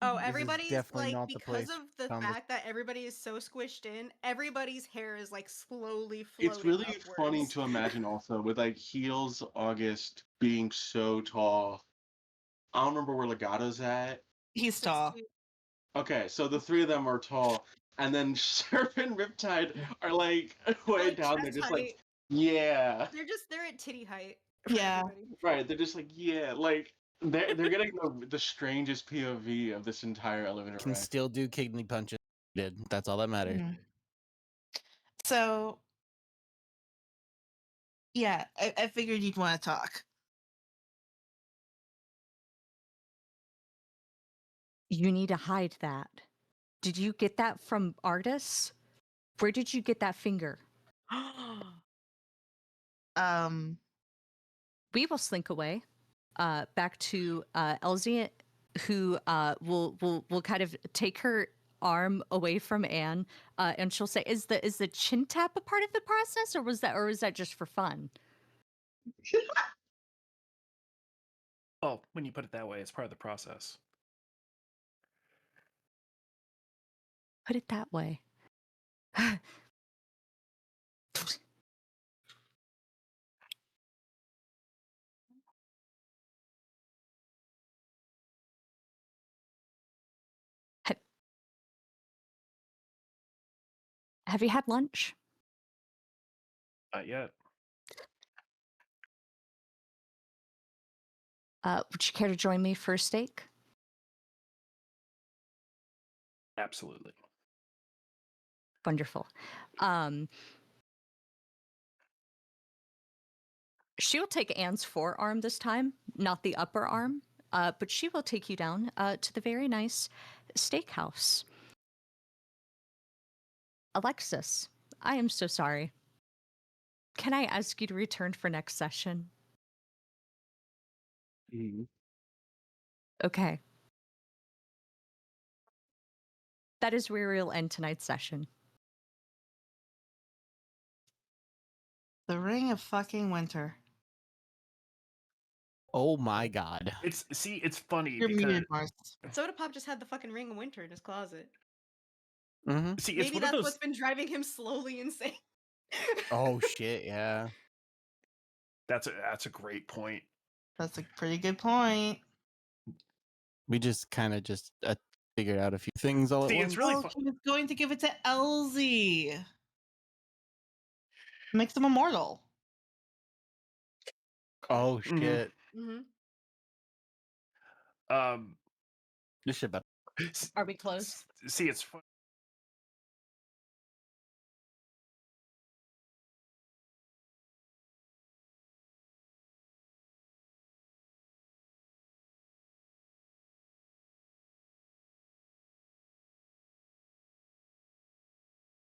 Oh, This is everybody's definitely like, not the because place of the for fact that everybody is so squished in, everybody's hair is like slowly floating It's really upwards. funny to imagine also with like Heels August being so tall. I don't remember where Legato's at. He's 6'2". tall. Okay, so the three of them are tall, and then Surf and Riptide are like way like down there, chest just height. like yeah, They're at titty height. For Yeah. everybody. right. They're just like yeah, like they're getting the strangest POV of this entire elevator can ride. still do kidney punches. Did that's all that matters. Mhm. So, yeah, I figured you'd want to talk. You need to hide that. Did you get that from Artis? Where did you get that finger? We will slink away, back to Elsie, who will kind of take her arm away from Anne, and she'll say, "Is the chin tap a part of the process, or was that just for fun?" Well, when you put it that way, it's part of the process. Put it that way. Ha- Have you had lunch? Not yet. Would you care to join me for a steak? Absolutely. Wonderful. She will take Anne's forearm this time, not the upper arm, but she will take you down to the very nice steakhouse. Alexis, I am so sorry. Can I ask you to return for next session? Mhm. Okay. That is where we'll end tonight's session. The Ring of fucking Winter. Oh my god. It's funny You're because muted, Mars. Soda Pop just had the fucking Ring of Winter in his closet. Mm-hmm. it's Maybe one of that's those. what's been driving him slowly insane. Oh shit, yeah. That's a great point. That's a pretty good point. We just kind of just figured out a few things all at See, once. it's really Oh, fun. he was going to give it to Elsie. Makes them immortal. Oh Mhm. shit. Mm-hmm. Um, This shit about Are we close? see, it's fun.